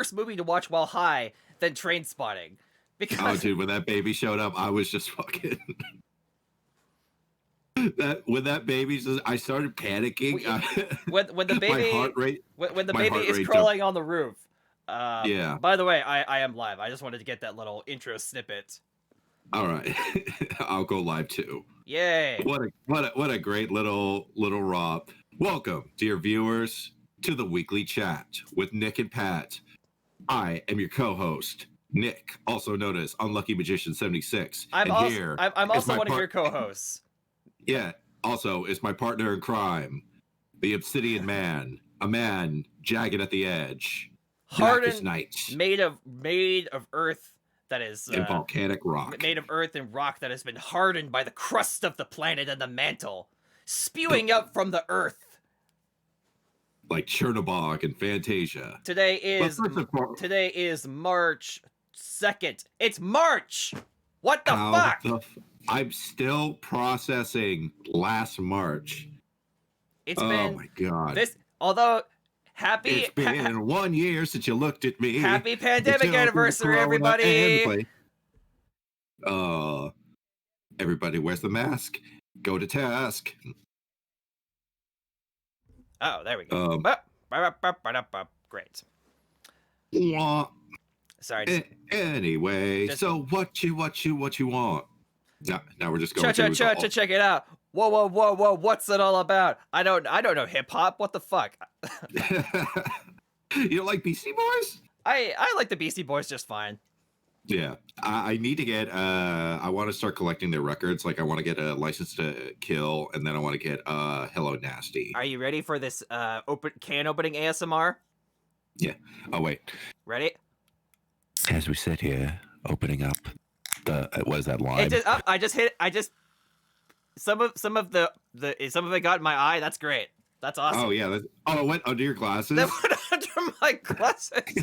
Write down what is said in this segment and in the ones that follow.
worse movie to watch while high than Trainspotting. Because oh, dude, when that baby showed up, I was just fucking. When that baby says, I started panicking. When the baby, my heart rate, when the my baby heart is rate crawling on the roof. Yeah. By the way, I am live. I just wanted to get that little intro snippet. All right, I'll go live too. Yay! What a great little romp. Welcome, dear viewers, to the weekly chat with Nick and Pat. I am your co-host, Nick, also known as Unlucky Magician 76. I'm also one of your co-hosts. Yeah, also is my partner in crime, the Obsidian Man, a man jagged at the edge, hardened, night, made of earth that is and volcanic rock, made of earth and rock that has been hardened by the crust of the planet and the mantle, spewing up from the earth. Like Chernobyl and Fantasia. Today is March 2nd. It's March. What the fuck? I'm still processing last March. It's oh my god. It's been 1 year since you looked at me. Happy pandemic anniversary, everybody. Everybody wears the mask. Go to task. Oh, there we go. Great. Sorry. Anyway, so what you want? Now we're just going check it out. Whoa, what's it all about? I don't know hip hop. What the fuck? You don't like Beastie Boys? I like the Beastie Boys just fine. Yeah, I need to get. I want to start collecting their records. Like, I want to get a License to Kill, and then I want to get Hello Nasty. Are you ready for this can opening ASMR? Yeah. Oh wait. Ready? As we sit here, opening up the what is that line? I just hit. Some of it got in my eye. That's great. That's awesome. Oh yeah. It went under your glasses. That went under my glasses.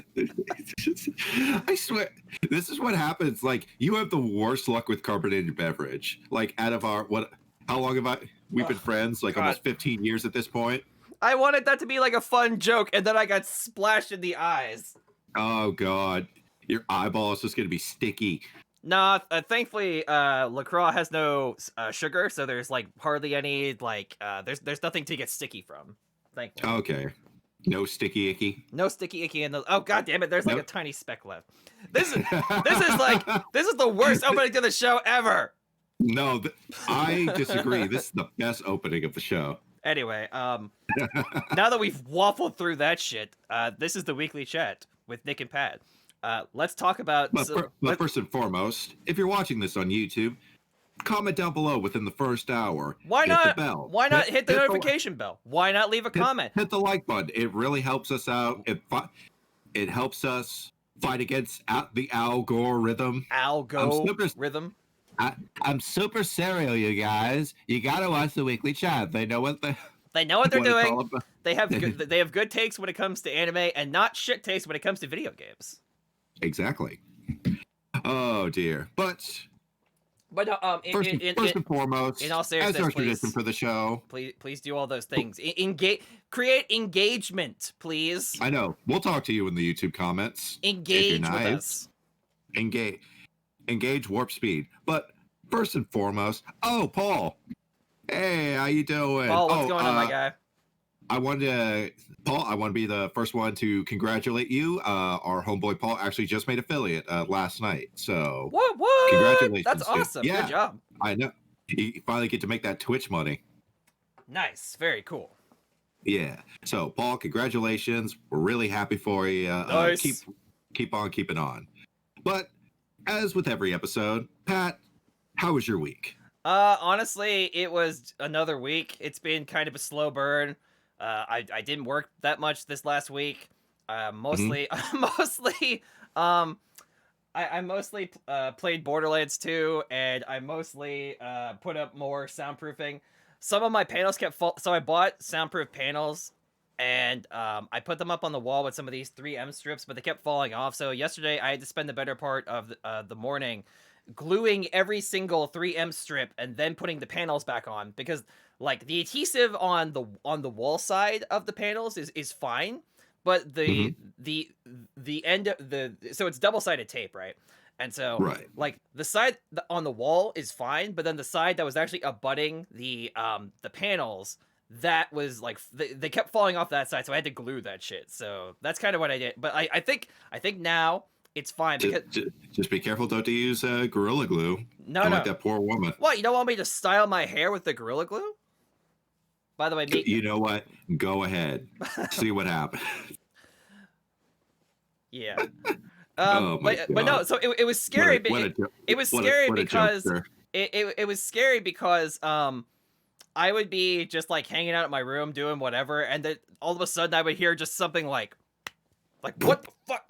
I swear, this is what happens. Like, you have the worst luck with carbonated beverage. Like, out of how long have we've been friends? Like, almost 15 years at this point. I wanted that to be like a fun joke, and then I got splashed in the eyes. Oh god, your eyeball is just gonna be sticky. Nah, thankfully, LaCroix has no sugar, so there's like hardly any there's nothing to get sticky from. Thankfully. Okay. No sticky icky. No sticky icky in the. Oh god damn it! There's like a tiny speck left. This is the worst opening to the show ever. No, I disagree. This is the best opening of the show. Anyway, now that we've waffled through that shit, this is the weekly chat with Nick and Pat. Let's talk about. But first and foremost, if you're watching this on YouTube, comment down below within the first hour. Why hit not? The bell. Why not hit the notification bell? Why not leave a comment? Hit the like button. It really helps us out. It helps us fight against the algorithm. Algorithm. I'm super serial, you guys. You gotta watch the weekly chat. They know what they're doing. They have good takes when it comes to anime, and not shit takes when it comes to video games. Exactly. Oh dear. But first and foremost, in all seriousness, as our tradition for the show, please do all those things. Create engagement, please. I know. We'll talk to you in the YouTube comments. Engage with us. Engage warp speed. But first and foremost, Paul. Hey, how you doing? Paul, what's going on, my guy? I want to be the first one to congratulate you. Our homeboy Paul actually just made affiliate last night. So what? Congratulations! That's awesome. Yeah, good job. I know. You finally get to make that Twitch money. Nice. Very cool. Yeah. So Paul, congratulations. We're really happy for you. Nice. Keep on keeping on. But as with every episode, Pat, how was your week? Honestly, it was another week. It's been kind of a slow burn. I didn't work that much this last week. I mostly played Borderlands 2, and I mostly put up more soundproofing. Some of my panels kept so I bought soundproof panels, and I put them up on the wall with some of these 3M strips, but they kept falling off. So yesterday I had to spend the better part of the morning gluing every single 3M strip and then putting the panels back on, because like the adhesive on the wall side of the panels is fine, but the end of so it's double-sided tape, right? And so Right. like the side on the wall is fine, but then the side that was actually abutting the panels, that was like they kept falling off that side, so I had to glue that shit. So that's kind of what I did. But I think now it's fine because Just be careful not to use Gorilla Glue. no, Like no. that poor woman. What, you don't want me to style my hair with the Gorilla Glue? By the way, You know what? Go ahead. See what happens. Yeah. Oh my but no, God. so it was scary. It was scary what a because jokester. it was scary because I would be just like hanging out in my room doing whatever, and then all of a sudden I would hear just something like what the fuck,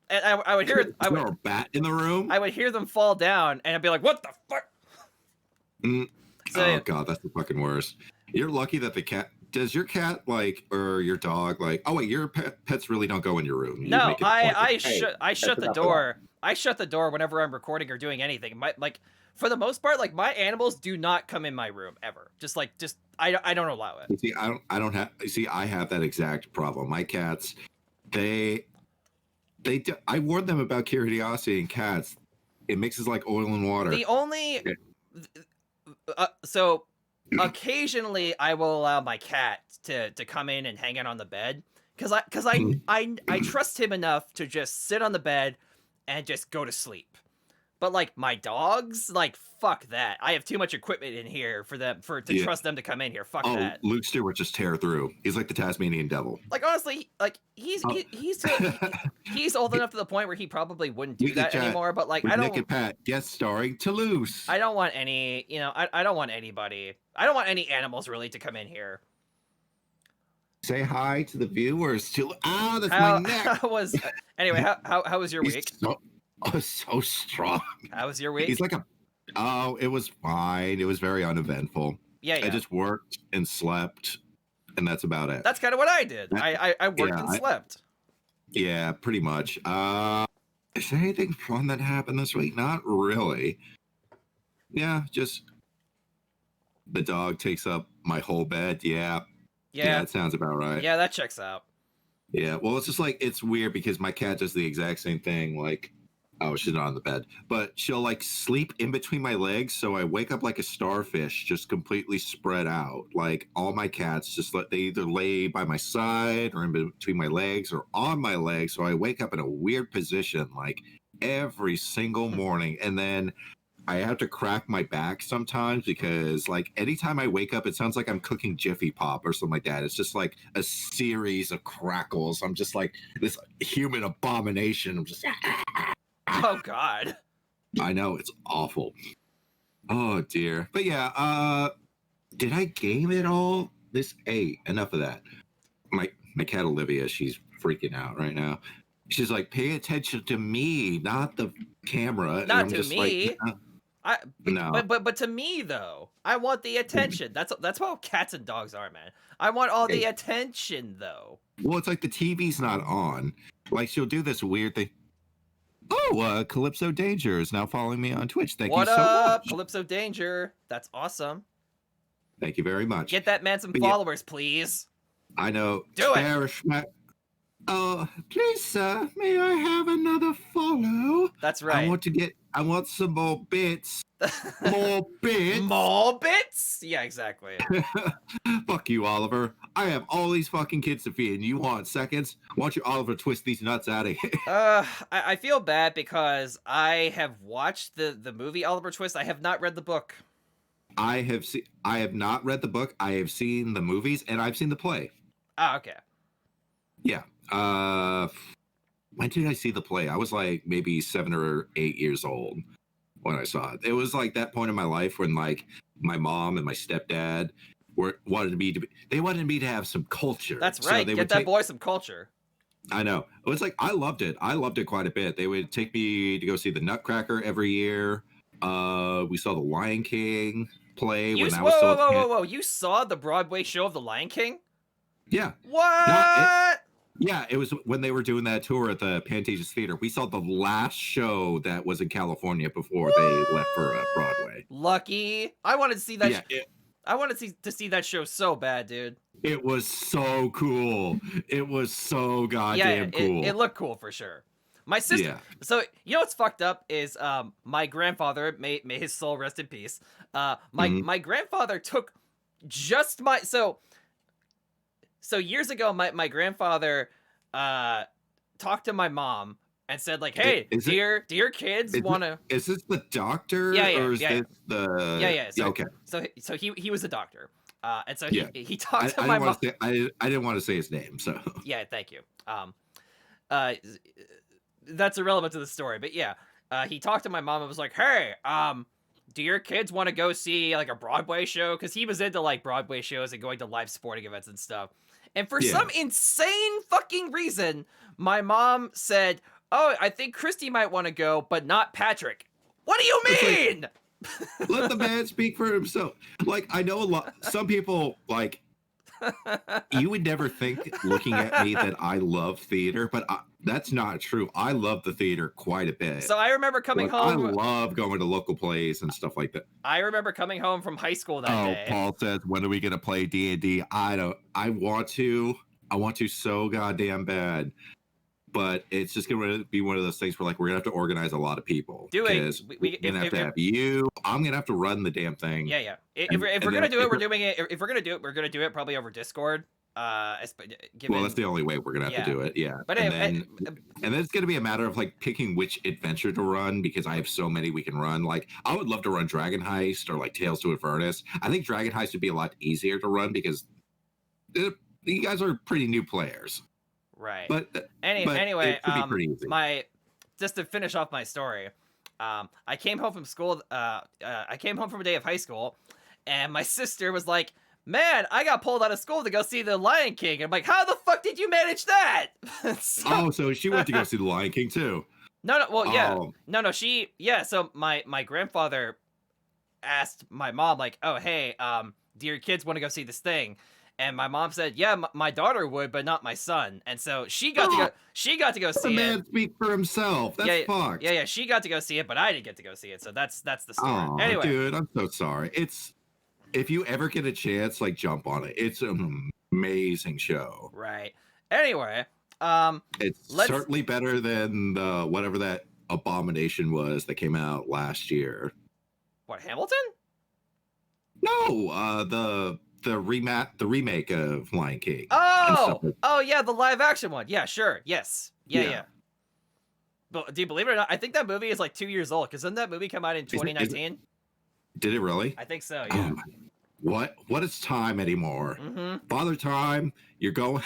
and I would hear Is there a bat in the room? I would hear them fall down, and I'd be like, what the fuck. So, oh God, that's the fucking worst. You're lucky that the cat. Does your cat or your dog Oh wait, your pets really don't go in your room. You no, make it a point. I shut the door. I shut the door whenever I'm recording or doing anything. For the most part, like my animals do not come in my room ever. I don't allow it. You see, I don't have. You see, I have that exact problem. My cats, I warned them about curiosity in cats. It mixes like oil and water. The only so occasionally I will allow my cat to come in and hang out on the bed because I trust him enough to just sit on the bed and just go to sleep. But like my dogs, like fuck that. I have too much equipment in here to trust them to come in here. Fuck that. Luke Stewart just tear through. He's like the Tasmanian devil. Like honestly, like he's old enough to the point where he probably wouldn't do that anymore. But like I don't. Nick and Pat, guest starring Toulouse. I don't want any. I don't want anybody. I don't want any animals really to come in here. Say hi to the viewers. That's my neck. Anyway? How was your week? So strong. How was your week? He's like it was fine. It was very uneventful. Yeah. I just worked and slept, and that's about it. That's kind of what I did. I worked and slept. Yeah, pretty much. Is there anything fun that happened this week? Not really. Yeah, just the dog takes up my whole bed. Yeah, that sounds about right. Yeah, that checks out. Yeah, well, it's just like it's weird because my cat does the exact same thing. Like, oh, she's not on the bed, but she'll like sleep in between my legs, so I wake up like a starfish, just completely spread out. Like all my cats they either lay by my side or in between my legs or on my legs, so I wake up in a weird position like every single morning, and then I have to crack my back sometimes because like anytime I wake up, it sounds like I'm cooking Jiffy Pop or something like that. It's just like a series of crackles. I'm just like this human abomination. I'm just oh God. I know, it's awful. Oh dear. But yeah, did I game it all? Enough of that. My cat Olivia, she's freaking out right now. She's like, pay attention to me, not the camera. Not to me. Like, no. But to me though, I want the attention. That's what cats and dogs are, man. I want all the attention though. Well, it's like the TV's not on. Like she'll do this weird thing. Oh, Calypso Danger is now following me on Twitch. Thank you so much. What up, Calypso Danger? That's awesome. Thank you very much. Get that man some followers, please. I know. Do it. Oh, please, sir, may I have another follow? That's right. I want some more bits. More bits? More bits? Yeah, exactly. Fuck you, Oliver. I have all these fucking kids to feed, and you want seconds? Why don't you, Oliver, twist these nuts out of here? I feel bad because I have watched the movie Oliver Twist. I have not read the book. I have not read the book. I have seen the movies, and I've seen the play. Oh, okay. Yeah. When did I see the play? I was like maybe 7 or 8 years old when I saw it. It was like that point in my life when like my mom and my stepdad wanted me to have some culture. That's right. Get that boy some culture. I know. It was like I loved it. I loved it quite a bit. They would take me to go see the Nutcracker every year. We saw the Lion King play when I was still. Whoa! You saw the Broadway show of the Lion King? Yeah. What? Yeah, it was when they were doing that tour at the Pantages Theater. We saw the last show that was in California before they left for Broadway. Lucky. I wanted to see that. Yeah, I wanted to see that show so bad, dude. It was so cool. It was so goddamn cool. It looked cool for sure. My sister. Yeah. So you know what's fucked up is my grandfather, may his soul rest in peace. My grandfather took just my so years ago my grandfather talked to my mom and said like, hey, do your kids want to? Is this the doctor? Yeah, or is this the? Yeah. So, okay. So he was a doctor. And so Yeah. he talked to my mom. I didn't want to say his name, so. Yeah, thank you. That's irrelevant to the story, but yeah, he talked to my mom and was like, hey, do your kids want to go see like a Broadway show? Because he was into like Broadway shows and going to live sporting events and stuff. And for some insane fucking reason, my mom said, oh, I think Christy might want to go, but not Patrick. What do you mean? Let the man speak for himself. Like, I know some people, like, you would never think looking at me that I love theater, but that's not true. I love the theater quite a bit. So I remember coming home. I love going to local plays and stuff like that. I remember coming home from high school that day. Paul says, when are we going to play D&D? I want to so goddamn bad. But it's just going to be one of those things where, like, we're going to have to organize a lot of people. We're going to have to have you. I'm going to have to run the damn thing. Yeah. If we're going to do it, we're doing it. If we're going to do it, we're going to do it probably over Discord. Well, that's the only way we're going to have to do it. Yeah. But and then it's going to be a matter of, like, picking which adventure to run because I have so many we can run. Like, I would love to run Dragon Heist or, like, Tales to Avernus. I think Dragon Heist would be a lot easier to run because you guys are pretty new players. Right. But anyway, just to finish off my story, I came home from school. I came home from a day of high school, and my sister was like, "Man, I got pulled out of school to go see The Lion King." I'm like, "How the fuck did you manage that?" So she went to go see The Lion King too. No. Well, yeah. No. So my grandfather asked my mom like, "Oh, hey, do your kids want to go see this thing?" And my mom said, "Yeah, my daughter would, but not my son." And so she got to go. She got to go see it. The man speak for himself. That's fucked. Yeah. She got to go see it, but I didn't get to go see it. So that's the story. Anyway, dude, I'm so sorry. If you ever get a chance, like, jump on it. It's an amazing show. Right. Anyway, it's certainly better than the whatever that abomination was that came out last year. What, Hamilton? No, the remake of Lion King. Oh yeah, the live action one. Yeah, sure. Yes. Yeah. But do you believe it or not? I think that movie is like 2 years old because didn't that movie come out in 2019? Did it really? I think so. Yeah. What is time anymore? Father Time, you're going.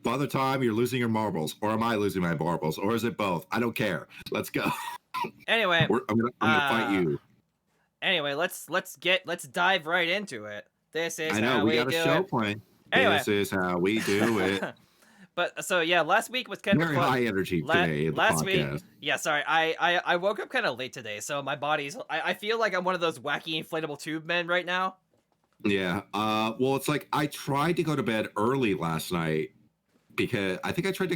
Father Time, you're losing your marbles, or am I losing my marbles, or is it both? I don't care. Let's go. Anyway, I'm gonna fight you. Anyway, let's dive right into it. This is I know how we got a show plan. Anyway. This is how we do it. But so yeah, last week was kind of very high energy today. In the last podcast. week, yeah. Sorry, I woke up kind of late today, so my body's. I feel like I'm one of those wacky inflatable tube men right now. Yeah. Well, it's like I tried to go to bed early last night because I think I tried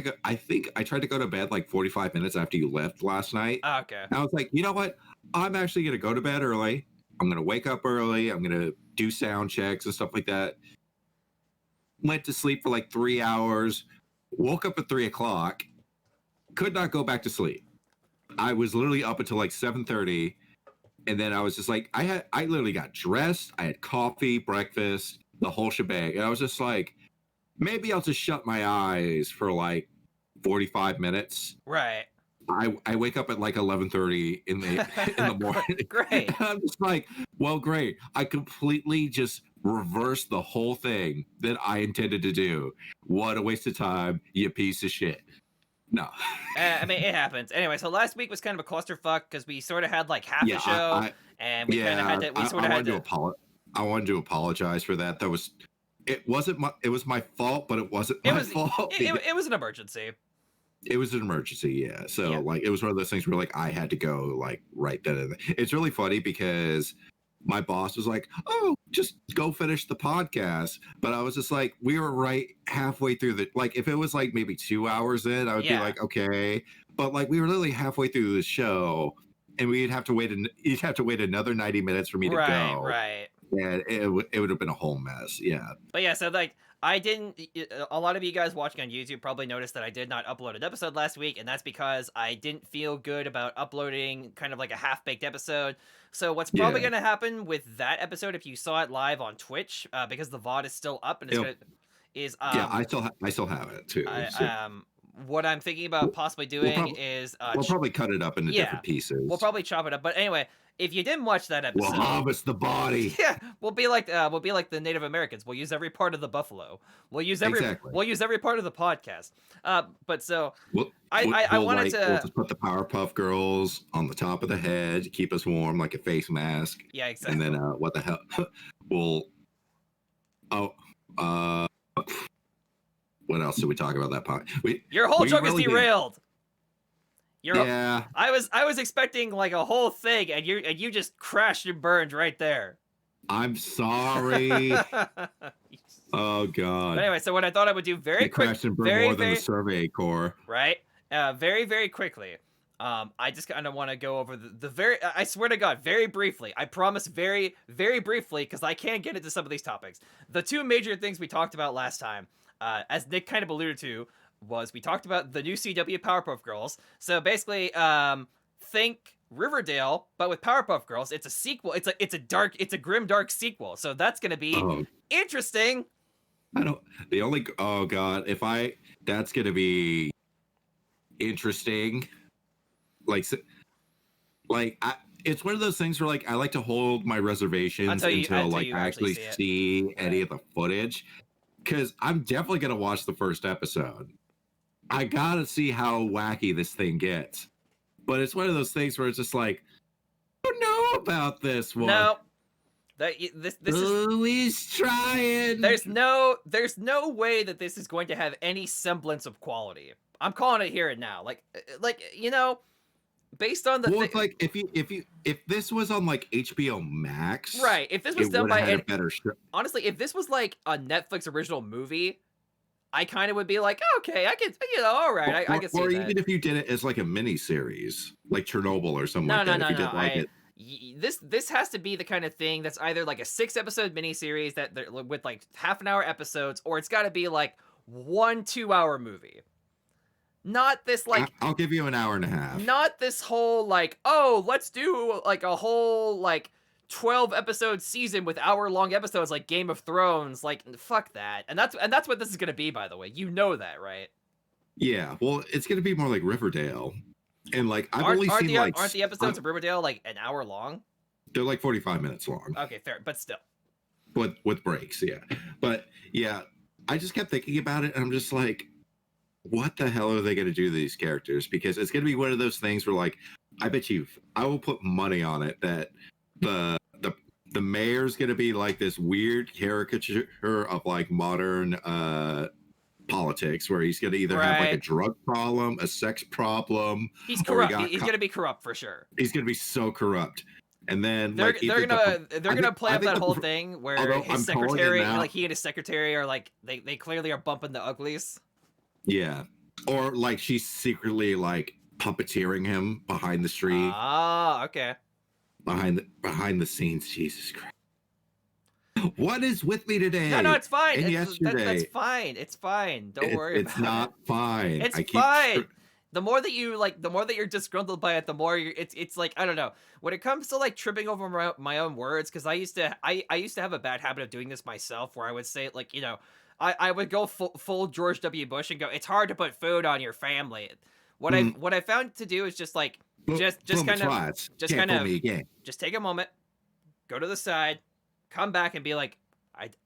to go to bed like 45 minutes after you left last night. Oh, okay. And I was like, you know what? I'm actually gonna go to bed early. I'm gonna wake up early. I'm gonna do sound checks and stuff like that. Went to sleep for like 3 hours. Woke up at 3 o'clock. Could not go back to sleep. I was literally up until like 7:30. And then I was just like, I literally got dressed. I had coffee, breakfast, the whole shebang. And I was just like, maybe I'll just shut my eyes for like 45 minutes. Right. I wake up at like 11:30 in the morning. Great. And I'm just like, well, great. I completely just reversed the whole thing that I intended to do. What a waste of time, you piece of shit. No. I mean, it happens. Anyway, so last week was kind of a clusterfuck because we sort of had like half a show, and we kind of had to. I wanted to apologize for that. It was my fault, but it wasn't my fault. It was an emergency. It was an emergency, yeah. So like, it was one of those things where like I had to go like right then and there. It's really funny because my boss was like, "Oh, just go finish the podcast." But I was just like, we were right halfway through like, if it was like maybe 2 hours in, I would be like, okay. But like, we were literally halfway through the show, and you'd have to wait another 90 minutes for me to go. Right. Yeah, it would have been a whole mess. Yeah. But yeah, so like I didn't. A lot of you guys watching on YouTube probably noticed that I did not upload an episode last week, and that's because I didn't feel good about uploading kind of like a half-baked episode. So what's probably Yeah. going to happen with that episode, if you saw it live on Twitch, because the VOD is still up and it's Yep. gonna, is Yeah, I still have it too. So what I'm thinking about possibly doing is we'll probably cut it up into yeah, different pieces. we'll probably chop it up. But anyway, if you didn't watch that We'll episode, harvest the body. yeah, we'll be like the Native Americans. We'll use every part of the buffalo. We'll use every part of the podcast. But so I wanted to. We'll just put the Powerpuff Girls on the top of the head to keep us warm, like a face mask. Yeah, exactly. And then what the hell? What else did we talk about that part? Your whole joke is derailed. Yeah. I was expecting like a whole thing, and you just crashed and burned right there. I'm sorry. Oh God. But anyway, so what I thought I would do very quick, crashed and burned more than the Survey Corps. Right. Very, very quickly. I just kind of want to go over the very. I swear to God, very briefly. I promise, very, very briefly, because I can't get into some of these topics. The two major things we talked about last time, as Nick kind of alluded to, was we talked about the new CW Powerpuff Girls. So basically, think Riverdale, but with Powerpuff Girls. It's a sequel. It's a grim, dark sequel. So that's gonna be interesting. Oh God, that's gonna be interesting. It's one of those things where like I like to hold my reservations until I actually see any of the footage, because I'm definitely gonna watch the first episode. I gotta see how wacky this thing gets, but it's one of those things where it's just like, I don't know about this one. No, this he's trying. There's no way that this is going to have any semblance of quality. I'm calling it here and now. Like based on the like if this was on like HBO Max, right? If this was done by a better show. Honestly, if this was like a Netflix original movie, I kind of would be like, okay, I could, all right, I can see that. Or even if you did it as like a mini series, like Chernobyl or something like that. If you did like it. This has to be the kind of thing that's either like a 6-episode miniseries that with like half-an-hour episodes, or it's got to be like 1 2-hour movie. Not this like I'll give you an hour and a half. Not this whole like, oh, let's do like a whole like 12-episode season with hour-long episodes like Game of Thrones. Like, fuck that. And that's what this is gonna be, by the way. You know that, right? Yeah. Well, it's gonna be more like Riverdale. And like aren't the episodes of Riverdale like an hour long? They're like 45 minutes long. Okay, fair, but still. With breaks, yeah. But yeah, I just kept thinking about it, and I'm just like, what the hell are they going to do to these characters? Because it's going to be one of those things where, like, I will put money on it that the mayor's going to be like this weird caricature of like modern politics, where he's going to either have like a drug problem, a sex problem. He's corrupt. He's going to be corrupt for sure. He's going to be so corrupt. And then they're gonna play up that whole thing where his secretary, like he and his secretary are like they clearly are bumping the uglies. Yeah. Or like she's secretly like puppeteering him behind the street. Ah, okay. Behind the scenes, Jesus Christ. What is with me today? No, it's fine. Yesterday. That's fine. It's fine. Don't worry about it. It's not fine. It's fine. The more that you're disgruntled by it, the more it's like, I don't know. When it comes to like tripping over my own words, because I used to have a bad habit of doing this myself, where I would say like, I would go full George W. Bush and go, it's hard to put food on your family. What I found to do is just like just kind of take a moment, go to the side, come back and be like,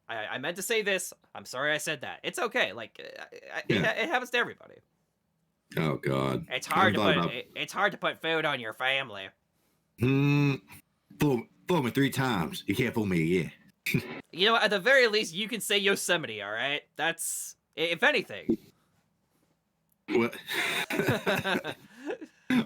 I meant to say this. I'm sorry I said that. It's okay. Like it happens to everybody. Oh God. It's hard to put food on your family. Fool me 3 times. You can't fool me, yeah. At the very least, you can say Yosemite, all right? That's, if anything. What?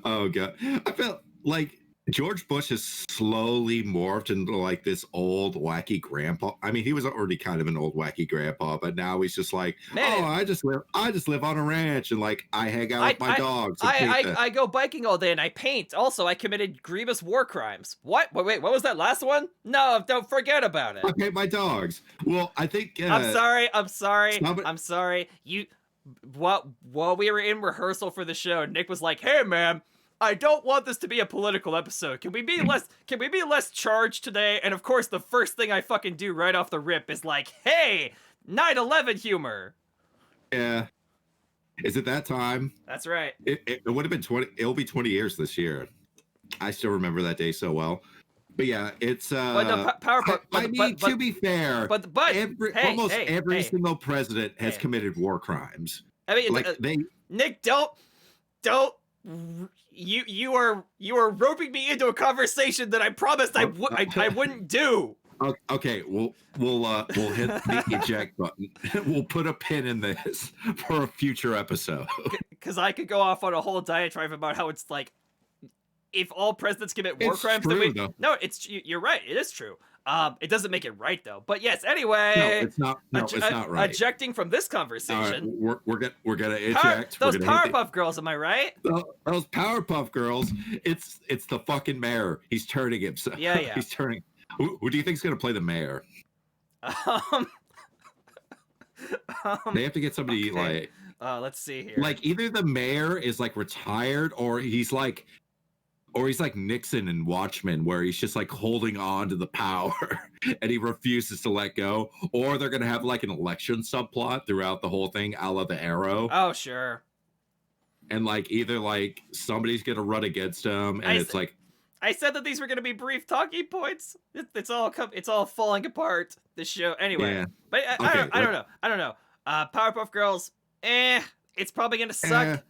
Oh God. I felt like George Bush has slowly morphed into like this old wacky grandpa. I mean, he was already kind of an old wacky grandpa, but now he's just like, Man, oh, I just live on a ranch and like I hang out with my dogs. And I go biking all day and I paint. Also, I committed grievous war crimes. What? Wait, what was that last one? No, don't forget about it. I paint my dogs. Well, I think I'm sorry. While we were in rehearsal for the show, Nick was like, "Hey, man, I don't want this to be a political episode. Can we be less charged today?" And of course, the first thing I fucking do right off the rip is like, "Hey, 9/11 humor." Yeah. Is it that time? That's right. It would have been 20. It'll be 20 years this year. I still remember that day so well. But yeah, it's But the Powerpuff. to be fair, almost every single president has committed war crimes. I mean, like Nick, don't. You are roping me into a conversation that I promised I wouldn't do. Okay, we'll hit the eject button. We'll put a pin in this for a future episode. Because I could go off on a whole diatribe about how it's like, if all presidents commit war crimes, no, you're right. It is true. It doesn't make it right though. But yes, anyway. No, it's not. No, it's not right. Ejecting from this conversation. All right, we're gonna eject. Those Powerpuff Girls, am I right? Those Powerpuff Girls. It's the fucking mayor. He's turning himself. Yeah. He's turning. Who do you think's gonna play the mayor? They have to get somebody like. Let's see here. Like either the mayor is like retired, or he's like Nixon in Watchmen, where he's just like holding on to the power and he refuses to let go. Or they're gonna have like an election subplot throughout the whole thing, a la the Arrow. Oh sure. And like either like somebody's gonna run against him, and I said that these were gonna be brief talking points. It's all falling apart. This show anyway. Yeah. But I don't know. Powerpuff Girls. It's probably gonna suck.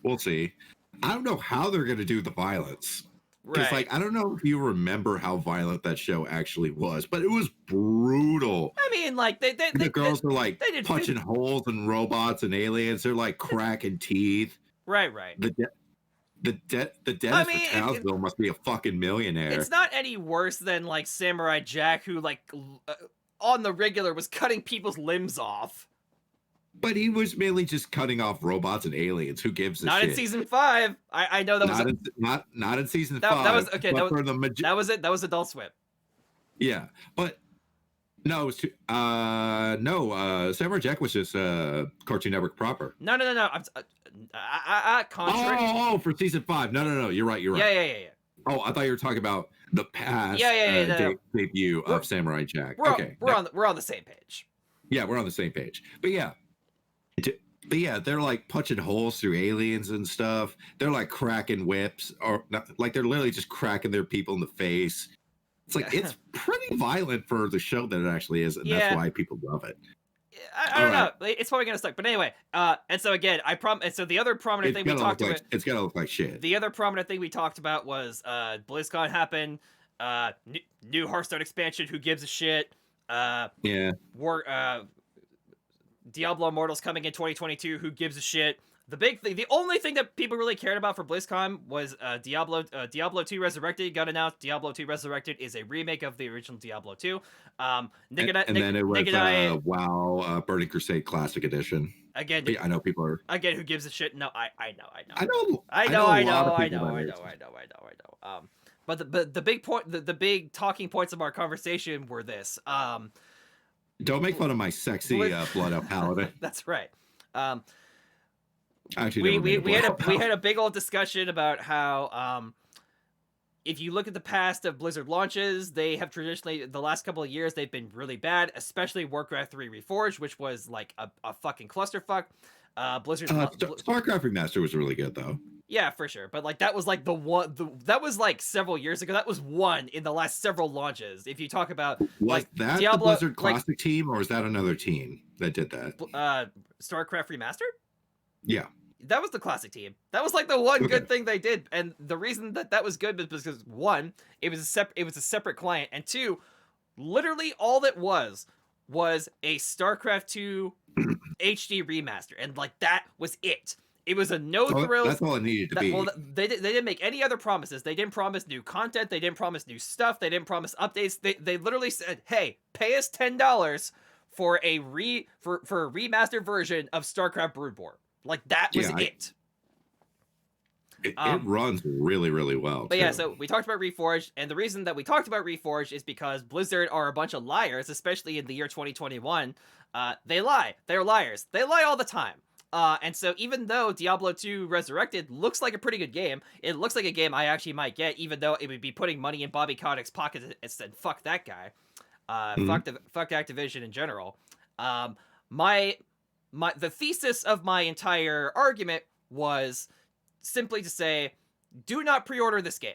We'll see. I don't know how they're going to do the violence. Because, like, I don't know if you remember how violent that show actually was, but it was brutal. I mean, like, the girls are, like, punching holes in robots and aliens. They're, like, cracking teeth. Right. The dentist for Townsville must be a fucking millionaire. It's not any worse than, like, Samurai Jack, who, like, on the regular was cutting people's limbs off. But he was mainly just cutting off robots and aliens. Who gives a shit? Not in season 5. I know that was not in season 5. That was okay. That was it. That was Adult Swim. Yeah, but no, it was Samurai Jack was just Cartoon Network proper. No. Contrary. Oh, for season 5. No. You're right. Yeah. Oh, I thought you were talking about the past debut of Samurai Jack. We're on the same page. Yeah, we're on the same page. But yeah, they're like punching holes through aliens and stuff. They're like cracking whips, or not, like they're literally just cracking their people in the face. It's like it's pretty violent for the show that it actually is, and that's why people love it. I don't know. It's probably gonna suck. But anyway, and so again, and so the other prominent thing we talked about. It's gonna look like shit. The other prominent thing we talked about was BlizzCon happened. New Hearthstone expansion. Who gives a shit? Diablo Immortals coming in 2022. Who gives a shit? The big thing, the only thing that people really cared about for BlizzCon was Diablo 2 Resurrected got announced. Diablo 2 Resurrected is a remake of the original Diablo 2. Then it was WoW Burning Crusade Classic Edition. Again, I know people are. Again, who gives a shit? No, I know. But the big point, the big talking points of our conversation were this. Don't make fun of my sexy blood up paladin. That's right. Actually, we had a big old discussion about how if you look at the past of Blizzard launches, they have traditionally, the last couple of years, they've been really bad, especially Warcraft 3 Reforged, which was like a fucking clusterfuck. Blizzard StarCraft Remastered was really good though. Yeah, for sure. But like that was like that was like several years ago. That was one in the last several launches. If you talk about that Diablo, the Blizzard Classic team, or is that another team that did that? StarCraft Remastered? Yeah. That was the classic team. That was like the one good thing they did, and the reason that was good was because one, it was a separate client, and two, literally all that was a StarCraft 2 HD remaster, and like that was it. It was a no thrills. That's all it needed to be. Well, they didn't make any other promises. They didn't promise new content. They didn't promise new stuff. They didn't promise updates. They literally said, "Hey, pay us $10 for a remastered version of StarCraft Broodborn." Like that was it. It runs really, really well. But yeah, so we talked about Reforged, and the reason that we talked about Reforged is because Blizzard are a bunch of liars, especially in the year 2021. They lie. They're liars. They lie all the time. And so even though Diablo 2 Resurrected looks like a pretty good game, it looks like a game I actually might get, even though it would be putting money in Bobby Kotick's pocket and said, fuck that guy. Fuck Activision in general. The thesis of my entire argument was simply to say, do not pre-order this game.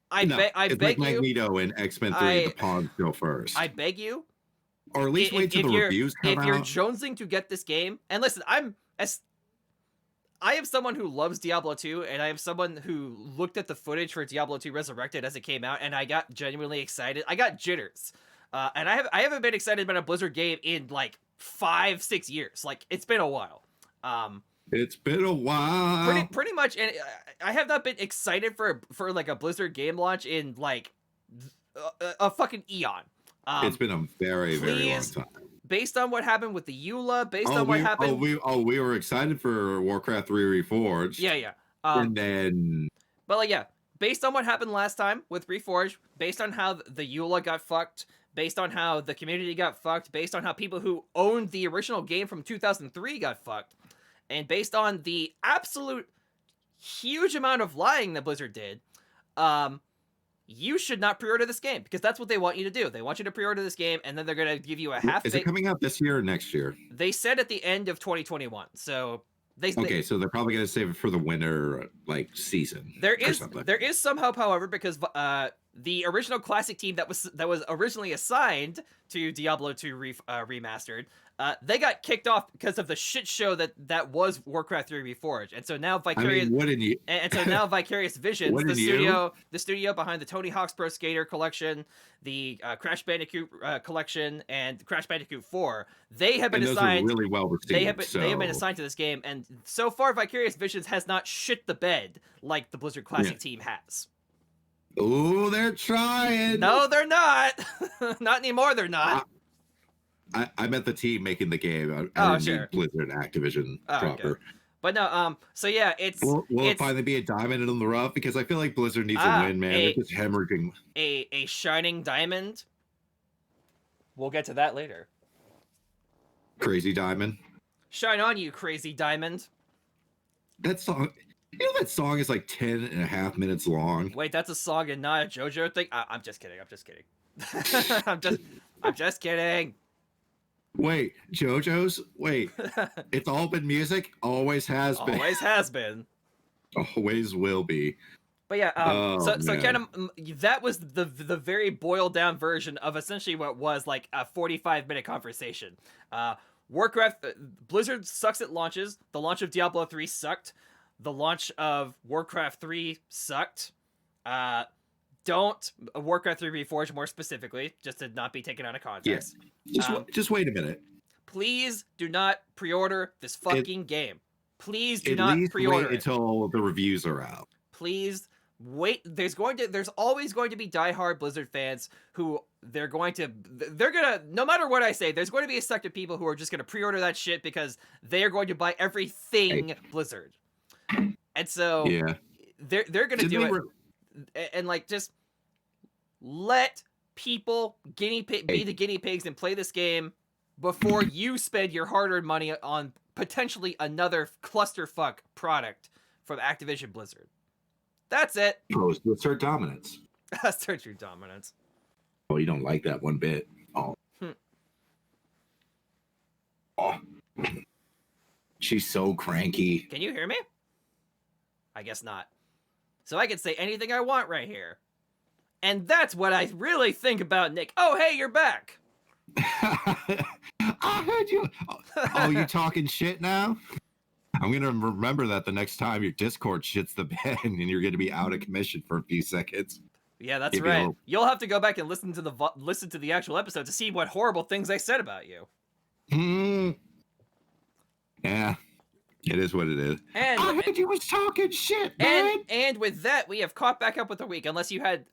I beg you. Magneto and X-Men 3, the pawns go first. I beg you. Or at least wait till the reviews come out. If you're jonesing to get this game, and listen, I am someone who loves Diablo 2, and I am someone who looked at the footage for Diablo 2 Resurrected as it came out, and I got genuinely excited. I got jitters. And I haven't been excited about a Blizzard game in like 5-6 years. Like, it's been a while. It's been a while. Pretty much, and I have not been excited for like a Blizzard game launch in like a fucking eon. It's been a very, very long time. Based on what happened with the EULA, what happened. We were excited for Warcraft 3 Reforged. Yeah. And then. But like, yeah, based on what happened last time with Reforged, based on how the EULA got fucked, based on how the community got fucked, based on how people who owned the original game from 2003 got fucked, and based on the absolute huge amount of lying that Blizzard did, you should not pre-order this game, because that's what they want you to do. They want you to pre-order this game, and then they're going to give you a half. Is it coming out this year or next year? They said at the end of 2021. So so they're probably going to save it for the winter season. There is some hope, however, because the original classic team that was originally assigned to Diablo 2 remastered, they got kicked off because of the shit show that was Warcraft 3 Reforged, and so now Vicarious. Now Vicarious Visions, the studio behind the Tony Hawk's Pro Skater collection, the Crash Bandicoot collection, and Crash Bandicoot 4, they have been assigned. Really well received, they have been assigned to this game, and so far Vicarious Visions has not shit the bed like the Blizzard Classic team has. Oh, they're trying. No, they're not. Not anymore. They're not. I meant the team making the game. Sure. Blizzard Activision proper. Okay. But no, so yeah, Will it finally be a diamond in the rough? Because I feel like Blizzard needs a win, man. It's just hemorrhaging. A shining diamond. We'll get to that later. Crazy diamond. Shine on, you crazy diamond. That song. You know that song is like 10.5 minutes long. Wait, that's a song and not a JoJo thing? I'm just kidding. I'm just kidding. Wait, JoJo's? Wait, it's all been music? Always has been. Always has been. Always will be. But yeah, so kind of that was the very boiled down version of essentially what was like a 45-minute conversation. Warcraft, Blizzard sucks at launches. The launch of Diablo 3 sucked. The launch of Warcraft 3 sucked. Warcraft 3 Reforged more specifically, just to not be taken out of context. Yeah. Just wait a minute. Please do not pre-order this fucking game. Please do not pre-order it until the reviews are out. Please wait. There's always going to be diehard Blizzard fans who they're gonna, no matter what I say, there's going to be a sect of people who are just gonna pre-order that shit because they are going to buy everything Blizzard. And so they're gonna do it, and like just let people be the guinea pigs and play this game before you spend your hard-earned money on potentially another clusterfuck product from Activision Blizzard. That's it. Assert dominance. Assert your dominance. Oh, you don't like that one bit. Oh. Oh. She's so cranky. Can you hear me? I guess not. So I can say anything I want right here. And that's what I really think about Nick. Oh, hey, you're back. I heard you. Oh, you talking shit now? I'm going to remember that the next time your Discord shits the bed and you're going to be out of commission for a few seconds. Yeah, that's right. You'll have to go back and listen to the actual episode to see what horrible things I said about you. Yeah. It is what it is. And I heard you was talking shit, man. and with that, we have caught back up with the week. Unless you had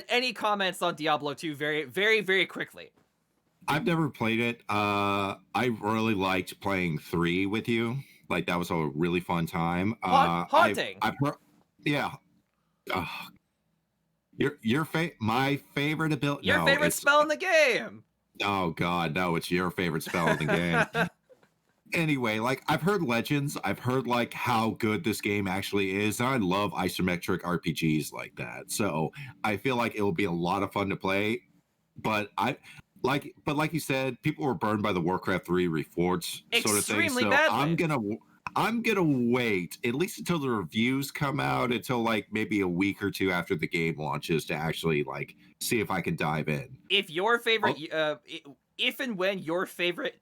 any comments on Diablo 2 very, very, very quickly. I've never played it. I really liked playing 3 with you. Like, that was a really fun time. Haunting. I've heard, yeah. My favorite ability. Your favorite spell in the game. Oh God, no! It's your favorite spell in the game. Anyway, like, I've heard legends. I've heard like how good this game actually is. And I love isometric RPGs like that. So I feel like it will be a lot of fun to play. But like you said, people were burned by the Warcraft 3 reforged sort of thing. So badly. I'm gonna wait at least until the reviews come out, until like maybe a week or two after the game launches, to actually like see if I can dive in. If your favorite, if and when your favorite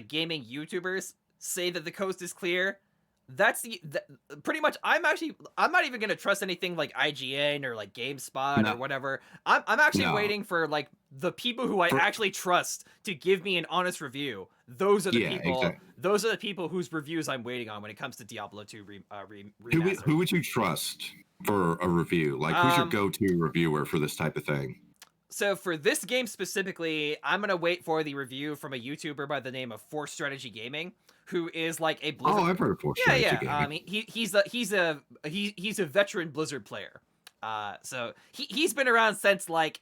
gaming YouTubers say that the coast is clear, that's pretty much. I'm not even gonna trust anything like IGN or like GameSpot or whatever. I'm actually waiting for like the people who I actually trust to give me an honest review. Those are the people. Exactly. Those are the people whose reviews I'm waiting on when it comes to Diablo 2 remastered. Who would you trust for a review? Like, who's your go-to reviewer for this type of thing? So for this game specifically, I'm gonna wait for the review from a YouTuber by the name of Force Strategy Gaming, who is like a Blizzard. Oh, I've heard of Force Strategy Gaming. He's a veteran Blizzard player. So he's been around since like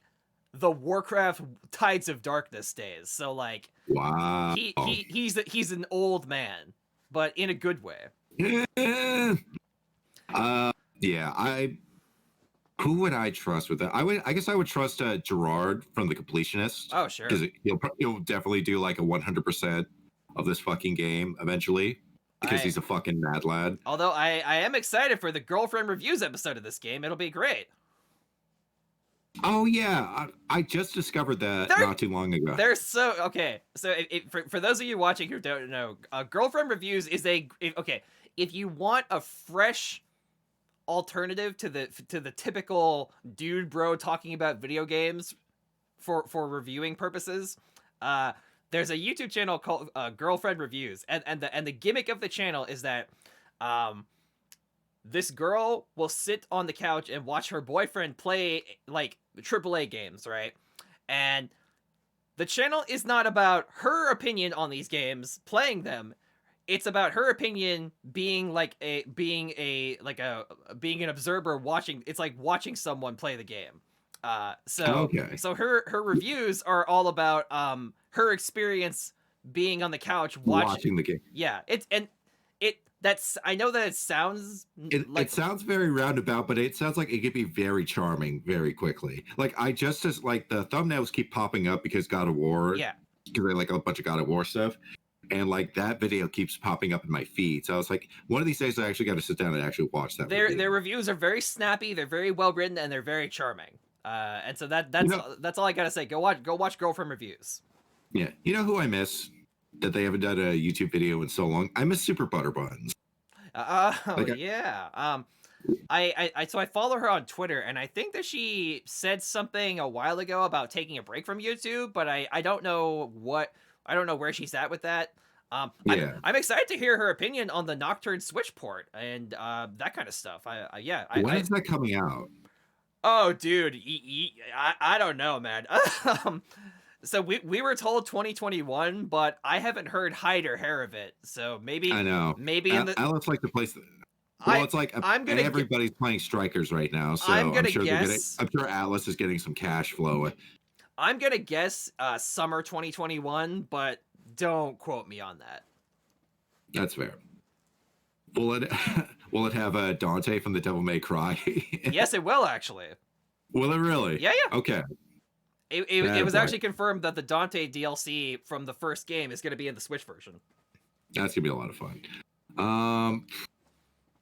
the Warcraft Tides of Darkness days. So like, wow, he's an old man, but in a good way. Yeah, who would I trust with that? I guess I would trust Gerard from The Completionist. Oh, sure. Because he'll definitely do like a 100% of this fucking game eventually. Because he's a fucking mad lad. Although I am excited for the girlfriend reviews episode of this game. It'll be great. Oh yeah, I just discovered that not too long ago. They're so okay. So for those of you watching who don't know, girlfriend reviews is if you want a fresh alternative to the typical dude bro talking about video games for reviewing purposes, there's a YouTube channel called Girlfriend Reviews, and the gimmick of the channel is that this girl will sit on the couch and watch her boyfriend play like AAA games, right? And the channel is not about her opinion on these games, playing them. It's about her opinion being an observer watching. It's like watching someone play the game. So her reviews are all about her experience being on the couch watching the game. Yeah, I know that it sounds it sounds very roundabout, but it sounds like it could be very charming very quickly. Like like the thumbnails keep popping up because God of War. Yeah. Because I like a bunch of God of War stuff. And like that video keeps popping up in my feed. So I was like, one of these days I actually got to sit down and actually watch that. Their reviews are very snappy, they're very well written, and they're very charming. And so that's all I gotta say. Go watch Girlfriend Reviews. Yeah. You know who I miss? That they haven't done a YouTube video in so long. I miss Super Butter Buns. Yeah. I follow her on Twitter, and I think that she said something a while ago about taking a break from YouTube, but I don't know where she's at with that. Yeah. I'm excited to hear her opinion on the Nocturne Switch port and that kind of stuff. When is that coming out? Oh, dude, I don't know, man. So we were told 2021, but I haven't heard hide or hair of it. So maybe I know. Maybe Alice like to place. Well, it's like everybody's playing Strikers right now, so I'm sure Atlas is getting some cash flow. I'm gonna guess summer 2021, but don't quote me on that. That's fair. Will it have Dante from the Devil May Cry? Yes, it will actually. Will it really? Yeah. Okay. It was actually confirmed that the Dante DLC from the first game is going to be in the Switch version. That's gonna be a lot of fun.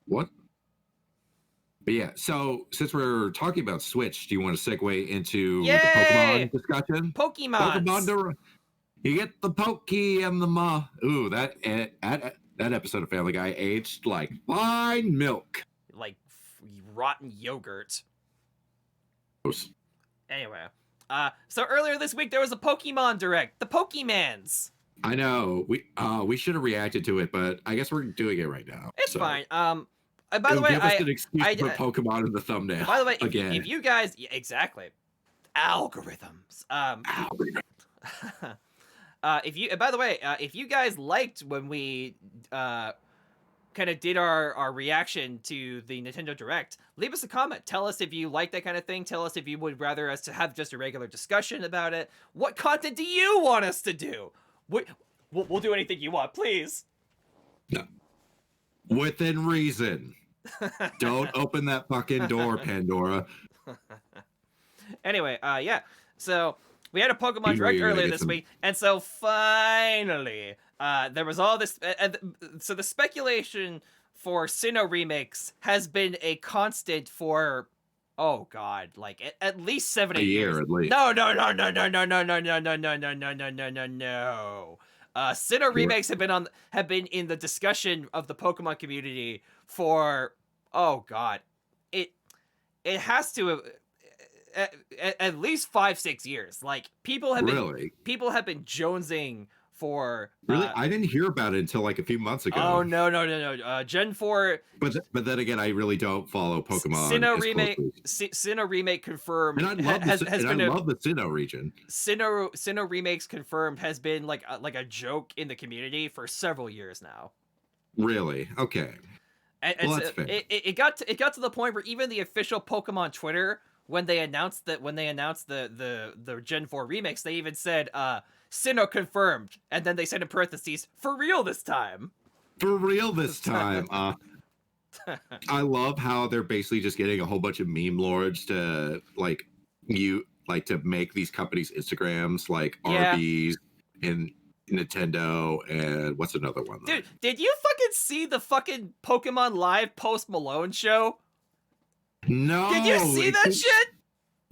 What? But yeah, so since we're talking about Switch, do you want to segue into the Pokemon discussion? Pokemon. You get the Pokey and the Ma. Ooh, that episode of Family Guy aged like fine milk. Like rotten yogurt. Anyway, so earlier this week there was a Pokemon Direct. The Pokemans. I know we should have reacted to it, but I guess we're doing it right now. It's so. fine. By the It'll way, give us an excuse I, to put Pokemon in the thumbnail. by the way, again. if you guys, yeah, exactly, algorithms. By the way, if you guys liked when we kind of did our reaction to the Nintendo Direct, leave us a comment. Tell us if you like that kind of thing. Tell us if you would rather us to have just a regular discussion about it. What content do you want us to do? We'll do anything you want, please. No. Within reason. Don't open that fucking door, Pandora. Anyway, yeah. So we had a Pokemon Direct earlier this week, and so finally, there was all this. So the speculation for Sinnoh remakes has been a constant for, oh god, like at least 7 8 years. At least. No. Sinnoh remakes have been in the discussion of the Pokemon community for, oh god, it has to at least 5-6 years. Like people have been jonesing for. Really, I didn't hear about it until like a few months ago. Oh no. Gen 4. But then again, I really don't follow Pokemon. Sinnoh remake confirmed. And I love the Sinnoh region. Sinnoh remakes confirmed has been like a joke in the community for several years now. Really? Okay. And well, that's fair. It got to the point where even the official Pokemon Twitter, when they announced the Gen 4 remakes, they even said Sinnoh confirmed, and then they said in parentheses, for real this time. For real this time. I love how they're basically just getting a whole bunch of meme lords to to make these companies Instagrams, like Arby's and Nintendo, and what's another one? Dude, did you fucking see the fucking Pokemon Live Post Malone show? No. Did you see that shit?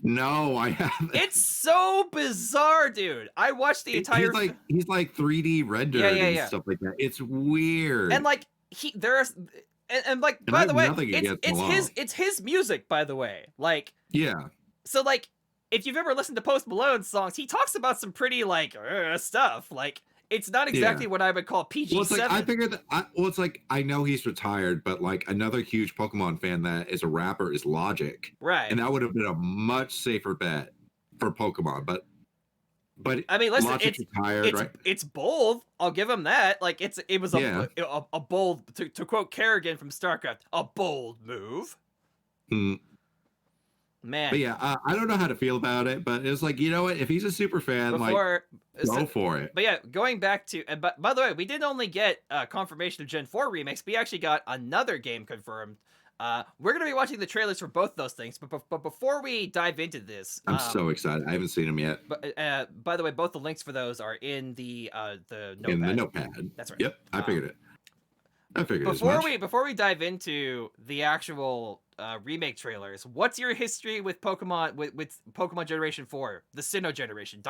No, I haven't. It's so bizarre, dude. I watched the entire. He's like 3D rendered and stuff like that. It's weird. And like by the way, it's his music, by the way. Like, yeah. So like, if you've ever listened to Post Malone's songs, he talks about some pretty like stuff. Like, it's not exactly what I would call PG-7. Well, I figured that. It's like I know he's retired, but like another huge Pokemon fan that is a rapper is Logic, right? And that would have been a much safer bet for Pokemon. But I mean, listen, Logic's retired, right? It's bold. I'll give him that. Like it was a bold, to quote Kerrigan from StarCraft, a bold move. Man. But yeah, I don't know how to feel about it, but it's like, you know what? If he's a super fan, go for it. But yeah, going back to, but by the way, we didn't only get confirmation of Gen 4 remakes, we actually got another game confirmed. We're going to be watching the trailers for both those things, but before we dive into this... I'm so excited. I haven't seen them yet. But by the way, both the links for those are in the notepad. In the notepad. That's right. Yep, I figured it. Before we dive into the actual remake trailers, what's your history with Pokemon with Pokemon Generation 4, the Sinnoh generation,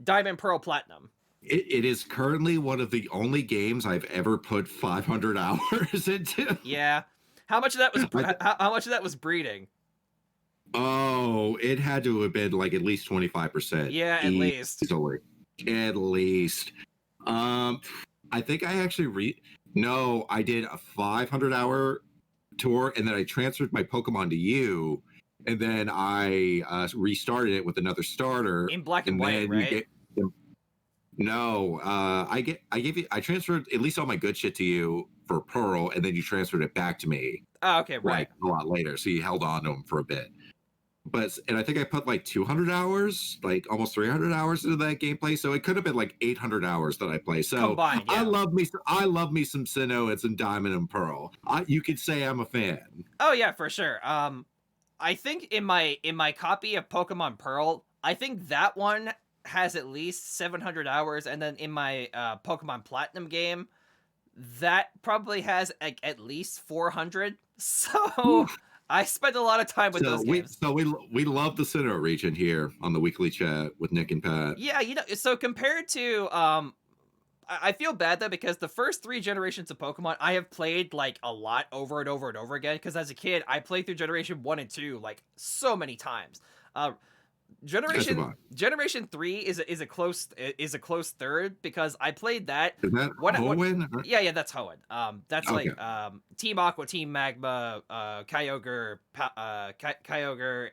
Diamond, Pearl, Platinum? It is currently one of the only games I've ever put 500 hours into. Yeah, how much of that was breeding? Oh, it had to have been like at least 25%. Yeah, at least. At least. I think I actually No, I did a 500-hour tour, and then I transferred my Pokemon to you, and then I restarted it with another starter. In black and white, right? I transferred at least all my good shit to you for Pearl, and then you transferred it back to me. Oh, okay, right. Like, a lot later, so you held on to them for a bit. And I think I put like 200 hours, like almost 300 hours into that gameplay. So it could have been like 800 hours that I played. So combined, yeah. I love me some Sinnoh and some Diamond and Pearl. You could say I'm a fan. Oh yeah, for sure. I think in my copy of Pokemon Pearl, I think that one has at least 700 hours, and then in my Pokemon Platinum game, that probably has like at least 400. So. I spent a lot of time with those games. We love the Sinnoh region here on the weekly chat with Nick and Pat. Yeah, so compared to I feel bad though, because the first 3 generations of Pokemon I have played like a lot over and over and over again, because as a kid I played through generation 1 and 2 like so many times. Generation 3 is a close third because I played that. Is that Hoenn? Yeah, that's Hoenn. That's Okay. like Team Aqua, Team Magma, Kyogre,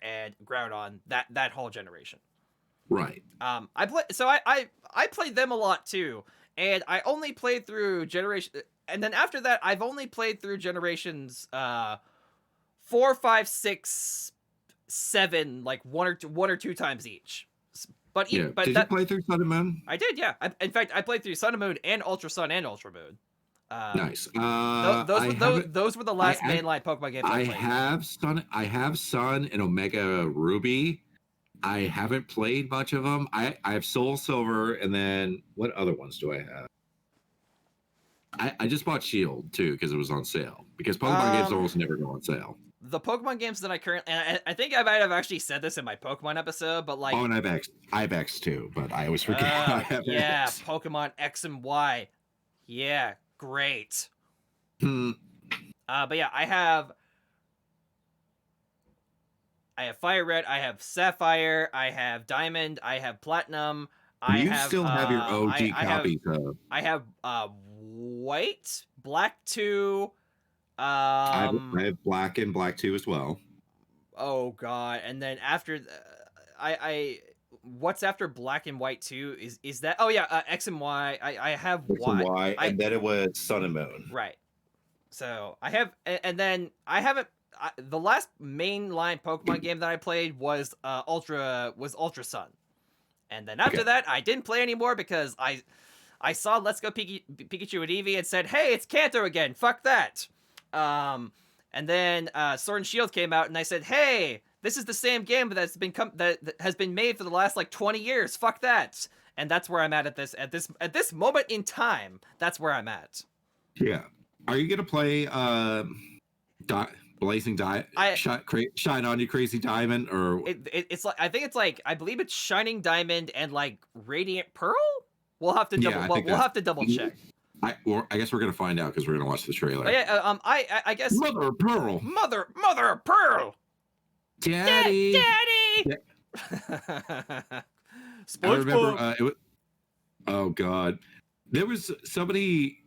and Groudon. That whole generation. Right. I played them a lot too, and I only played through generation, and then after that I've only played through generations 4, 5, 6, 7, like one or two times each. But yeah. Did you play through Sun and Moon? I did, yeah. In fact, I played through Sun and Moon and Ultra Sun and Ultra Moon. Nice. Those were the last mainline Pokemon games I played. I have Sun and Omega Ruby. I haven't played much of them. I have Soul Silver, and then what other ones do I have? I just bought Shield too because it was on sale. Because Pokemon games almost never go on sale. The Pokemon games that I currently, and I think I might have actually said this in my Pokemon episode, but like, and I've X too, but I always forget. Yeah, X. Pokemon X and Y, yeah, great. But yeah, I have Fire Red, I have Sapphire, I have Diamond, I have Platinum. You still have your OG copies of. I have White, Black 2. I have Black and Black 2 as well. Oh god, and then after I what's after Black and White 2 is that X and Y. I have X and Y, and then it was Sun and Moon. Right. So I have, and then I haven't. The last mainline Pokemon game that I played was Ultra Sun, and then after that I didn't play anymore because I saw Let's Go Pikachu and Eevee and said, hey, it's Kanto again. Fuck that. And then Sword and Shield came out, and I said, "Hey, this is the same game that has been made for the last like 20 years. Fuck that." And that's where I'm at this moment in time. That's where I'm at. Yeah. Are you gonna play Blazing Diamond? Shine On You Crazy Diamond, or it's like I believe it's Shining Diamond and like Radiant Pearl. We'll have to double check. I guess we're gonna find out because we're gonna watch the trailer. But yeah, I guess Mother of Pearl. Mother of Pearl. Daddy. Daddy. I remember it was, oh god, there was somebody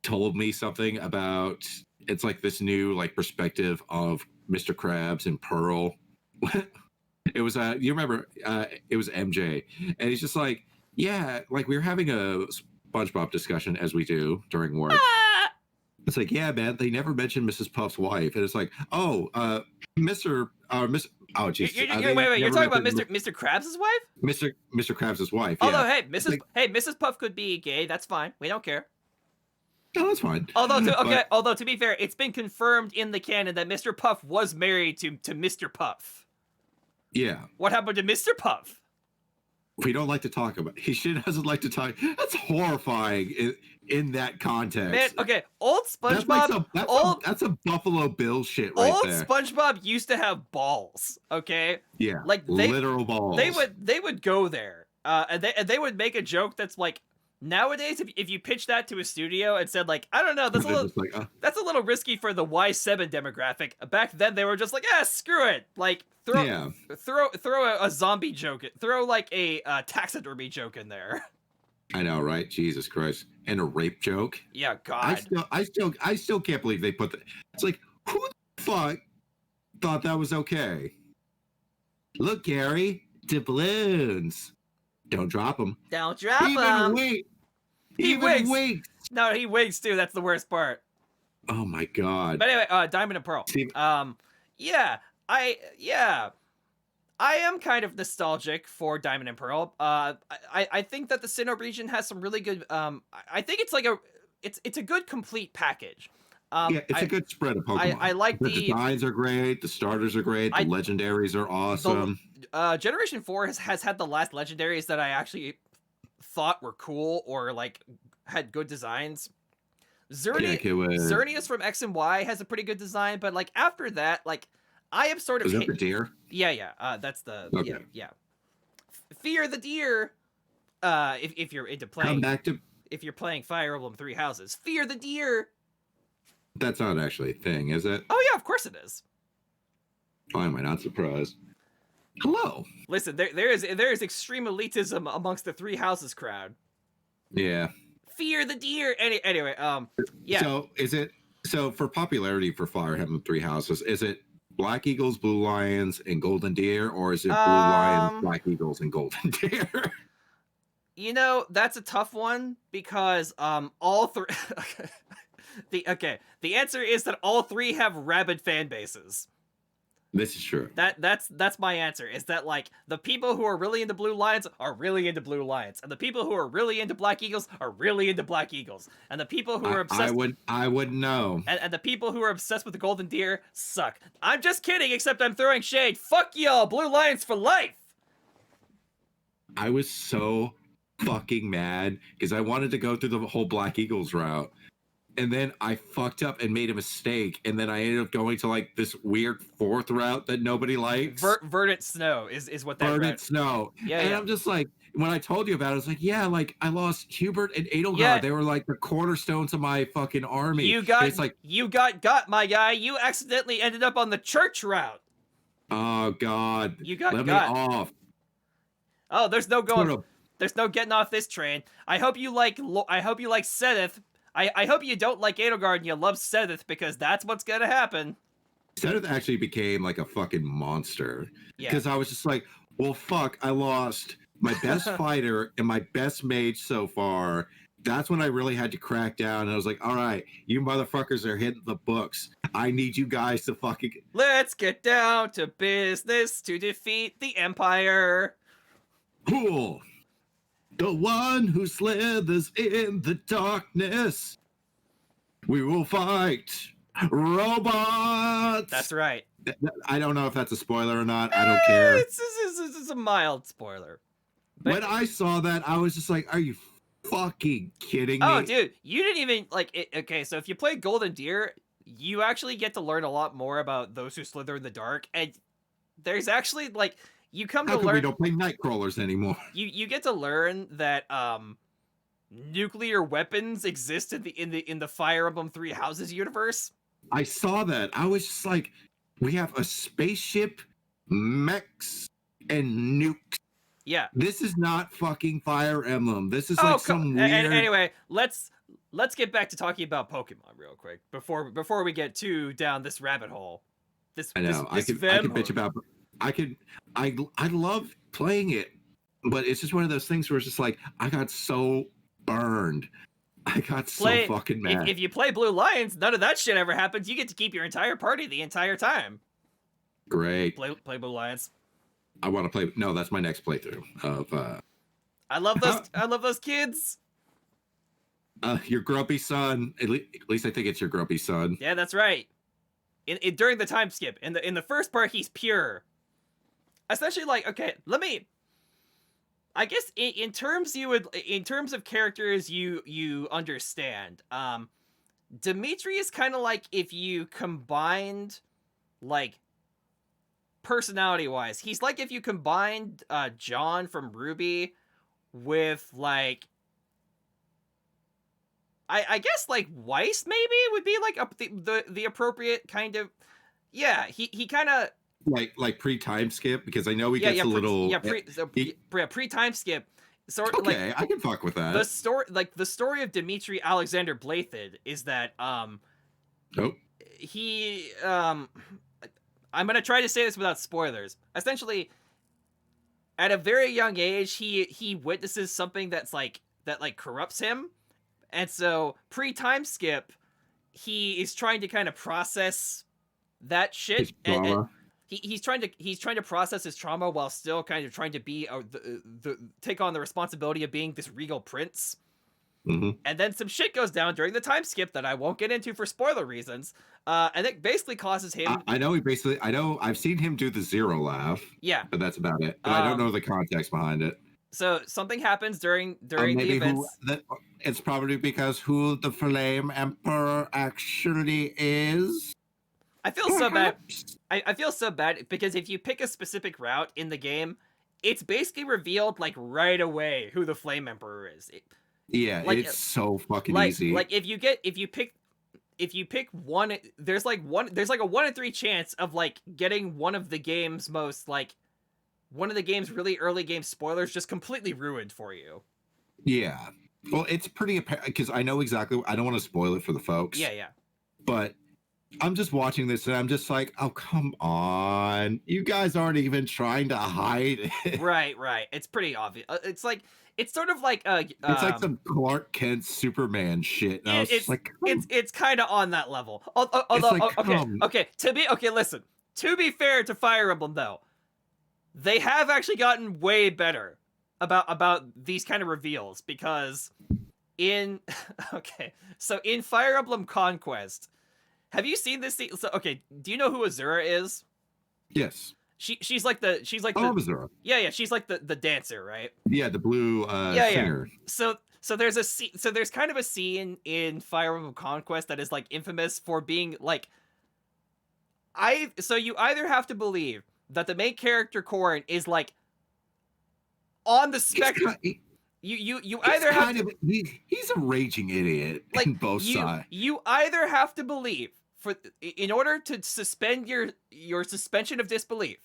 told me something about it's like this new like perspective of Mr. Krabs and Pearl. It was you remember it was MJ, and he's just like, yeah, like we were having a SpongeBob discussion as we do during work. It's like, yeah, man, they never mentioned Mrs. Puff's wife, and it's like, oh, Mr. Oh, geez. Wait, you're talking about Mr. Krabs' wife? Mr. Krabs' wife. Although, yeah. hey, Mrs. Puff could be gay. That's fine. We don't care. No, that's fine. Although to be fair, it's been confirmed in the canon that Mr. Puff was married to Mr. Puff. Yeah. What happened to Mr. Puff? We don't like to talk about. He doesn't like to talk. That's horrifying in that context. Man, okay, old SpongeBob. That's a Buffalo Bill shit right old there. Old SpongeBob used to have balls. Okay. Yeah. Like literal balls. They would go there. And they would make a joke that's like, nowadays if you pitch that to a studio and said like, I don't know, that's a little risky for the Y7 demographic. Back then they were just like, screw it. Like throw a zombie joke, throw like a taxidermy joke in there. I know, right? Jesus Christ. And a rape joke. Yeah, God. I still can't believe they put that. It's like, who the fuck thought that was okay? Look, Gary, doubloons. Don't drop them. Don't drop them. He winks. No, he winks too. That's the worst part. Oh my god. But anyway, Diamond and Pearl. I am kind of nostalgic for Diamond and Pearl. I think that the Sinnoh region has some really good. I think it's like it's a good complete package. It's a good spread of Pokemon. I like the designs are great. The starters are great. The legendaries are awesome. Generation 4 has had the last legendaries that I actually thought were cool or like had good designs. Xerneas from X and Y has a pretty good design, but like after that, like I am sort of. Is that the deer? Yeah. That's the yeah. Fear the deer. If you're into playing, if you're playing Fire Emblem 3 Houses, Fear the deer. That's not actually a thing, is it? Oh yeah, of course it is. Why am I not surprised? Hello. Listen, there is extreme elitism amongst the Three Houses crowd. Yeah. Fear the deer. Anyway, yeah. So for popularity for Fire Emblem Three Houses, is it Black Eagles, Blue Lions, and Golden Deer, or is it Blue Lions, Black Eagles, and Golden Deer? You know, that's a tough one because all three. The answer is that all three have rabid fan bases. This is true. That's my answer. Is that like the people who are really into Blue Lions are really into Blue Lions, and the people who are really into Black Eagles are really into Black Eagles, and the people who are obsessed I would know. And the people who are obsessed with the Golden Deer suck. I'm just kidding, except I'm throwing shade. Fuck y'all, Blue Lions for life. I was so fucking mad because I wanted to go through the whole Black Eagles route. And then I fucked up and made a mistake. And then I ended up going to like this weird fourth route that nobody likes. Verdant Snow is what that Verdant Snow. Yeah, and yeah. I'm just like, when I told you about it, I was like, yeah, like I lost Hubert and Edelgard. Yeah. They were like the cornerstones of my fucking army. You got, my guy. You accidentally ended up on the church route. Oh God. You got Let me off. Oh, there's no getting off this train. I hope you like Sedith. I hope you don't like Edelgard and you love Sedith, because that's what's gonna happen. Sedith actually became like a fucking monster. Yeah. Because I was just like, well, fuck, I lost my best fighter and my best mage so far. That's when I really had to crack down. And I was like, all right, you motherfuckers are hitting the books. I need you guys to fucking... Let's get down to business to defeat the Empire. Cool. The one who slithers in the darkness. We will fight robots. That's right. I don't know if that's a spoiler or not. I don't care. It's a mild spoiler. But when I saw that, I was just like, are you fucking kidding me? Oh, dude, you didn't even like it. Okay, so if you play Golden Deer, you actually get to learn a lot more about those who slither in the dark, and there's actually like you come How to come learn. We don't play Nightcrawlers anymore. You get to learn that nuclear weapons exist in the Fire Emblem Three Houses universe. I saw that. I was just like, we have a spaceship, mechs, and nukes. Yeah. This is not fucking Fire Emblem. This is like some weird... Anyway, let's get back to talking about Pokemon real quick before we get too down this rabbit hole. I know. I can bitch about... I love playing it, but it's just one of those things where it's just like, I got so burned. I got so fucking mad. If you play Blue Lions, none of that shit ever happens. You get to keep your entire party the entire time. Great. Play Blue Lions. I want to play. No, that's my next playthrough of. I love those. I love those kids. Your grumpy son. At least I think it's your grumpy son. Yeah, that's right. During the time skip, in the first part, he's pure. Essentially, like, okay, let me. I guess in terms of characters you understand. Dimitri is kind of like if you combined, like, personality-wise, he's like if you combined John from Ruby with, like, I guess, like, Weiss maybe would be like the appropriate kind of. Yeah, he kind of like pre-time skip, because I know he gets a little pre-time skip. Sort of okay, like, I can fuck with that. The story of Dimitri Alexander Blathid is that he I'm gonna try to say this without spoilers. Essentially, at a very young age, he witnesses something that corrupts him, and so pre-time skip, he is trying to kind of process that shit, and he's trying to process his trauma while still kind of trying to be take on the responsibility of being this regal prince. Mm-hmm. And then some shit goes down during the time skip that I won't get into for spoiler reasons. And it basically causes him. I know I've seen him do the zero laugh. Yeah, but that's about it. But I don't know the context behind it. So something happens during the events. It's probably because who the Flame Emperor actually is. I feel so bad. I feel so bad because if you pick a specific route in the game, it's basically revealed like right away who the Flame Emperor is. It's so fucking easy. Like if you pick one, there's like a 1 in 3 chance of like getting one of the game's most like one of the game's really early game spoilers just completely ruined for you. Yeah. Well, it's pretty apparent because I know exactly. I don't want to spoil it for the folks. Yeah, yeah. But I'm just watching this and I'm just like, oh, come on. You guys aren't even trying to hide it. Right. It's pretty obvious. It's sort of like it's like some Clark Kent Superman shit. And I was just like, it's kind of on that level. Although, like, listen. To be fair to Fire Emblem, though, they have actually gotten way better about these kind of reveals, because in Fire Emblem Conquest, have you seen this scene? So, okay, do you know who Azura is? Yes. She's like the Azura. Yeah, she's like the dancer, right? Yeah, the blue singer. So there's kind of a scene in Fire Emblem Conquest that is like infamous for being like, you either have to believe that the main character Corrin is like on the spectrum. You either have to, he's a raging idiot, like, in both sides. You either have to believe, in order to suspend your suspension of disbelief,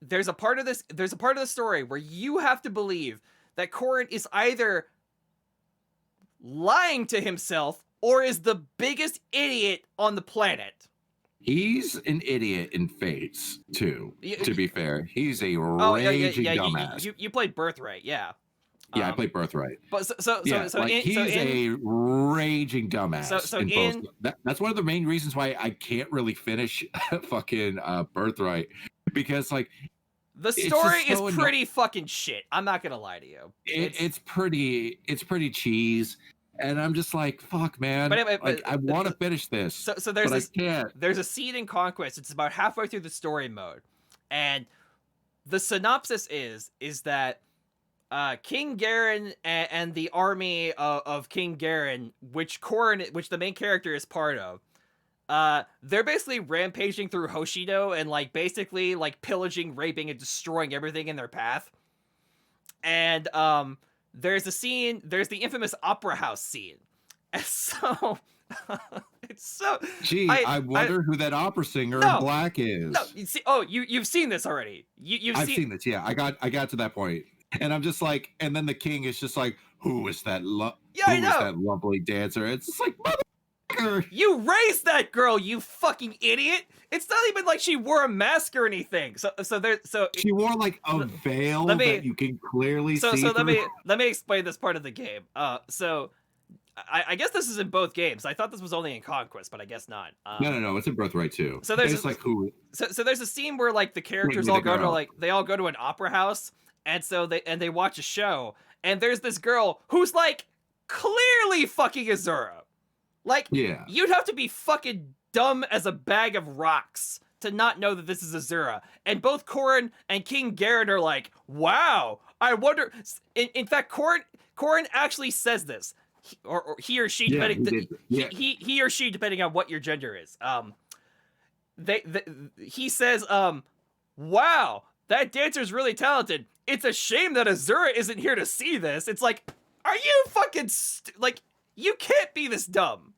there's a part of the story where you have to believe that Corrin is either lying to himself or is the biggest idiot on the planet. He's an idiot in Fates too. To be fair, he's a raging dumbass. You played Birthright, yeah. Yeah, I played Birthright. But he's a raging dumbass. That's one of the main reasons why I can't really finish fucking Birthright, because like the story is pretty fucking shit. I'm not gonna lie to you. It's pretty cheese. And I'm just like, fuck, man. But I want to finish this. So there's a scene in Conquest. It's about halfway through the story mode, and the synopsis is that King Garen and the army of King Garen, which the main character is part of, they're basically rampaging through Hoshido and like basically like pillaging, raping, and destroying everything in their path. And there's the infamous opera house scene. And so it's so. Gee, I wonder who that opera singer in black is. No, you've seen this already. I've seen this. Yeah, I got to that point, and I'm just like, and then the king is just like, who is that? That lovely dancer? It's just like, motherfucker. You raised that girl, you fucking idiot. It's not even like she wore a mask or anything. So she wore like a veil that you can clearly see. So let me explain this part of the game. So I guess this is in both games. I thought this was only in Conquest, but I guess not. No, it's in Birthright too. So there's So there's a scene where like the characters all go to an opera house, and so they watch a show, and there's this girl who's like clearly fucking Azura. Like, yeah. You'd have to be fucking dumb as a bag of rocks to not know that this is Azura. And both Corrin and King Garen are like, wow, I wonder. In fact, Corrin actually says this, or he or she, depending, he or she, depending on what your gender is. He says, wow, that dancer's really talented. It's a shame that Azura isn't here to see this. It's like, are you fucking like, you can't be this dumb.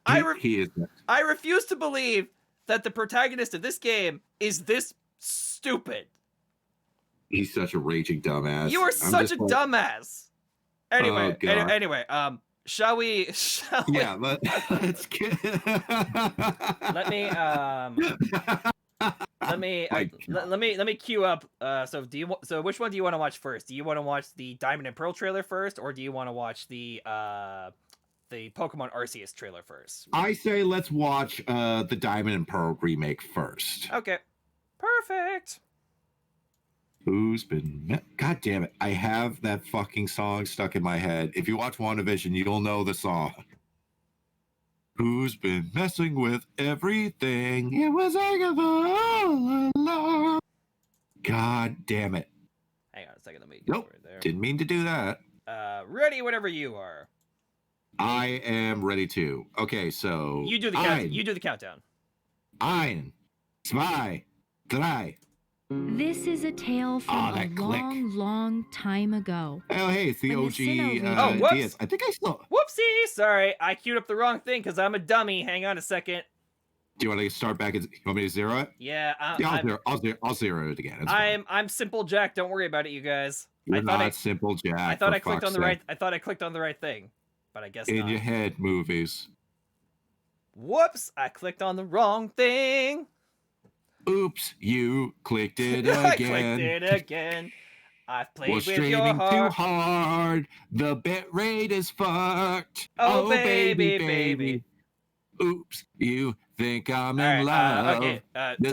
I refuse to believe that the protagonist of this game is this stupid. He's such a raging dumbass. You are such a dumbass. Anyway, shall we? Yeah, let's get. Let me queue up. So which one do you want to watch first? Do you want to watch the Diamond and Pearl trailer first, or do you want to watch the Pokemon Arceus trailer first? I say let's watch the Diamond and Pearl remake first. Okay, perfect. Who's been... God damn it. I have that fucking song stuck in my head. If you watch WandaVision, you'll know the song. Who's been messing with everything? It was Agatha all along. God damn it. Hang on a second. Let me nope. Over there. Didn't mean to do that. Ready whenever you are. I am ready to. Okay, so... You do the countdown. You do the countdown. 1, 2, 3... This is a tale from a long time ago. Oh, hey, it's the OG whoops. I think I saw... Whoopsie! Sorry, I queued up the wrong thing because I'm a dummy. Hang on a second. Do you want to start back? You want me to zero it? Yeah, I'll zero it again. It's fine. I'm Simple Jack. Don't worry about it, you guys. You're not Simple Jack. I thought I clicked on the right. I thought I clicked on the right thing, but I guess in not. your head movies. Whoops! I clicked on the wrong thing. Oops! You clicked it again. I clicked it again. I've played with your streaming heart. too hard. The bit rate is fucked. Oh baby. Oops! You think I'm in love? Okay.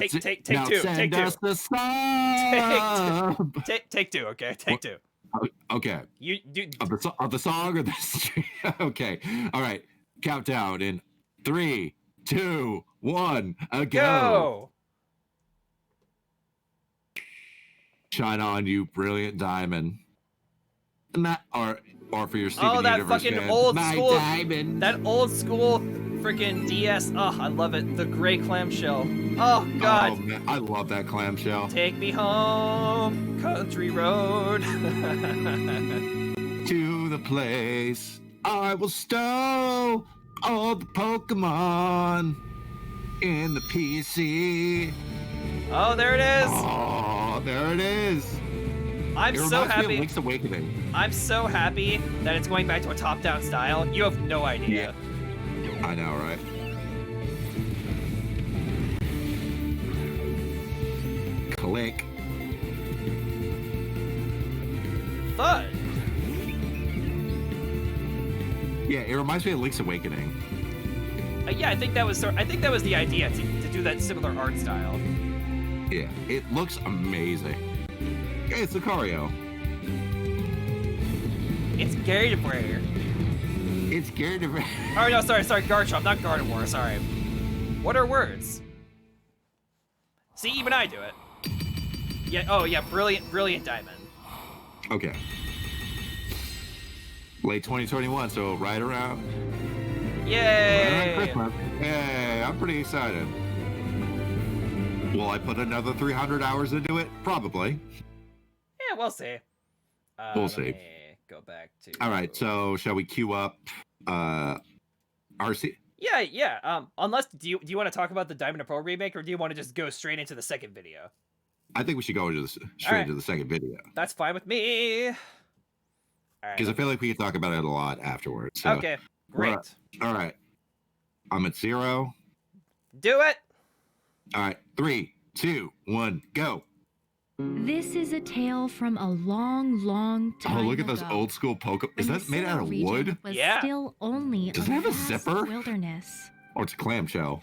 Take now two. Send Take two. us the song. Take two. Okay. Take two. Okay. You do of the song or the stream? Okay. All right. Countdown in 3, 2, 1. Go. Shine on, you brilliant diamond. Or for your Steven Oh, that Universe fucking fan, old my school. diamond. That old school freaking DS. Oh, I love it. The gray clamshell. Oh God. Oh, man, I love that clamshell. Take me home, country road. To the place I will stow all the Pokemon in the PC. Oh, there it is. Oh, there it is. I'm so happy. Link's Awakening. I'm so happy that it's going back to a top-down style. You have no idea. Yeah. I know, right? Click. Fun. Yeah, it reminds me of Link's Awakening. Yeah, I think that was the idea to do that similar art style. Yeah, it looks amazing. Hey, it's Lucario. It's Gardevoir. It's Gardevoir. Oh no, sorry, Garchomp, not Gardevoir. Sorry. What are words? See, even I do it. Yeah. Oh yeah, brilliant diamond. Okay. Late 2021, so right around. Yay! Right around Christmas. Hey, I'm pretty excited. Will I put another 300 hours into it? Probably. Yeah, we'll see. We'll see. Let me go back to. All right, so shall we queue up RC? Yeah. Unless do you want to talk about the Diamond and Pearl remake, or do you want to just go straight into the second video? I think we should go into straight into the second video. That's fine with me. Because I feel like we can talk about it a lot afterwards. So. Okay, great. All right. I'm at 0. Do it. All right, 3, 2, 1, go. This is a tale from a long, long time Oh, look at ago, those old school Pokemon. Is when that the made out of Sinnoh wood? region was Yeah. still only Does it have a vast zipper? wilderness. Or it's a clamshell.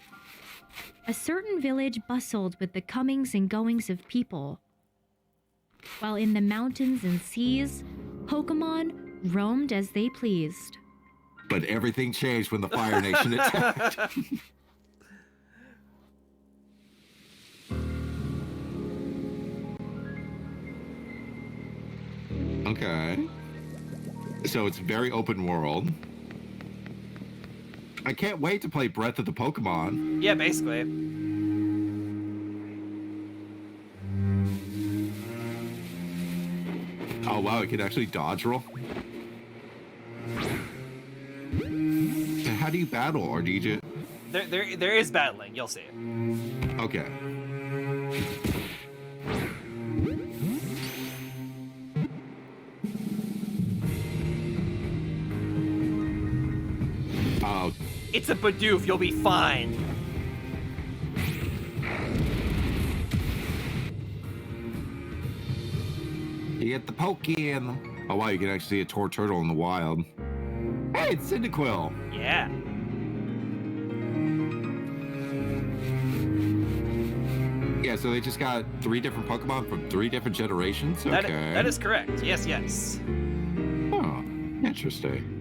A certain village bustled with the comings and goings of people, while in the mountains and seas, Pokemon roamed as they pleased. But everything changed when the Fire Nation attacked. Okay. So it's very open world. I can't wait to play Breath of the Pokemon. Yeah, basically. Oh wow, it can actually dodge roll. So how do you battle, or do you just... There is battling. You'll see. Okay. Oh. It's a Bidoof. You'll be fine. You get the pokey in them. Oh wow, you can actually see a Torturtle in the wild. Hey, it's Cyndaquil. Yeah. Yeah, so they just got 3 different Pokemon from 3 different generations? Okay. That is correct. Yes. Oh, interesting.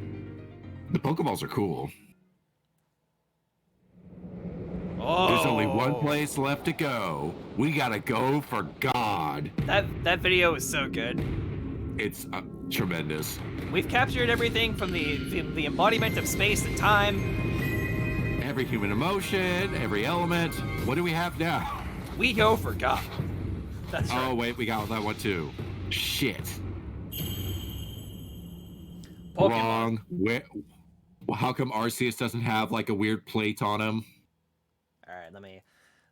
The Pokeballs are cool. Oh. There's only one place left to go. We gotta go for God. That video is so good. It's tremendous. We've captured everything from the embodiment of space and time. Every human emotion, every element. What do we have now? We go for God. That's right. Oh, wait, we got that one too. Shit. Pokemon. Wrong. Well, how come Arceus doesn't have like a weird plate on him? right.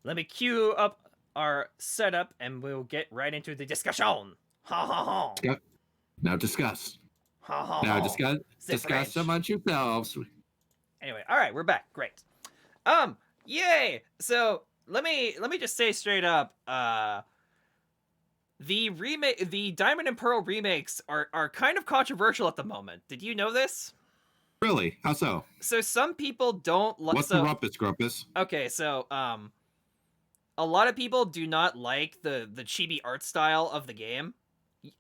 Let me cue up our setup, and we'll get right into the discussion. Ha ha ha. Now discuss. Ha ha Now ha. discuss amongst yourselves. Anyway, all right, we're back. Great. Yay. So let me just say straight up, the Diamond and Pearl remakes are kind of controversial at the moment. Did you know this? Really? How so? So some people don't like. What's the rumpus, Grumpus? Okay, so a lot of people do not like the chibi art style of the game.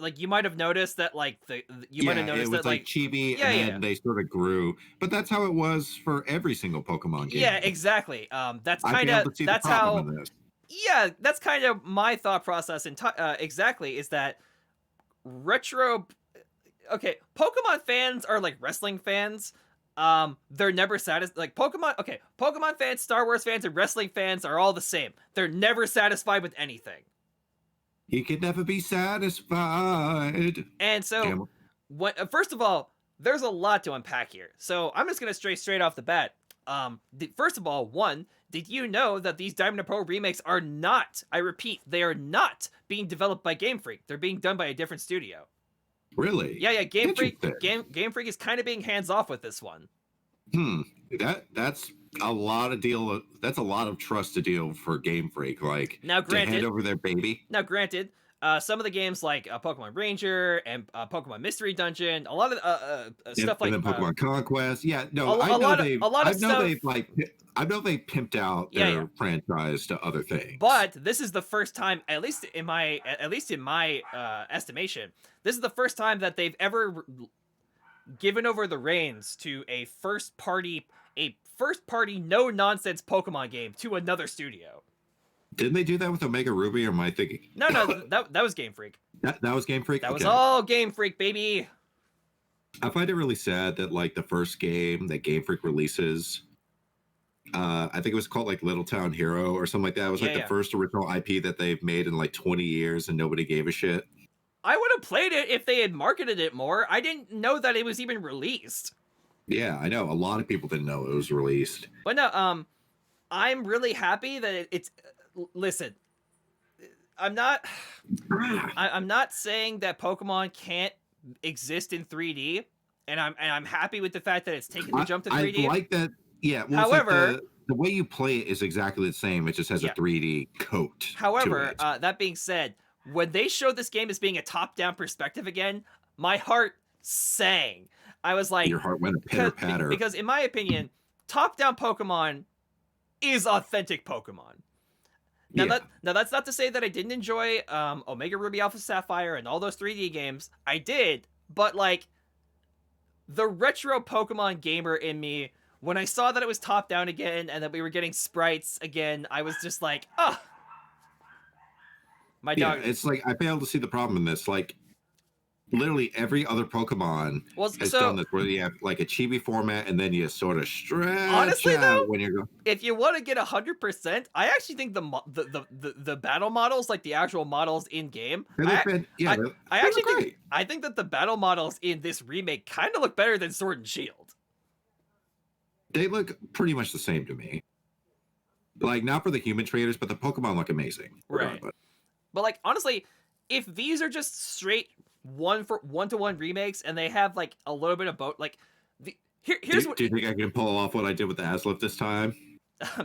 Like, you might have noticed that, like, you might have noticed it was that, like chibi, and then they sort of grew. But that's how it was for every single Pokemon game. Yeah, exactly. That's I'd kind be able of to see that's the problem how. in this. Yeah, that's kind of my thought process. Exactly, is that retro. Okay, Pokemon fans are like wrestling fans. They're never satisfied. Like, Pokemon fans, Star Wars fans, and wrestling fans are all the same. They're never satisfied with anything. He can never be satisfied. And so, first of all, there's a lot to unpack here. So I'm just gonna straight off the bat. First of all, one, did you know that these Diamond and Pearl remakes are not? I repeat, they are not being developed by Game Freak. They're being done by a different studio. Really? Yeah. Game Freak is kind of being hands off with this one. That's a lot of that's a lot of trust to deal for Game Freak. Like, now, granted, to hand over their baby. Now, granted, some of the games like Pokemon Ranger and Pokemon Mystery Dungeon, a lot of stuff like and then Pokemon Conquest. Yeah, no, I know they've pimped out their franchise to other things. But this is the first time, at least in my estimation, this is the first time that they've ever given over the reins to a first party no nonsense Pokemon game to another studio. Didn't they do that with Omega Ruby, or am I thinking? No, that was Game Freak. That was Game Freak? That was all Game Freak, baby. I find it really sad that, like, the first game that Game Freak releases, I think it was called, like, Little Town Hero or something like that. It was, the first original IP that they've made in, like, 20 years, and nobody gave a shit. I would have played it if they had marketed it more. I didn't know that it was even released. Yeah, I know. A lot of people didn't know it was released. But no, I'm really happy that it's... Listen, I'm not saying that Pokemon can't exist in 3D, and I'm happy with the fact that it's taken the jump to 3D. I like that. Yeah. Well, however, like the way you play it is exactly the same. It just has a 3D coat. However, that being said, when they showed this game as being a top-down perspective again, my heart sang. I was like, your heart went a pitter-patter. Because in my opinion, top-down Pokemon is authentic Pokemon. Now, that's not to say that I didn't enjoy Omega Ruby Alpha Sapphire and all those 3D games. I did, but, like, the retro Pokemon gamer in me, when I saw that it was top-down again and that we were getting sprites again, I was just like, ah. My dog. It's like, I failed to see the problem in this. Like, literally every other Pokemon has done this, where you have, like, a chibi format, and then you sort of stretch honestly, out though, when you're going. If you want to get 100%, I actually think the battle models, like the actual models in game, I think that the battle models in this remake kind of look better than Sword and Shield. They look pretty much the same to me. Like, not for the human traders, but the Pokemon look amazing. Right. But, like, honestly, if these are just straight one-to-one remakes, and they have, like, a little bit of both, like, here's do you think I can pull off what I did with the Aslift this time?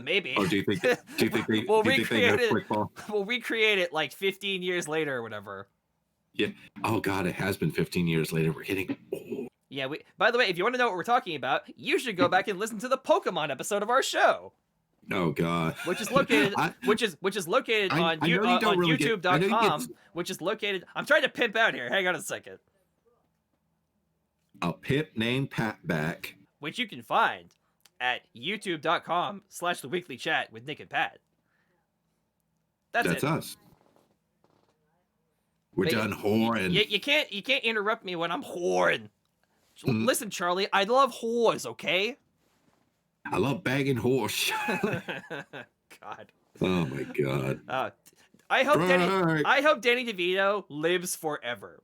Maybe. Or do you think they we'll recreate it like 15 years later or whatever. Yeah. Oh God, it has been 15 years later. We're getting old. Yeah. By the way, if you want to know what we're talking about, you should go back and listen to the Pokemon episode of our show. Oh God. Which is located on YouTube.com, which is located. I'm trying to pimp out here. Hang on a second. A pimp named Pat back. Which you can find at youtube.com/The Weekly Chat with Nick and Pat. That's us. We're done whoring. You can't interrupt me when I'm whoring. Listen, Charlie, I love whores, okay? I love bagging horse. God. Oh my God. I hope Danny DeVito lives forever.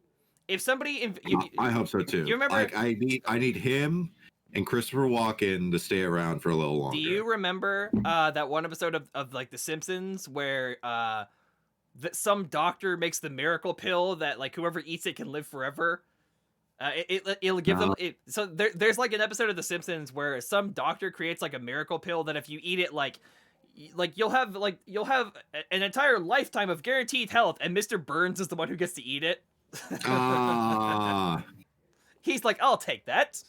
If somebody, I hope so too. You remember? Like, I need him and Christopher Walken to stay around for a little longer. Do you remember that one episode of like The Simpsons where that some doctor makes the miracle pill that like whoever eats it can live forever? It'll give them it, so there's like an episode of The Simpsons where some doctor creates like a miracle pill that if you eat it like you'll have an entire lifetime of guaranteed health, and Mr. Burns is the one who gets to eat it. He's like, I'll take that.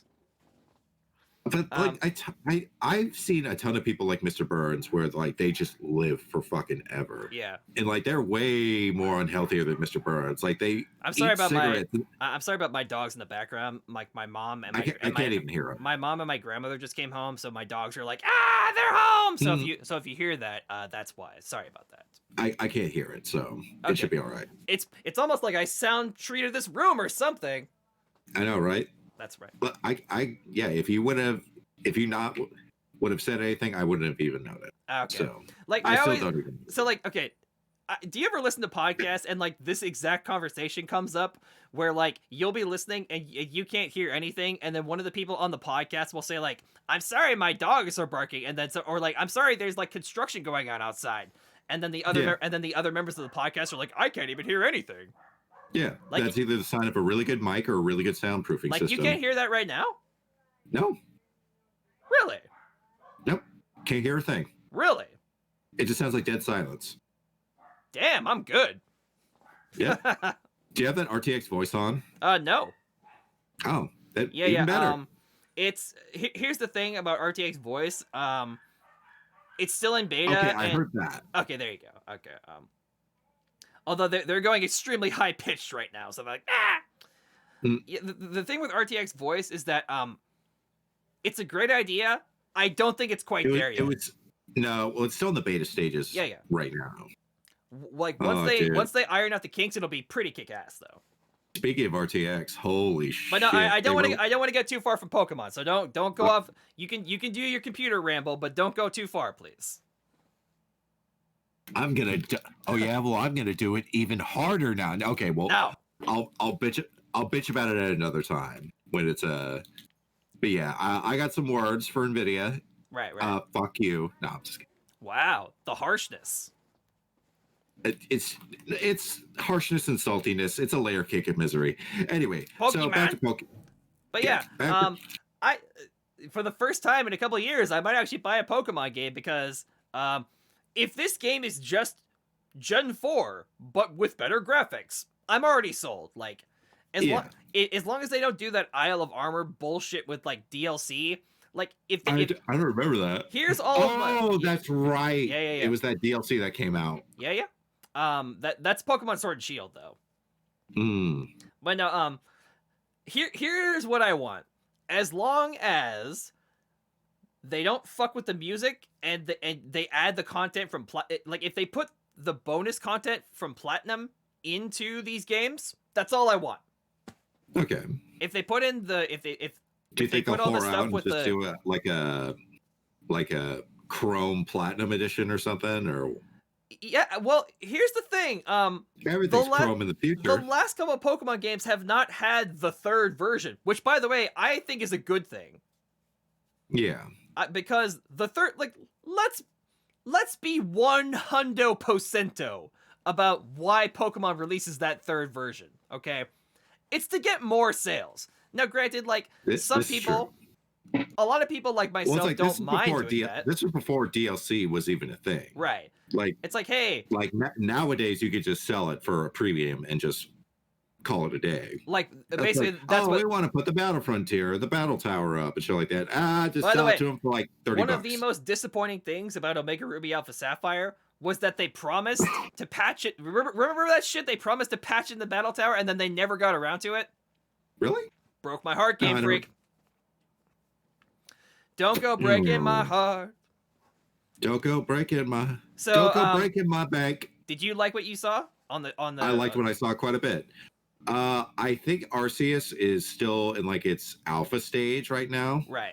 But like I've seen a ton of people like Mr. Burns where like they just live for fucking ever. Yeah. And like they're way more unhealthier than Mr. Burns. Like they I'm sorry about cigarettes. I'm sorry about my dogs in the background. Like my mom and my I can't even hear them. My mom and my grandmother just came home, so my dogs are like, ah, they're home. So if you hear that, that's why. Sorry about that. I can't hear it, so it should be all right. It's almost like I sound treated this room or something. I know, right? That's right. But yeah, if you would have said anything, I wouldn't have even known it. Okay. So like I always, still don't even. So like, okay, do you ever listen to podcasts and like this exact conversation comes up where like you'll be listening and you can't hear anything, and then one of the people on the podcast will say like, "I'm sorry, my dogs are barking," and then or like, "I'm sorry, there's like construction going on outside," and then the other members of the podcast are like, "I can't even hear anything." Yeah, like, that's either the sign of a really good mic or a really good soundproofing like system. You can't hear that right now? No. Really? Nope. Can't hear a thing. Really? It just sounds like dead silence. Damn, I'm good. Yeah. Do you have that RTX voice on? No. Oh, even better. Here's the thing about RTX voice. It's still in beta. Okay, I heard that. Okay, there you go. Okay. Although they're going extremely high pitched right now, so they're like, ah. Yeah, the thing with RTX voice is that it's a great idea. I don't think it's quite there yet. It's still in the beta stages. Yeah. Right now. Like once they iron out the kinks, it'll be pretty kick ass though. Speaking of RTX, holy shit! But no, I don't want to get too far from Pokemon, so don't go off. You can do your computer ramble, but don't go too far, please. I'm gonna do it even harder now. Okay, well, no. I'll bitch about it at another time when it's But yeah, I got some words for NVIDIA. Right. Fuck you. No, I'm just kidding. Wow, the harshness. It's harshness and saltiness. It's a layer cake of misery. Anyway, Pokemon. So back to Pokemon. But yeah, I for the first time in a couple of years, I might actually buy a Pokemon game because if this game is just Gen 4 but with better graphics, I'm already sold. Like as long as they don't do that Isle of Armor bullshit with like DLC. Like I don't remember that. Here's all of my. Oh, that's right. Yeah. It was that DLC that came out. Yeah. That's Pokemon Sword and Shield though. But no, here's what I want. As long as they don't fuck with the music and they add the content from like if they put the bonus content from Platinum into these games, that's all I want. Okay. If they put in the do you think they'll pull around and just do like a Chrome Platinum edition or something, or? Yeah, well, here's the thing. Everything's Chrome in the future. The last couple of Pokemon games have not had the third version, which, by the way, I think is a good thing. Yeah. Because the third, like, let's be 100% about why Pokemon releases that third version. Okay, it's to get more sales. Now, granted, like some people, a lot of people like myself don't mind doing that. This was before DLC was even a thing, right? Like it's like, hey, like nowadays you could just sell it for a premium and just call it a day. Like basically, that's what we want to put the Battle Frontier, the Battle Tower up, and shit like that. Just sell it to them for like $30. One of the most disappointing things about Omega Ruby Alpha Sapphire was that they promised to patch it. Remember that shit? They promised to patch in the Battle Tower, and then they never got around to it. Really? Broke my heart, Game Freak. Don't go breaking my heart. Don't go breaking my. So, don't go breaking my bank. Did you like what you saw on the? I liked what I saw quite a bit. I think Arceus is still in like its alpha stage right now. Right.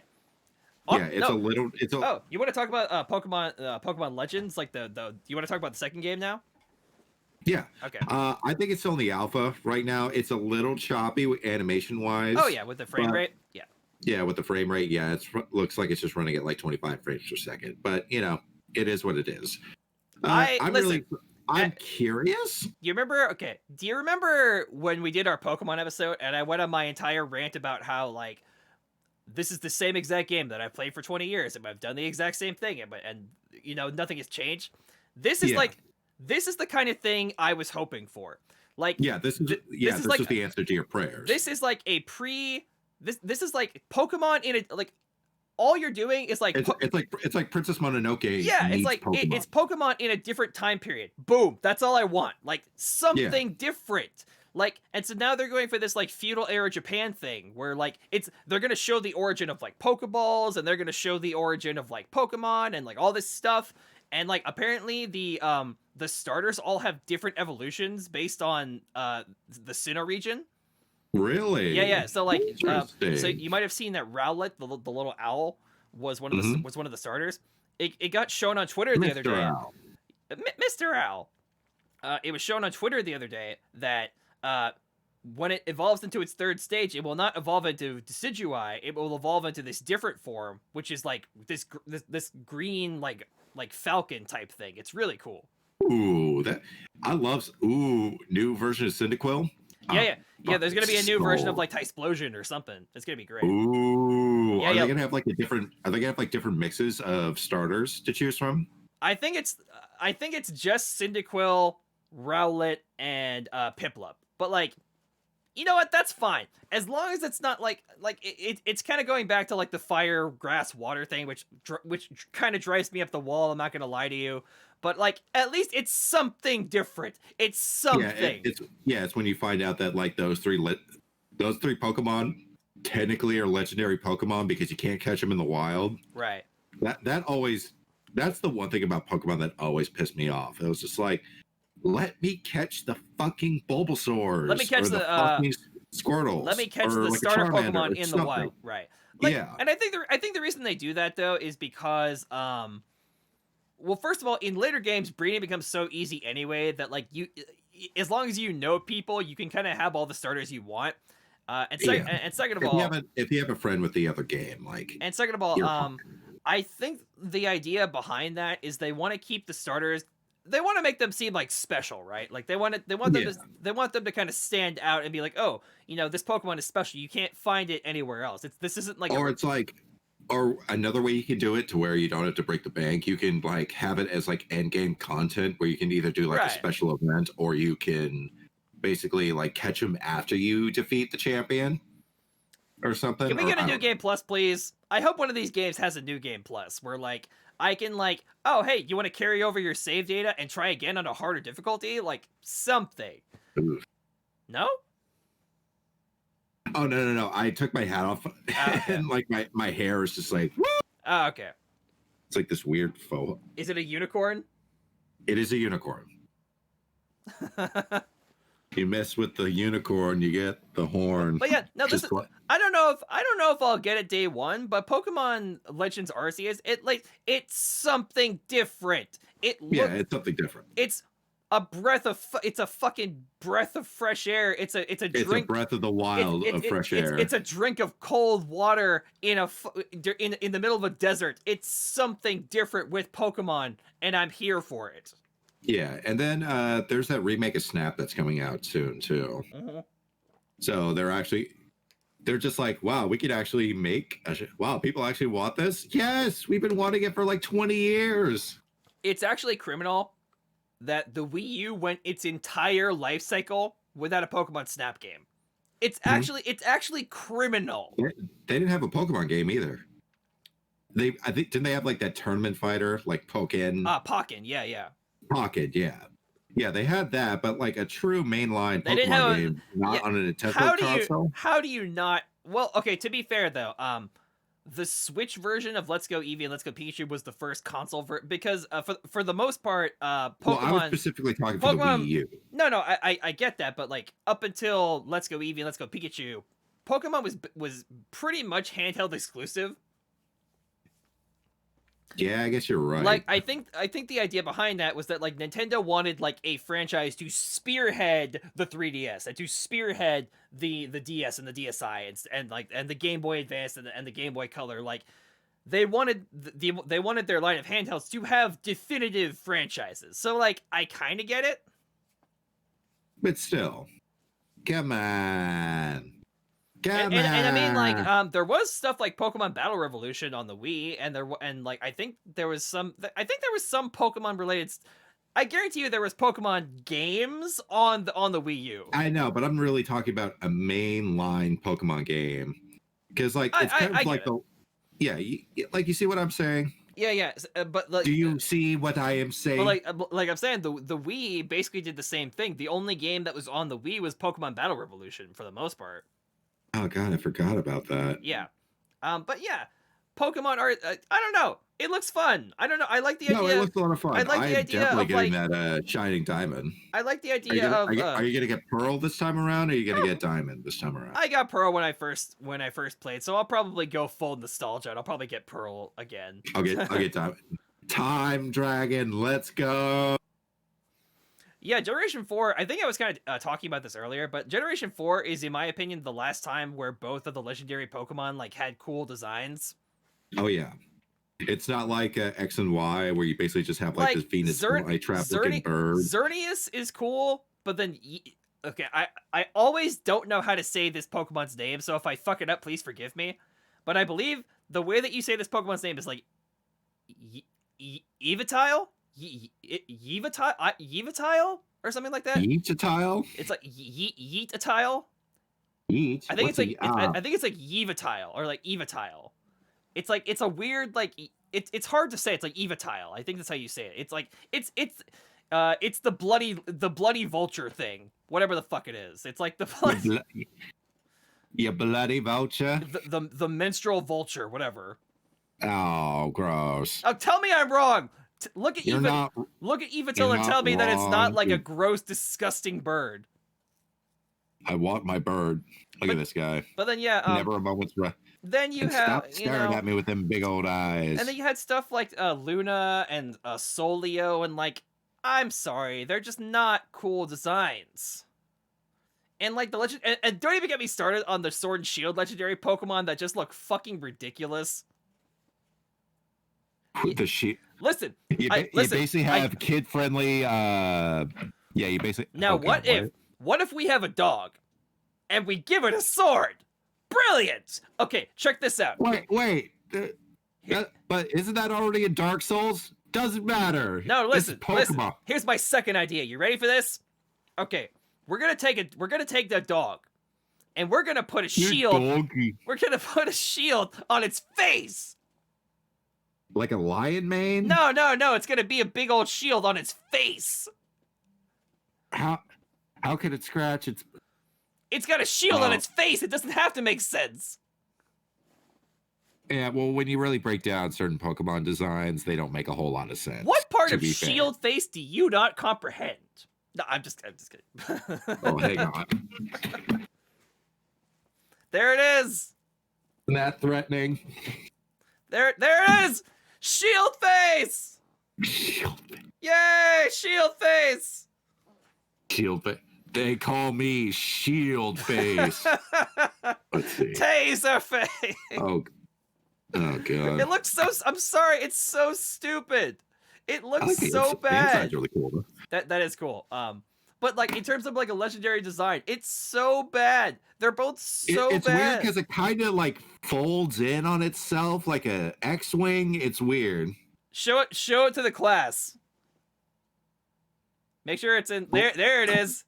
Yeah, you want to talk about Pokemon Legends? Like you want to talk about the second game now? Yeah. Okay. I think it's still in the alpha right now. It's a little choppy animation wise. Oh yeah, with the frame rate. Yeah. Yeah, with the frame rate, yeah, looks like it's just running at like 25 frames per second. But it is what it is. I'm curious. You remember? Okay, do you remember when we did our Pokemon episode and I went on my entire rant about how like this is the same exact game that I've played for 20 years and I've done the exact same thing and nothing has changed. This is this is the kind of thing I was hoping for. Like this is the answer to your prayers. This is like this is like Pokemon in a like all you're doing is like it's like Princess Mononoke. Yeah, it's like Pokemon. It's Pokemon in a different time period. Boom, that's all I want. Like something different. Like, and so now they're going for this like feudal era Japan thing where like they're gonna show the origin of like Pokeballs and they're gonna show the origin of like Pokemon and like all this stuff. And like apparently the starters all have different evolutions based on the Sinnoh region. Really? Yeah. So like, so you might have seen that Rowlet, the little owl, was one of the starters. It got shown on Twitter the other day. Owl. Mr. Owl. It was shown on Twitter the other day that when it evolves into its third stage, it will not evolve into Decidueye. It will evolve into this different form, which is like this green like falcon type thing. It's really cool. Ooh, new version of Cyndaquil. Yeah. There's gonna be a new version of like Tysplosion or something. It's gonna be great. Ooh, are they gonna have like different mixes of starters to choose from? I think it's just Cyndaquil, Rowlet, and Piplup. But like, you know what? That's fine as long as it's not like it's kind of going back to like the fire, grass, water thing, which kind of drives me up the wall. I'm not gonna lie to you. But like, at least it's something different. It's something. It's when you find out that like those three Pokemon technically are legendary Pokemon because you can't catch them in the wild. Right. That's the one thing about Pokemon that always pissed me off. It was just like, let me catch the fucking Bulbasaurs. Let me catch the fucking Squirtles. Let me catch the like starter Pokemon in the wild. Right. Like, yeah. And I think the reason they do that though is because well, first of all, in later games, breeding becomes so easy anyway that like as long as you know people, you can kind of have all the starters you want. And second of all, if you have a friend with the other game, like. And second of all, I think the idea behind that is they want to keep the starters. They want to make them seem like special, right? Like they want them to kind of stand out and be like, oh, this Pokemon is special. You can't find it anywhere else. This isn't like. Or another way you can do it to where you don't have to break the bank, you can like have it as like end game content where you can either do like a special event or you can basically like catch them after you defeat the champion or something. Can we get a new game plus, please? I hope one of these games has a new game plus where like I can like, oh hey, you want to carry over your save data and try again on a harder difficulty, like something. Oof. No. Oh no! I took my hat off, and like my hair is just like. Woo! Oh, okay. It's like this weird faux. Is it a unicorn? It is a unicorn. You mess with the unicorn, you get the horn. But yeah, no, listen. I don't know if I'll get it day one, but Pokemon Legends Arceus, it's something different. It's something different. It's a fucking breath of fresh air. It's a drink. It's a breath of the wild of fresh air. It's a drink of cold water in the middle of a desert. It's something different with Pokemon, and I'm here for it. Yeah, and then there's that remake of Snap that's coming out soon too. Mm-hmm. So they're just like, wow, we could actually wow, people actually want this? Yes, we've been wanting it for like 20 years. It's actually criminal that the Wii U went its entire life cycle without a Pokemon Snap game. It's actually criminal. They didn't have a Pokemon game either. I think didn't they have like that tournament fighter like Pokken? Pokken, yeah. Pokken, yeah. Yeah, they had that, but like a true mainline Pokemon game, not on a Nintendo console. How do you not? Well, okay. To be fair though, the Switch version of Let's Go Eevee and Let's Go Pikachu was the first console because for the most part, Pokemon. Well, I was specifically talking for the Wii U. No, I get that, but like up until Let's Go Eevee and Let's Go Pikachu, Pokemon was pretty much handheld exclusive. Yeah, I guess you're right. Like, I think the idea behind that was that like Nintendo wanted like a franchise to spearhead the 3DS and to spearhead the DS and the DSi and the Game Boy Advance and the Game Boy Color. Like, they wanted they wanted their line of handhelds to have definitive franchises. So like, I kind of get it. But still, come on. And I mean, like, there was stuff like Pokemon Battle Revolution on the Wii, and like I think there was some Pokemon related. I guarantee you there was Pokemon games on the Wii U. I know, but I'm really talking about a mainline Pokemon game because, like, it's kind of like like you see what I'm saying. Yeah, but like, do you see what I am saying? But like I'm saying, the Wii basically did the same thing. The only game that was on the Wii was Pokemon Battle Revolution for the most part. Oh god, I forgot about that. Yeah, but yeah, Pokemon art. I don't know. It looks fun. I don't know. I like the idea. No, it looks a lot of fun. I like the idea definitely of getting like that shining diamond. I like the idea of. Are you gonna get Pearl this time around, or are you gonna get Diamond this time around? I got Pearl when I first played, so I'll probably go full nostalgia and I'll probably get Pearl again. I'll get Diamond. Time Dragon, let's go. Yeah, Generation 4, I think I was kind of talking about this earlier, but Generation 4 is, in my opinion, the last time where both of the legendary Pokemon, like, had cool designs. Oh, yeah. It's not like X and Y, where you basically just have, like this Venus flytrap-looking bird. Xerneas is cool, but then... Okay, I always don't know how to say this Pokemon's name, so if I fuck it up, please forgive me. But I believe the way that you say this Pokemon's name is, like... Yveltal? Yveltal or something like that. Yeetatile? It's like Yeetatile. Yeet. I think it's like Yveltal or like Evatile. It's like it's a weird like it's hard to say. It's like Evatile. I think that's how you say it. It's like it's the bloody vulture thing. Whatever the fuck it is. It's like the bloody vulture. The menstrual vulture. Whatever. Oh, gross. Oh, tell me I'm wrong. Look at Evatil and tell me that it's not like a gross, disgusting bird. I want my bird. Look at this guy. But then, yeah, never a moment's rest. Then you have stop staring at me with them big old eyes. And then you had stuff like Luna and Solio, and like, I'm sorry, they're just not cool designs. And like the legend, and don't even get me started on the Sword and Shield legendary Pokemon that just look fucking ridiculous. The shit. Listen, you basically have kid-friendly. You basically. Now, okay, what if we have a dog, and we give it a sword? Brilliant. Okay, check this out. Wait. But isn't that already in Dark Souls? Doesn't matter. No, listen. Here's my second idea. You ready for this? Okay, we're gonna take the dog, and we're gonna put a shield. We're gonna put a shield on its face. Like a lion mane? No. It's gonna be a big old shield on its face. How could it scratch its? It's got a shield on its face. It doesn't have to make sense. Yeah, well, when you really break down certain Pokemon designs, they don't make a whole lot of sense. What part of shield face do you not comprehend? No, I'm just kidding. Oh, hang on. There it is. Isn't that threatening? There it is. Shield face! Shield face. Yay! Shield face! Shield face. They call me Shield face. Let's see. Taser face! Oh god. It looks so... I'm sorry, it's so stupid. It looks so bad. The inside's really cool, though. That is cool. But like in terms of like a legendary design, it's so bad. They're both so it's bad. It's weird because it kind of like folds in on itself like a X-wing. It's weird. Show it to the class. Make sure it's in there. There it is.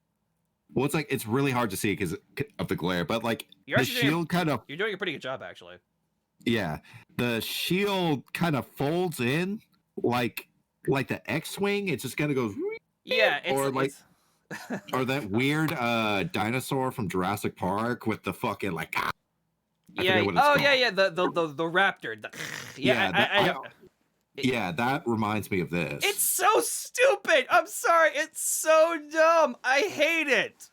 Well, it's really hard to see because of the glare, but like the shield kind of. You're doing a pretty good job, actually. Yeah, the shield kind of folds in like the X-wing. It's just kind of goes. Yeah, or that weird dinosaur from Jurassic Park with the fucking like. Yeah. The raptor. Yeah, that reminds me of this. It's so stupid. I'm sorry. It's so dumb. I hate it.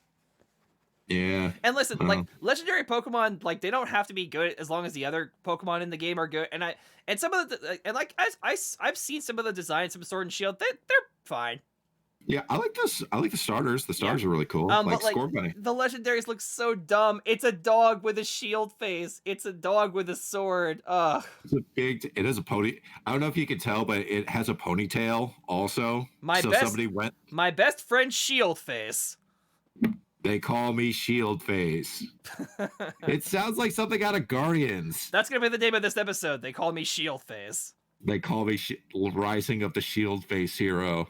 Yeah. And listen, like legendary Pokemon, like they don't have to be good as long as the other Pokemon in the game are good. And some of the and like I've seen some of the designs from Sword and Shield. They're fine. Yeah, I like this. I like the starters. The starters are really cool. But like Scorbunny. the legendaries look so dumb. It's a dog with a shield face. It's a dog with a sword. Ugh. It is a pony. I don't know if you can tell, but it has a ponytail also. My best friend Shield Face. They call me Shield Face. It sounds like something out of Guardians. That's gonna be the name of this episode. They call me Shield Face. They call me Rising of the Shield Face Hero.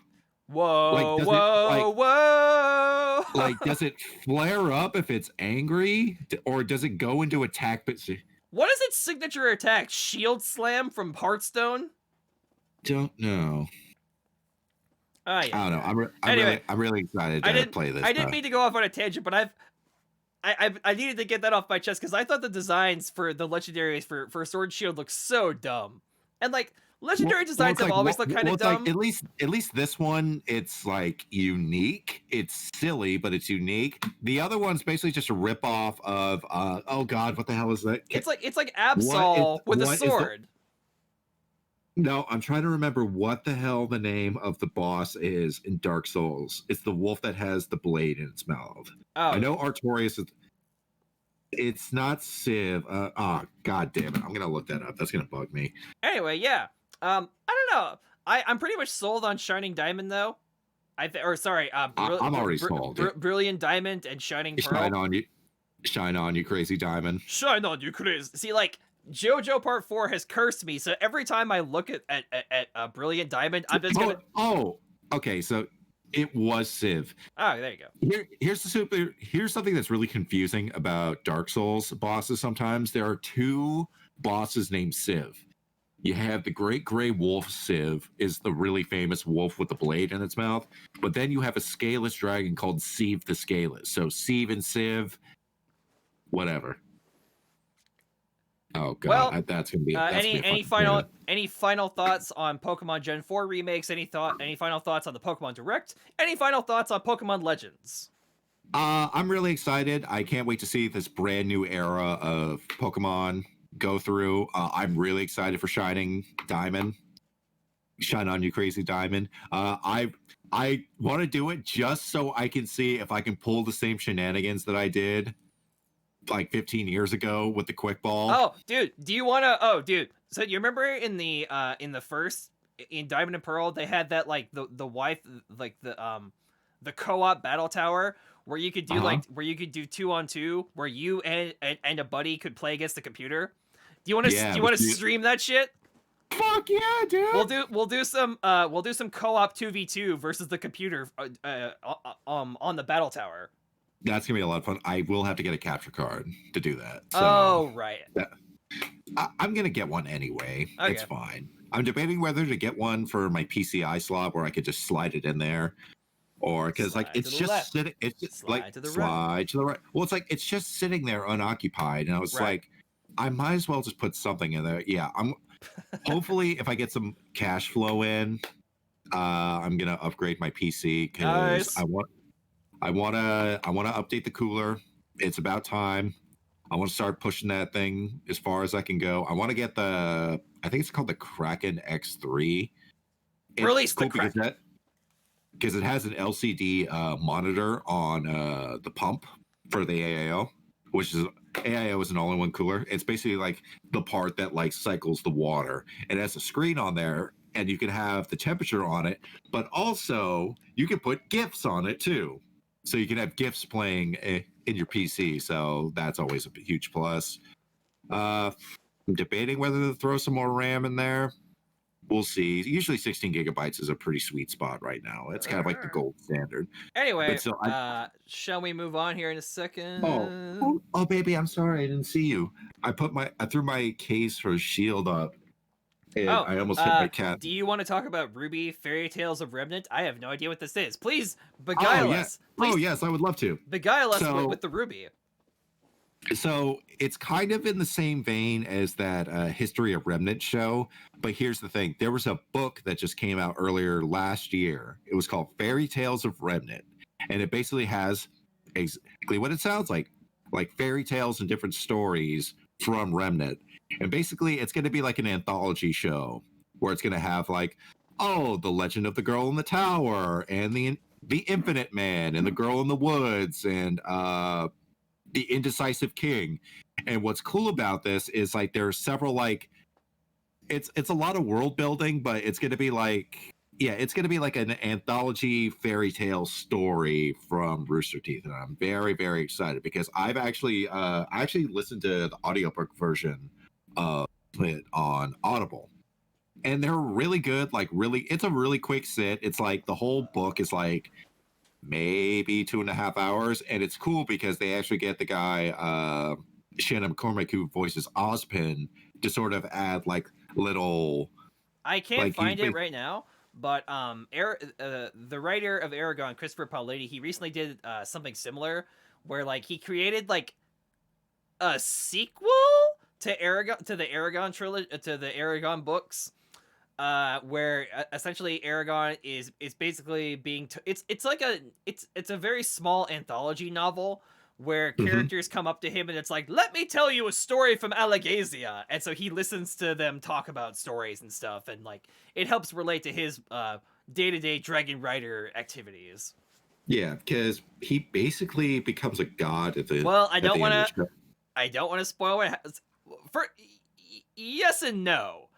Whoa, whoa! Like, does it flare up if it's angry, or does it go into attack? What is its signature attack? Shield Slam from Hearthstone? Don't know. Oh, yeah. I don't know. I'm really excited to play this. I didn't mean to go off on a tangent, but I needed to get that off my chest because I thought the designs for the legendaries for Sword and Shield look so dumb, and like. Legendary designs have always looked kind of dumb. Like, at least this one, it's like unique. It's silly, but it's unique. The other one's basically just a ripoff of oh god, what the hell is that? It's like Absol with a sword. No, I'm trying to remember what the hell the name of the boss is in Dark Souls. It's the wolf that has the blade in its mouth. Oh. I know Artorias is. It's not Civ. God damn it! I'm gonna look that up. That's gonna bug me. Anyway, yeah. I don't know. I'm pretty much sold on Shining Diamond though. I'm already sold. Brilliant Diamond and Shining Pearl. Shine on you, crazy diamond. Shine on you, crazy. See, like JoJo Part 4 has cursed me, so every time I look at Brilliant Diamond, I'm just gonna. Oh, okay. So it was Civ. Oh, there you go. Here's something that's really confusing about Dark Souls bosses. Sometimes there are two bosses named Civ. You have the Great Gray Wolf. Civ is the really famous wolf with the blade in its mouth. But then you have a scaleless dragon called Sieve the Scaleless. So Sieve and Civ, whatever. Oh god, well, that's gonna be any final thoughts on Pokemon Gen 4 remakes? Any final thoughts on the Pokemon Direct? Any final thoughts on Pokemon Legends? I'm really excited. I can't wait to see this brand new era of Pokemon go through. I'm really excited for Shining Diamond. Shine on you, crazy diamond. I want to do it just so I can see if I can pull the same shenanigans that I did like 15 years ago with the quick ball. Oh, dude, do you want to? Oh, dude. So you remember in the first in Diamond and Pearl, they had that like the wife like the co-op battle tower where you could do where you could do 2-on-2 where you and a buddy could play against the computer. Do you want to stream that shit? Fuck yeah, dude. We'll do some co-op 2v2 versus the computer on the battle tower. That's gonna be a lot of fun. I will have to get a capture card to do that. So oh right. I'm gonna get one anyway. Okay. It's fine. I'm debating whether to get one for my PCI slot where I could just slide it in there, or because like it's just sitting. It's just slide to the right. Well, it's like it's just sitting there unoccupied, and I was like, I might as well just put something in there. Yeah, I'm. Hopefully, if I get some cash flow in, I'm gonna upgrade my PC because I want to update the cooler. It's about time. I want to start pushing that thing as far as I can go. I want to get I think it's called the Kraken X3. Release the Kraken. Because it has an LCD monitor on the pump for the AIO, which is AIO is an all-in-one cooler. It's basically like the part that like cycles the water. It has a screen on there, and you can have the temperature on it, but also you can put GIFs on it too. So you can have GIFs playing in your PC. So that's always a huge plus. I'm debating whether to throw some more RAM in there. We'll see. Usually 16 gigabytes is a pretty sweet spot right now. It's kind of like the gold standard. Anyway, shall we move on here in a second? Oh, baby, I'm sorry. I didn't see you. I threw my case for Shield up. And I almost hit my cat. Do you want to talk about Ruby Fairy Tales of Remnant? I have no idea what this is. Please beguile us. Oh, yes, I would love to. Beguile us with the Ruby. So it's kind of in the same vein as that History of Remnant show. But here's the thing. There was a book that just came out earlier last year. It was called Fairy Tales of Remnant. And it basically has exactly what it sounds like fairy tales and different stories from Remnant. And basically, it's going to be like an anthology show where it's going to have like, oh, the Legend of the Girl in the Tower, and the Infinite Man, and the Girl in the Woods, and the Indecisive King. And what's cool about this is like there's several like it's a lot of world building, but it's going to be like it's going to be like an anthology fairy tale story from Rooster Teeth, and I'm very, very excited because I've actually listened to the audiobook version of it on Audible, and they're really good. Like, really, it's a really quick sit. It's like the whole book is like maybe 2.5 hours, and it's cool because they actually get the guy Shannon McCormick, who voices Ozpin, to sort of add like little. I can't find it right now, but the writer of Aragon, Christopher Paolini, he recently did something similar, where like he created like a sequel to Aragon, to the Aragon trilogy, to the Aragon books, where essentially Aragon is basically being it's like it's a very small anthology novel where characters come up to him and it's like, let me tell you a story from Alagasia, and so he listens to them talk about stories and stuff, and like it helps relate to his day-to-day dragon rider activities. Yeah, because he basically becomes a god at the. Well, I don't want to spoil what happens. Yes and no.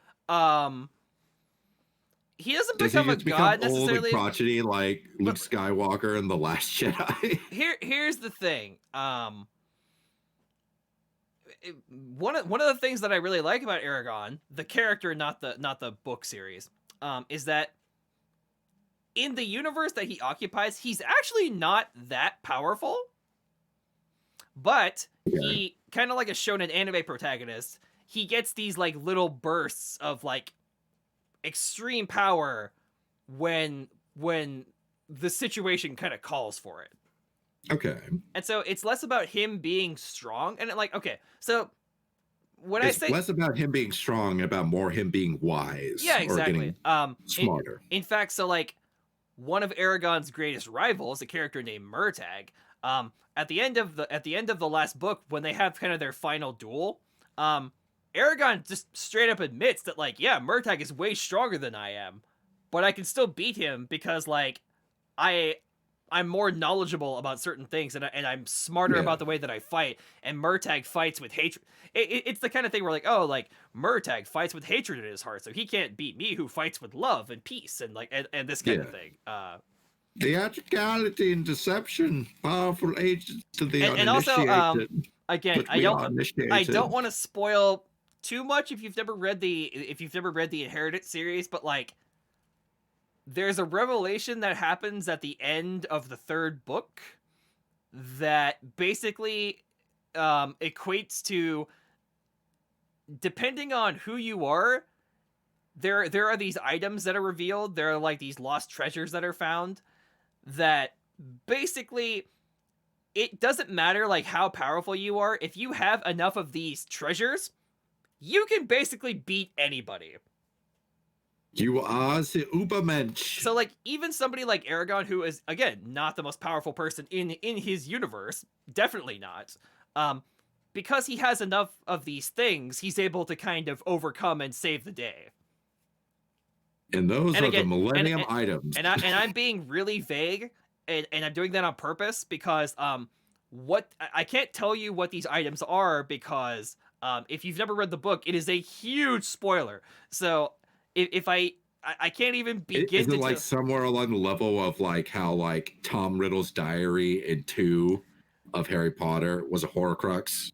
He doesn't become a god necessarily. Old crotchety like Luke Skywalker in The Last Jedi. Here's the thing. One of the things that I really like about Aragon, the character, not the book series, is that in the universe that he occupies, he's actually not that powerful. But he, kind of like a shonen anime protagonist, he gets these like little bursts of like extreme power when the situation kind of calls for it. Okay. And so it's less about him being strong, and like, okay, so when it's I say less about him being strong, about more him being wise. Yeah, exactly. Smarter. In fact, so like one of Aragon's greatest rivals, a character named Murtagh, at the end of the last book, when they have kind of their final duel, Aragon just straight up admits that, like, yeah, Murtagh is way stronger than I am, but I can still beat him because, like, I'm more knowledgeable about certain things, and I'm smarter about the way that I fight, and Murtagh fights with hatred. It's the kind of thing where, like, oh, like, Murtagh fights with hatred in his heart, so he can't beat me, who fights with love and peace, and, like, and this kind of thing. Theatricality and deception, powerful agents to the uninitiated. And also, again, I don't want to spoil too much if you've never read the Inheritance series, but like there's a revelation that happens at the end of the third book that basically equates to, depending on who you are, there are these items that are revealed. There are like these lost treasures that are found that basically, it doesn't matter like how powerful you are. If you have enough of these treasures, you can basically beat anybody. You are the Ubermensch. So, like, even somebody like Aragon, who is, again, not the most powerful person in his universe, definitely not, because he has enough of these things, he's able to kind of overcome and save the day. And those are the Millennium items. And I'm being really vague, and I'm doing that on purpose, because what I can't tell you what these items are, because if you've never read the book, it is a huge spoiler. So if I can't even begin to... Is it like somewhere along the level of like how like Tom Riddle's diary in 2 of Harry Potter was a Horcrux?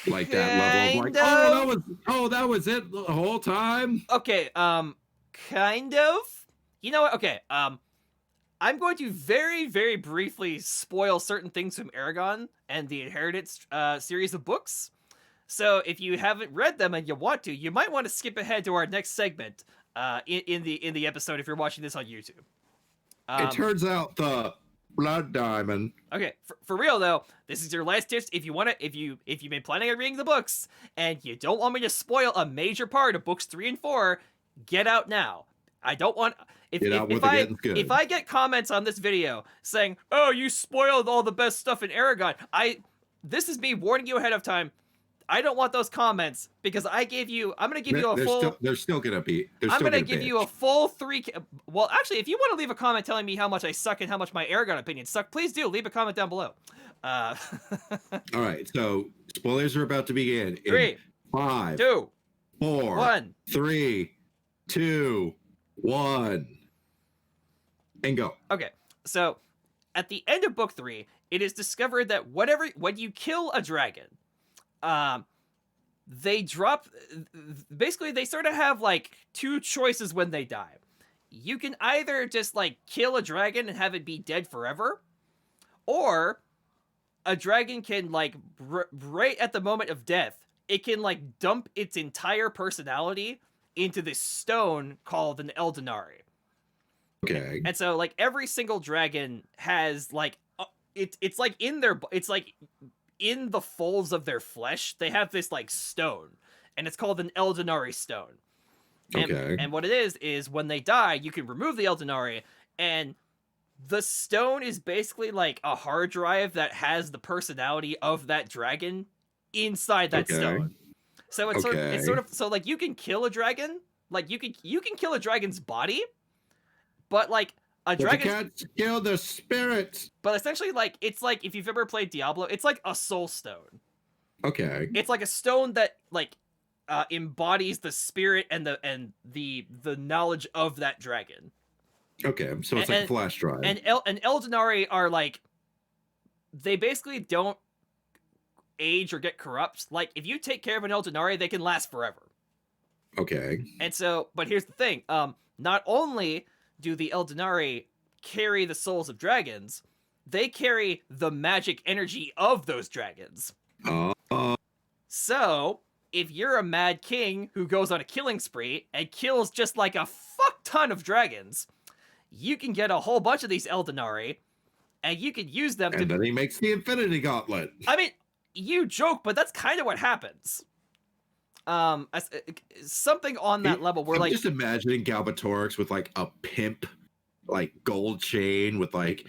Like that level of like, that was it the whole time? Okay, kind of. You know what? Okay, I'm going to very, very briefly spoil certain things from Aragon and the Inheritance series of books. So if you haven't read them and you want to, you might want to skip ahead to our next segment in the episode if you're watching this on YouTube. It turns out the blood diamond. Okay, for real though, this is your last tips. If you want to, if you've been planning on reading the books and you don't want me to spoil a major part of books 3 and 4, get out now. I don't want Get out with it getting good. if I get comments on this video saying, "Oh, you spoiled all the best stuff in Aragon," this is me warning you ahead of time. I don't want those comments because I gave you. I'm gonna give you a full. They're still gonna be. I'm gonna give you a full 3. Well, actually, if you want to leave a comment telling me how much I suck and how much my Aragon opinions suck, please do leave a comment down below. All right, so spoilers are about to begin. In 3, 5, 2, 4, 1. 3, 2, 1, and go. Okay, so at the end of book 3, it is discovered that when you kill a dragon, they drop. Basically, they sort of have like 2 choices when they die. You can either just like kill a dragon and have it be dead forever, or a dragon can like right at the moment of death, it can like dump its entire personality into this stone called an Eldonari. Okay. And so like every single dragon has like it's like in the folds of their flesh, they have this like stone, and it's called an Eldonari Stone. And what it is when they die, you can remove the Eldonari, and the stone is basically like a hard drive that has the personality of that dragon inside that stone. So it's sort of so like you can kill a dragon, like you can kill a dragon's body, but like a dragon can't kill the spirits. But essentially, like it's like if you've ever played Diablo, it's like a soul stone. Okay. It's like a stone that like embodies the spirit and the knowledge of that dragon. Okay, so it's like a flash drive. And Eldonari are like, they basically don't age or get corrupt. Like if you take care of an Eldonari, they can last forever. Okay. And so, but here's the thing: not only do the Eldonari carry the souls of dragons, they carry the magic energy of those dragons. So, if you're a mad king who goes on a killing spree and kills just like a fuck ton of dragons, you can get a whole bunch of these Eldonari, and you can use them and then he makes the Infinity Gauntlet. I mean, you joke, but that's kind of what happens. Something on that level where I'm just imagining Galbatorix with like a pimp like gold chain with like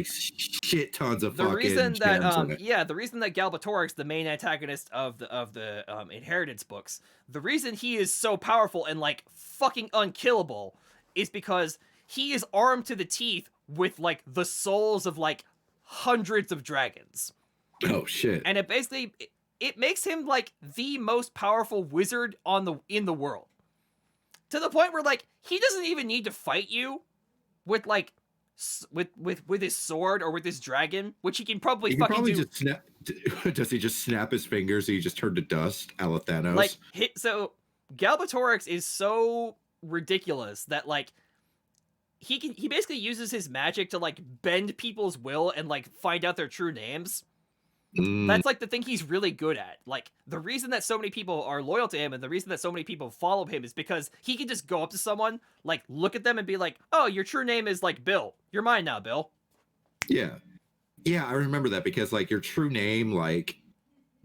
shit tons of fucking reason gems that in it. The reason that Galbatorix, the main antagonist of the Inheritance books, the reason he is so powerful and like fucking unkillable is because he is armed to the teeth with like the souls of like hundreds of dragons. Oh shit. And it basically it makes him like the most powerful wizard in the world. To the point where like he doesn't even need to fight you with like with his sword or with his dragon, which he can probably do. Just snap. Does he just snap his fingers and he just turned to dust, a la Thanos? Like so Galbatorix is so ridiculous that like he basically uses his magic to like bend people's will and like find out their true names. That's like the thing he's really good at. Like the reason that so many people are loyal to him and the reason that so many people follow him is because he can just go up to someone, like look at them and be like, "Oh, your true name is like Bill. You're mine now, Bill." Yeah, I remember that because like your true name, like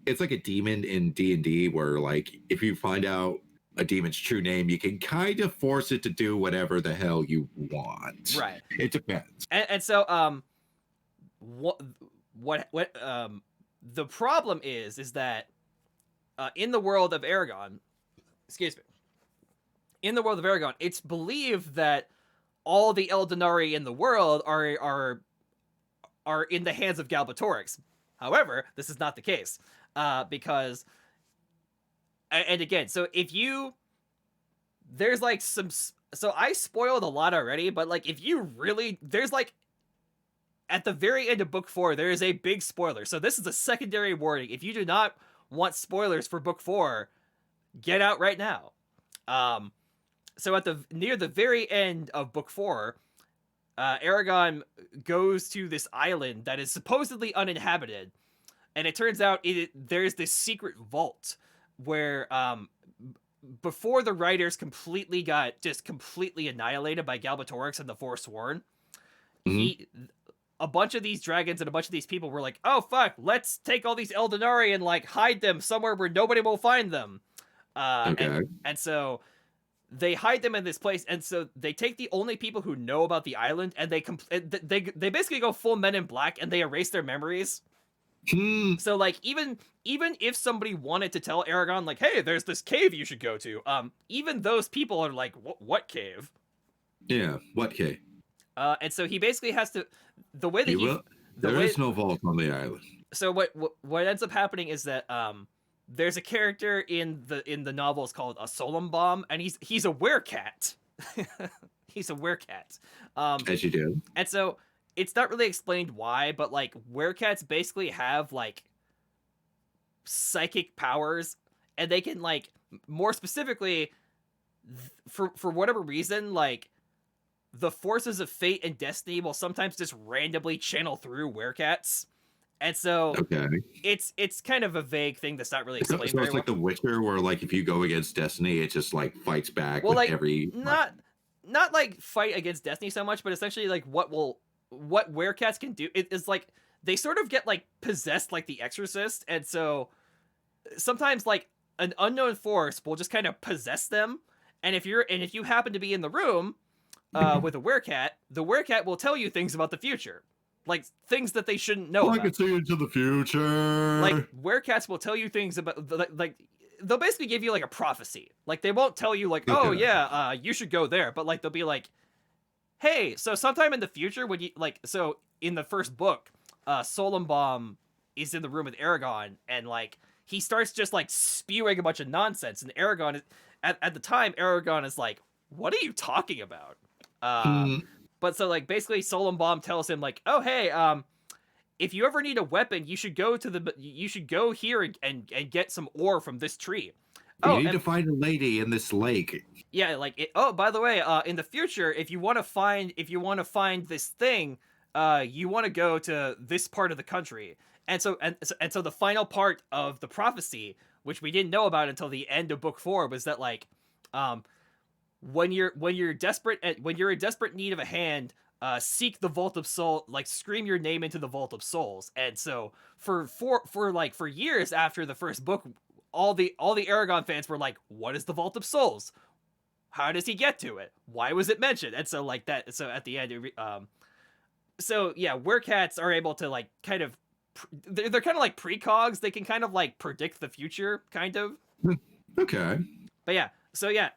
it's like a demon in D&D where like if you find out a demon's true name, you can kind of force it to do whatever the hell you want. Right. It depends. And so what the problem is that in the world of Aragon, it's believed that all the Eldonari in the world are in the hands of Galbatorix. However, this is not the case because, and again, so there's like so I spoiled a lot already, but like if you really, there's like, at the very end of book 4, there is a big spoiler. So this is a secondary warning. If you do not want spoilers for book 4, get out right now. So near the very end of book 4, Aragon goes to this island that is supposedly uninhabited, and it turns out there's this secret vault where before the writers got completely annihilated by Galbatorix and the Forsworn, a bunch of these dragons and a bunch of these people were like, "Oh fuck, let's take all these Eldonari and like hide them somewhere where nobody will find them." And so they hide them in this place, and so they take the only people who know about the island, and they basically go full Men in Black, and they erase their memories. So like even if somebody wanted to tell Aragorn like, hey, there's this cave you should go to, even those people are like, what cave? Yeah, what cave? And so he basically has to, the way that there is no vault on the island. So what ends up happening is that there's a character in the novels called a Solombaum, and he's a werecat. He's a werecat. As you do. And so it's not really explained why, but like werecats basically have like psychic powers, and they can like, more specifically, for whatever reason, like the forces of fate and destiny will sometimes just randomly channel through werecats. And so it's kind of a vague thing that's not really explained. So it's like The Witcher, where like if you go against destiny, it just like fights back with like, every not like fight against destiny so much, but essentially like what werecats can do is like they sort of get like possessed like The Exorcist, and so sometimes like an unknown force will just kind of possess them, and if you happen to be in the room with a werecat, the werecat will tell you things about the future. Like things that they shouldn't know. I can see into the future. Like werecats will tell you things about like they'll basically give you like a prophecy. Like they won't tell you like, oh yeah, you should go there, but like they'll be like, hey, so sometime in the future when you like, so in the first book, Solombaum is in the room with Aragorn, and like he starts just like spewing a bunch of nonsense, and Aragorn is, at the time Aragorn is like, what are you talking about? But so like basically Solombaum tells him like, oh hey, if you ever need a weapon, you should go here and get some ore from this tree. You need to find a lady in this lake. Yeah, like by the way, in the future, if you want to find this thing, you want to go to this part of the country. And so the final part of the prophecy, which we didn't know about until the end of book 4, was that like when you're in desperate need of a hand, seek the Vault of Soul, like scream your name into the Vault of Souls. And so for years after the first book, all the Aragorn fans were like, what is the Vault of Souls? How does he get to it? Why was it mentioned? And so like that, so at the end, so yeah, werecats are able to like kind of, they're kind of like precogs. They can kind of like predict the future, kind of. Okay. But yeah, so yeah,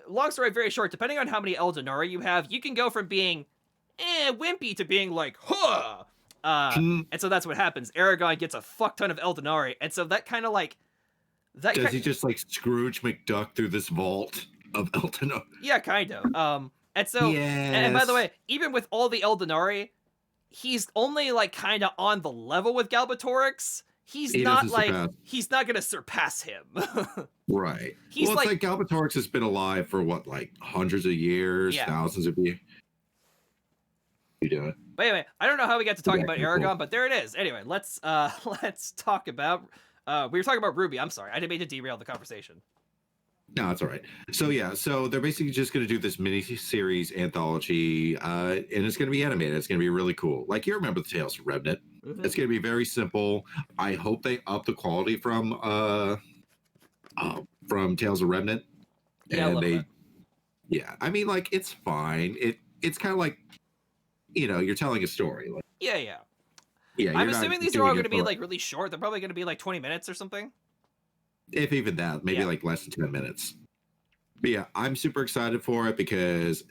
long story very short, depending on how many Eldonari you have, you can go from being wimpy to being like, huh! And so that's what happens. Aragorn gets a fuck ton of Eldonari, and so that kind of like... Does he just like Scrooge McDuck through this vault of Eldonari? Yeah, kind of. And so, and by the way, even with all the Eldonari, he's only like kind of on the level with Galbatorix. He's not gonna surpass him. Right. He's it's like Galbatorix has been alive for what, like hundreds of years, thousands of years. You do it. But anyway, I don't know how we got to talking about Aragorn, but there it is. Anyway, let's talk about. We were talking about Ruby. I'm sorry, I didn't mean to derail the conversation. No, it's all right. So yeah, so they're basically just going to do this mini-series anthology, and it's going to be animated. It's going to be really cool. Like, you remember the Tales of Remnant. Mm-hmm. It's going to be very simple. I hope they up the quality from Tales of Remnant. Yeah, and I mean, like, it's fine. It's kind of like, you're telling a story. Like, yeah. I'm assuming these are all going to be like really short. They're probably going to be like 20 minutes or something. If even that, maybe like less than 10 minutes. But yeah, I'm super excited for it because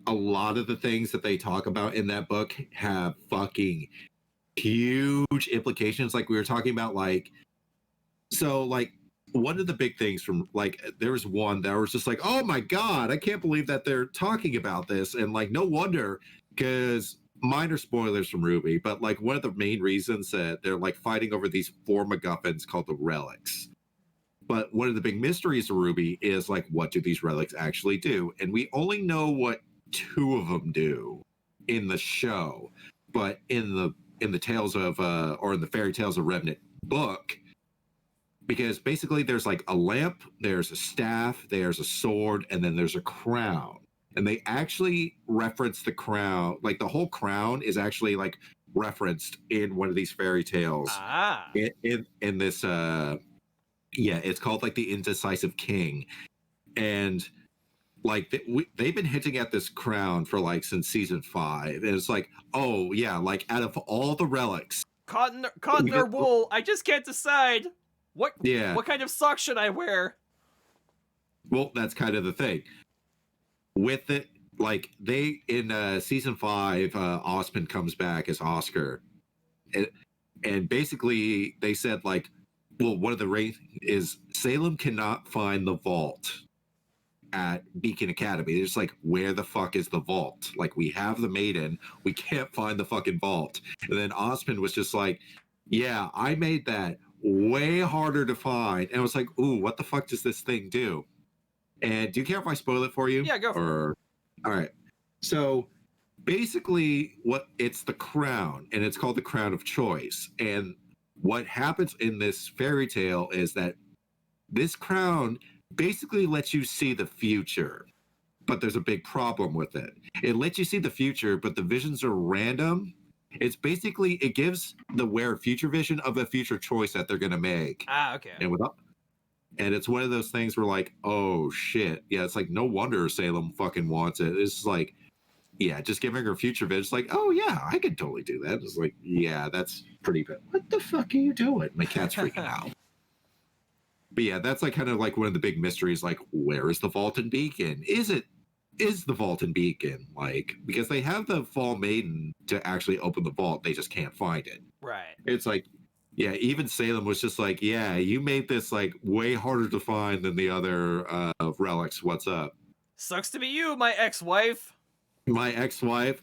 a lot of the things that they talk about in that book have fucking huge implications. Like we were talking about, like, so like one of the big things from like, there was one that was just like, oh my God, I can't believe that they're talking about this. And like, no wonder, because minor spoilers from Ruby, but like one of the main reasons that they're like fighting over these 4 MacGuffins called the relics. But one of the big mysteries of Ruby is like, what do these relics actually do? And we only know what 2 of them do in the show, but in the Tales of or in the Fairy Tales of Remnant book, because basically there's like a lamp, there's a staff, there's a sword, and then there's a crown. And they actually reference the crown, like the whole crown is actually like referenced in one of these fairy tales. In this, it's called like the Indecisive King. and like they've been hinting at this crown for like since season 5, and it's like, oh yeah, like out of all the relics, Cotton or wool, I just can't decide. What kind of socks should I wear? Well, that's kind of the thing with it. Like they in season 5, Osmond comes back as Oscar, and basically they said like, well, one of the race is Salem cannot find the vault at Beacon Academy. It's like, where the fuck is the vault? Like, we have the maiden, we can't find the fucking vault. And then Osmond was just like, yeah, I made that way harder to find. And I was like, ooh, what the fuck does this thing do? And do you care if I spoil it for you? Yeah, go for it. All right. So basically, it's the crown, and it's called the Crown of Choice. And what happens in this fairy tale is that this crown basically lets you see the future, but there's a big problem with it. It lets you see the future, but the visions are random. It's basically, it gives the wearer future vision of a future choice that they're going to make. Okay. And it's one of those things where like, oh shit. Yeah, it's like, no wonder Salem fucking wants it. It's like, yeah, just giving her future vision. It's like, oh yeah, I could totally do that. It's like, yeah, that's pretty bad. What the fuck are you doing? My cat's freaking out. But yeah, that's like kind of like one of the big mysteries. Like, where is the vault in Beacon? Is the vault in Beacon? Like, because they have the Fall Maiden to actually open the vault, they just can't find it. Right. It's like, yeah, even Salem was just like, yeah, you made this like way harder to find than the other relics. What's up? Sucks to be you, my ex-wife. My ex-wife.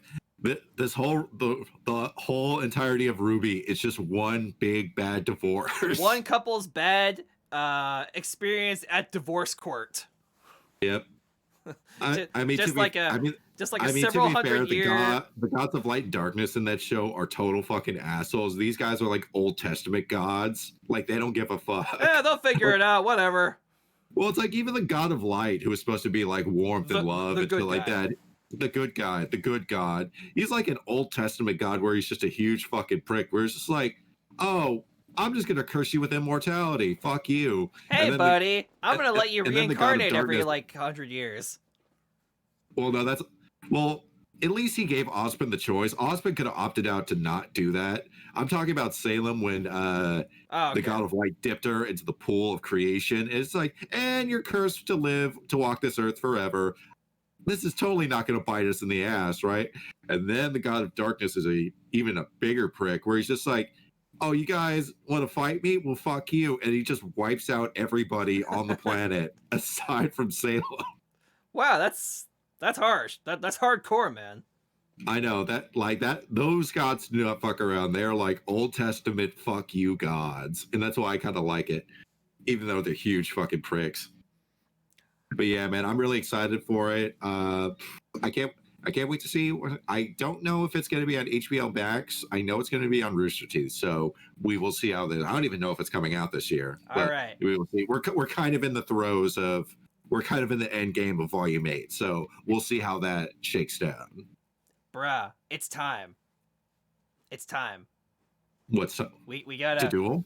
This whole the whole entirety of Ruby is just one big bad divorce. One couple's bad experience at divorce court. Yep. I mean, just like a several hundred year. The gods of light and darkness in that show are total fucking assholes. These guys are like Old Testament gods. Like, they don't give a fuck. Yeah, they'll figure it out. Whatever. Well, it's like even the god of light, who is supposed to be like warmth and love and shit like that. The good guy, the good god. He's like an Old Testament god where he's just a huge fucking prick. Where it's just like, oh, I'm just gonna curse you with immortality. Fuck you. Hey, buddy, I'm gonna let you reincarnate every like 100 years. Well, no, at least he gave Osmond the choice. Osmond could have opted out to not do that. I'm talking about Salem when the god of light dipped her into the pool of creation. It's like, and you're cursed to live, to walk this earth forever. This is totally not going to bite us in the ass, right? And then the god of darkness is even a bigger prick, where he's just like, oh, you guys want to fight me? Well, fuck you. And he just wipes out everybody on the planet aside from Salem. Wow, that's harsh. That's hardcore, man. I know that those gods do not fuck around. They're like Old Testament fuck you gods. And that's why I kind of like it, even though they're huge fucking pricks. But yeah, man, I'm really excited for it. I can't wait to see. I don't know if it's going to be on HBO Max. I know it's going to be on Rooster Teeth, so we will see how this. I don't even know if it's coming out this year. All right, we will see. We're kind of in the throes of. We're kind of in the end game of Volume 8, so we'll see how that shakes down. Bruh, it's time. It's time. What's up? We gotta to duel.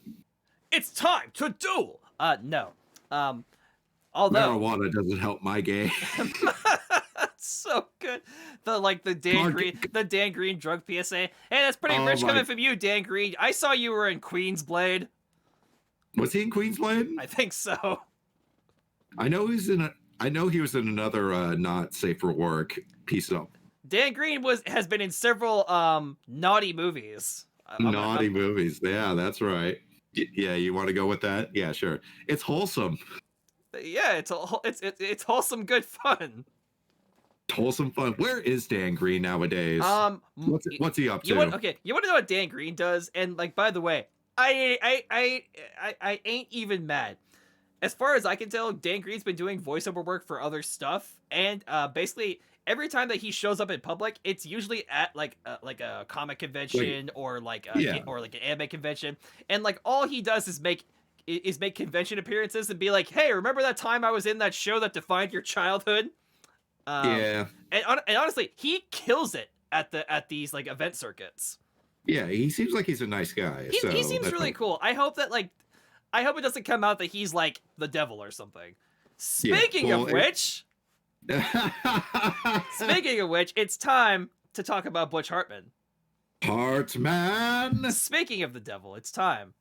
It's time to duel. No. Although marijuana doesn't help my game. So good. The Dan Green drug PSA. Hey, that's pretty rich coming from you, Dan Green. I saw you were in Queensblade. Was he in Queensblade? I think so. I know he was in another not safe for work piece of. Dan Green has been in several naughty movies. Movies. Yeah, that's right. Yeah, you want to go with that? Yeah, sure. It's wholesome. Yeah, it's wholesome good fun. Wholesome fun. Where is Dan Green nowadays? What's he up to? You want to know what Dan Green does? And like, by the way, I ain't even mad. As far as I can tell, Dan Green's been doing voiceover work for other stuff, and basically every time that he shows up in public, it's usually at like a comic convention or like an anime convention, and like all he does is make convention appearances and be like, hey, remember that time I was in that show that defined your childhood? Yeah. And honestly, he kills it at these like event circuits. Yeah, he seems like he's a nice guy. He seems really cool. I hope it doesn't come out that he's like the devil or something. Speaking of which, it's time to talk about Butch Hartman. Hartman. Speaking of the devil, it's time.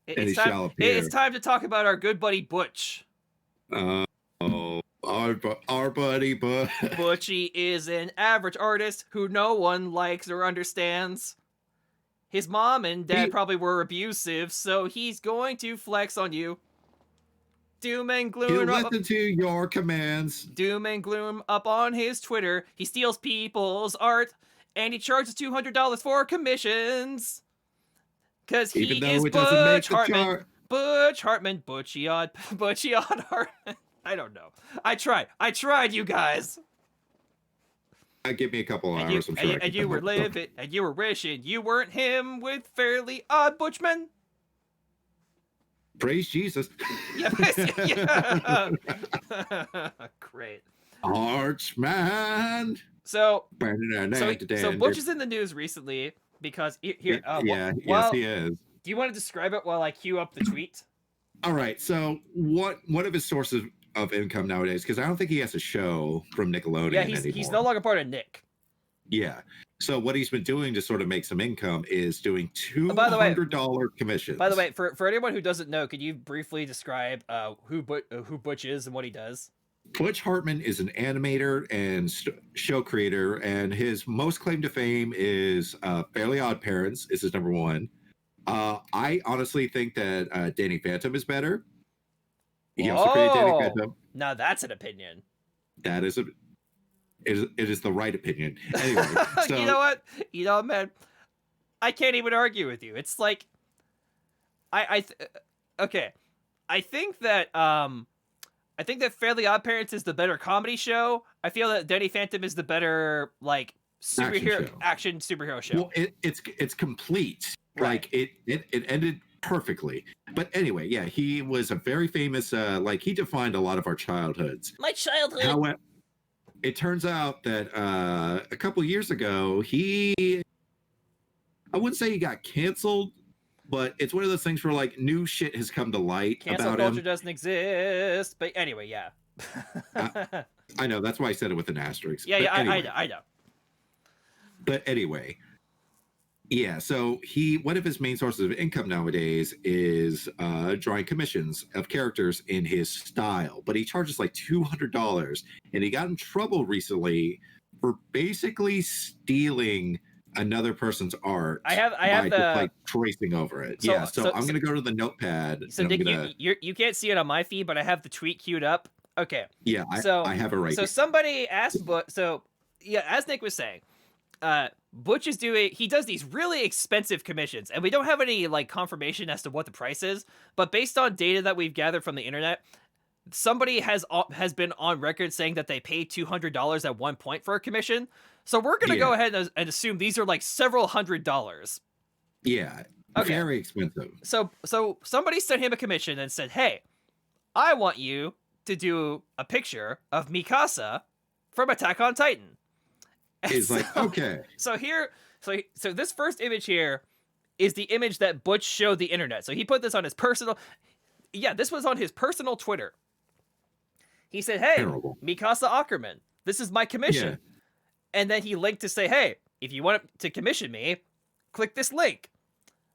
It's time to talk about our good buddy Butch. Our buddy Butch. Butchie is an average artist who no one likes or understands. His mom and dad probably were abusive, so he's going to flex on you. Doom and gloom. He'll listen to your commands. Doom and gloom up on his Twitter. He steals people's art, and he charges $200 for commissions. Because he is Butch Hartman. Butch Hartman. Butchie on Hartman. I don't know. I tried, you guys. Give me a couple hours. I'm sure. And you were living, and you were wishing you weren't him with Fairly Odd Butchman. Praise Jesus. Yeah. Great. Archman. So Butch is in the news recently because here. Yes, he is. Do you want to describe it while I queue up the tweet? All right. So one of his sources of income nowadays, because I don't think he has a show from Nickelodeon anymore. He's no longer part of Nick. Yeah. So what he's been doing to sort of make some income is doing $200 commissions. By the way, for anyone who doesn't know, could you briefly describe who Butch is and what he does? Butch Hartman is an animator and show creator, and his most claim to fame is Fairly Odd Parents is his number one. I honestly think that Danny Phantom is better. He also created Danny Phantom. Now that's an opinion. That is it is the right opinion. Anyway, so, you know what? Man, I can't even argue with you. It's like, okay. I think that Fairly Odd Parents is the better comedy show. I feel that Danny Phantom is the better like action superhero show. Well, it's complete. Right. Like it ended perfectly. But anyway, yeah, he was a very famous. He defined a lot of our childhoods. My childhood. However, it turns out that a couple years ago, I wouldn't say he got canceled, but it's one of those things where like new shit has come to light Cancel about culture him. doesn't exist. But anyway, yeah. I know, that's why I said it with an asterisk. Yeah, anyway. I know. But anyway, yeah, so one of his main sources of income nowadays is drawing commissions of characters in his style, but he charges like $200, and he got in trouble recently for basically stealing another person's art. I have just, like tracing over it. So I'm gonna go to the notepad. So Dick, you can't see it on my feed, but I have the tweet queued up. Okay. Yeah, I have it right. So somebody asked, as Nick was saying, Butch he does these really expensive commissions, and we don't have any like confirmation as to what the price is, but based on data that we've gathered from the internet, somebody has been on record saying that they paid $200 at one point for a commission. So we're gonna go ahead and assume these are like several $100s. Yeah. Okay. Very expensive. So somebody sent him a commission and said, "Hey, I want you to do a picture of Mikasa from Attack on Titan." He's like, okay. So this first image here is the image that Butch showed the internet. So he put this on his personal. Yeah, this was on his personal Twitter. He said, "Hey, Terrible. Mikasa Ackerman, this is my commission." Yeah. And then he linked to say, "Hey, if you want to commission me, click this link."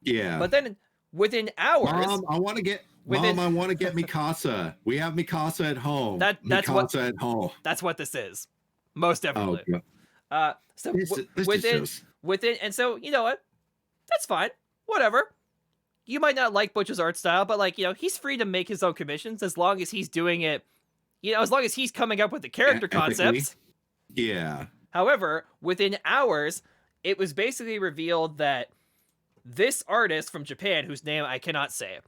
Yeah. But then within hours, Mom, I want to get Mikasa. We have Mikasa at home. That's Mikasa at home. That's what this is. Most definitely. Oh, God. And so you know what? That's fine. Whatever. You might not like Butch's art style, but like, he's free to make his own commissions as long as he's doing it, as long as he's coming up with the character concepts. Yeah. However, within hours, it was basically revealed that this artist from Japan, whose name I cannot say,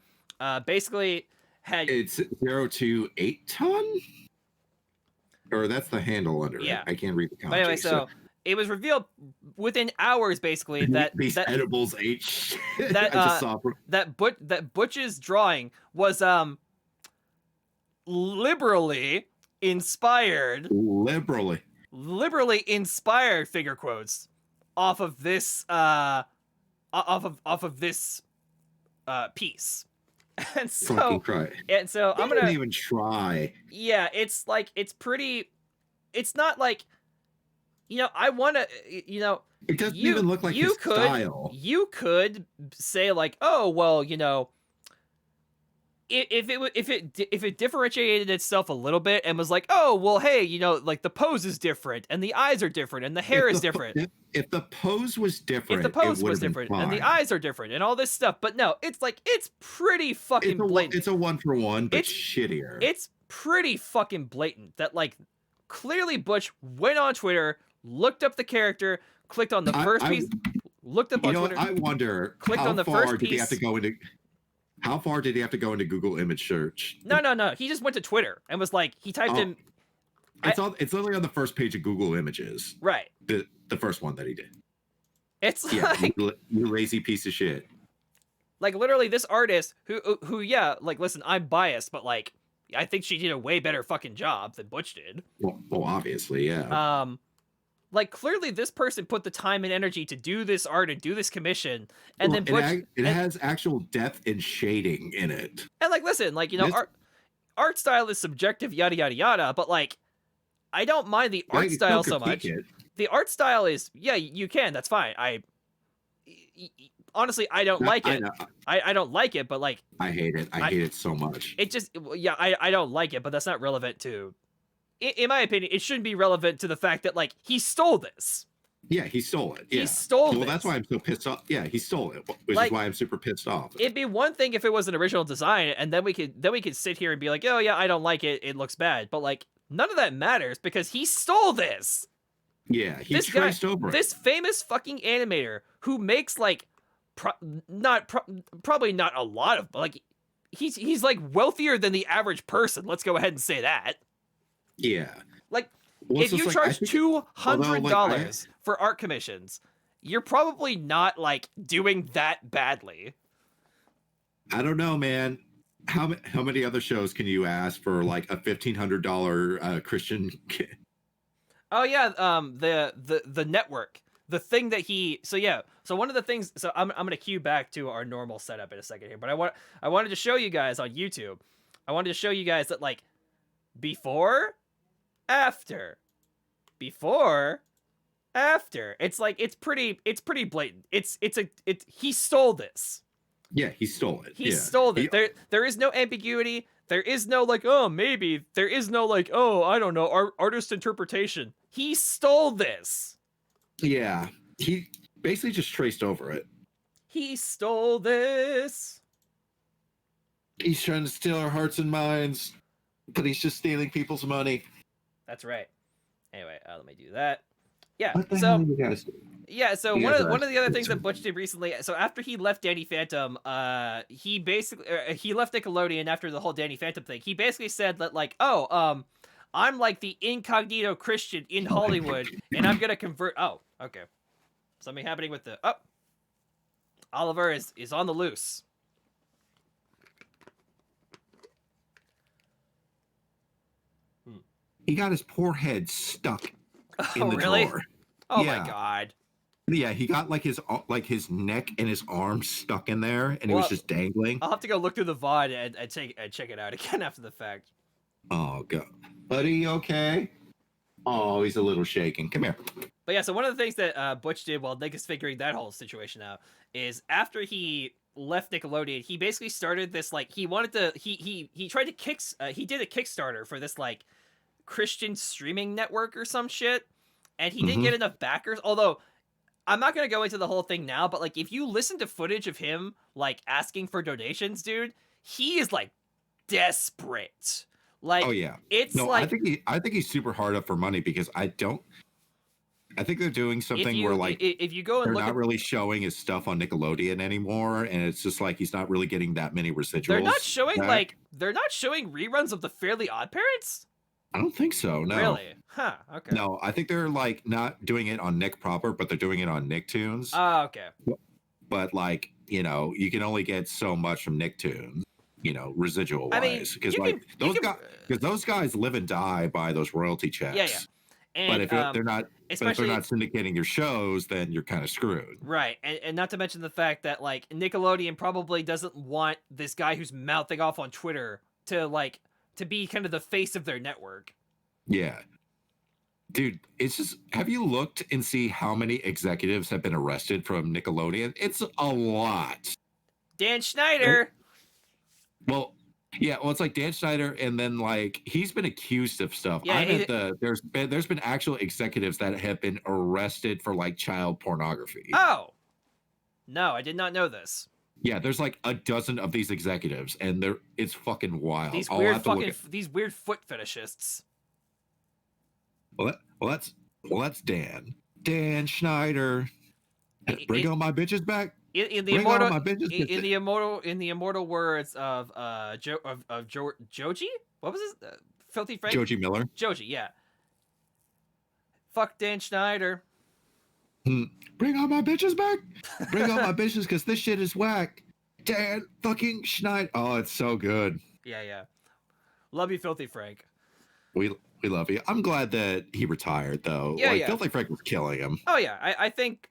basically had... It's 028ton? Or that's the handle under it. I can't read the kanji. But anyway, so it was revealed within hours, basically, that... These edibles ate shit. That Butch's drawing was liberally inspired... Liberally inspired, figure quotes, off of this piece. And Fucking so cry. I'm Didn't gonna even try. yeah, it's like it's pretty. It's not like I want to It doesn't even look like his style. You could say like, oh well, if it differentiated itself a little bit and was like, oh well, hey, like the pose is different and the eyes are different and the hair is different. If the pose was different, if the pose was different and the eyes are different and all this stuff, but no, it's like it's pretty fucking blatant. It's a 1-for-1, but shittier. It's pretty fucking blatant that like clearly Butch went on Twitter, looked up the character, clicked on the first piece, looked up on Twitter. I wonder clicked on the first piece. Did he have to go into? How far did he have to go into Google image search? No. He just went to Twitter and was like, he typed in. It's literally on the first page of Google Images. Right. The first one that he did. It's like you lazy piece of shit. Like literally, this artist who yeah, like listen, I'm biased, but like I think she did a way better fucking job than Butch did. Well, obviously, yeah. Like clearly this person put the time and energy to do this art and do this commission, and then Butch it has actual depth and shading in it. And like listen, like art style is subjective, yada yada yada, but like I don't mind the art style so much. The art style is you can, that's fine. Honestly, I don't like it. I don't like it, but like I hate it. I hate it so much. It just I don't like it, but that's not relevant to. In my opinion, it shouldn't be relevant to the fact that like he stole this. Yeah, he stole it. Yeah. He stole this. Well, that's why I'm so pissed off. Yeah, he stole it, which is why I'm super pissed off. It'd be one thing if it was an original design, and then we could sit here and be like, oh yeah, I don't like it. It looks bad. But like none of that matters because he stole this. Yeah, he traced over it. This famous fucking animator who makes like probably not a lot of, but like he's like wealthier than the average person. Let's go ahead and say that. Yeah. Like if you charge $200 for art commissions, you're probably not like doing that badly. I don't know, man. How many other shows can you ask for like a $1,500 Christian? Oh yeah, the network, the thing that so one of the things. So I'm gonna cue back to our normal setup in a second here, but I wanted to show you guys on YouTube. I wanted to show you guys that like before, after. It's like it's pretty blatant. He stole this. Yeah, he stole it. He stole it. There is no ambiguity. There is no like, oh, maybe. There is no like, oh, I don't know, artist interpretation. He stole this. Yeah, he basically just traced over it. He stole this. He's trying to steal our hearts and minds, but he's just stealing people's money. That's right. Anyway, let me do that. Yeah. What the hell are you guys doing? Yeah, so one of the other things that Butch did recently, so after he left Danny Phantom, he basically he left Nickelodeon after the whole Danny Phantom thing. He basically said that like, oh, I'm like the incognito Christian in Hollywood, and I'm gonna convert. Oh, okay. Something happening with the Oliver is on the loose. He got his poor head stuck in the really? drawer. Oh my god. Yeah, he got like his neck and his arms stuck in there, and he was just dangling. I'll have to go look through the VOD and check it out again after the fact. Oh god, buddy, okay? Oh, he's a little shaking. Come here. But yeah, so one of the things that Butch did while Nick is figuring that whole situation out is after he left Nickelodeon, he basically started this like he tried to he did a Kickstarter for this like Christian streaming network or some shit, and he didn't get enough backers. Although I'm not gonna go into the whole thing now, but like if you listen to footage of him like asking for donations, dude, he is like desperate. Like, oh yeah, it's like I think he's super hard up for money because I think they're doing something where like if you go and they're not really showing his stuff on Nickelodeon anymore, and it's just like he's not really getting that many residuals. They're not showing reruns of the Fairly Odd Parents. I don't think so. No. Really? Huh. Okay. No, I think they're like not doing it on Nick proper, but they're doing it on Nicktoons. Oh, okay. But like, you can only get so much from Nicktoons, residual wise. Because those guys live and die by those royalty checks. Yeah. And But if they're not, especially syndicating your shows, then you're kind of screwed. right, and not to mention the fact that like Nickelodeon probably doesn't want this guy who's mouthing off on Twitter to be kind of the face of their network. Yeah. Dude, it's just, have you looked and see how many executives have been arrested from Nickelodeon? It's a lot. Dan Schneider. Well, yeah, well, it's like Dan Schneider, and then like he's been accused of stuff. Yeah, there's been actual executives that have been arrested for like child pornography. Oh, no, I did not know this. Yeah, there's like a dozen of these executives, and it's fucking wild. These these weird foot fetishists. Well, that's Dan Schneider. Bring all my bitches back. In the immortal words of Joji, what was his Filthy Frank? Joji Miller. Joji, yeah. Fuck Dan Schneider. Bring all my bitches back. Bring all my bitches, because this shit is whack. Dan fucking Schneider. Oh, it's so good. Yeah. Love you, Filthy Frank. We love you. I'm glad that he retired, though. Yeah. Filthy Frank was killing him. Oh yeah, I think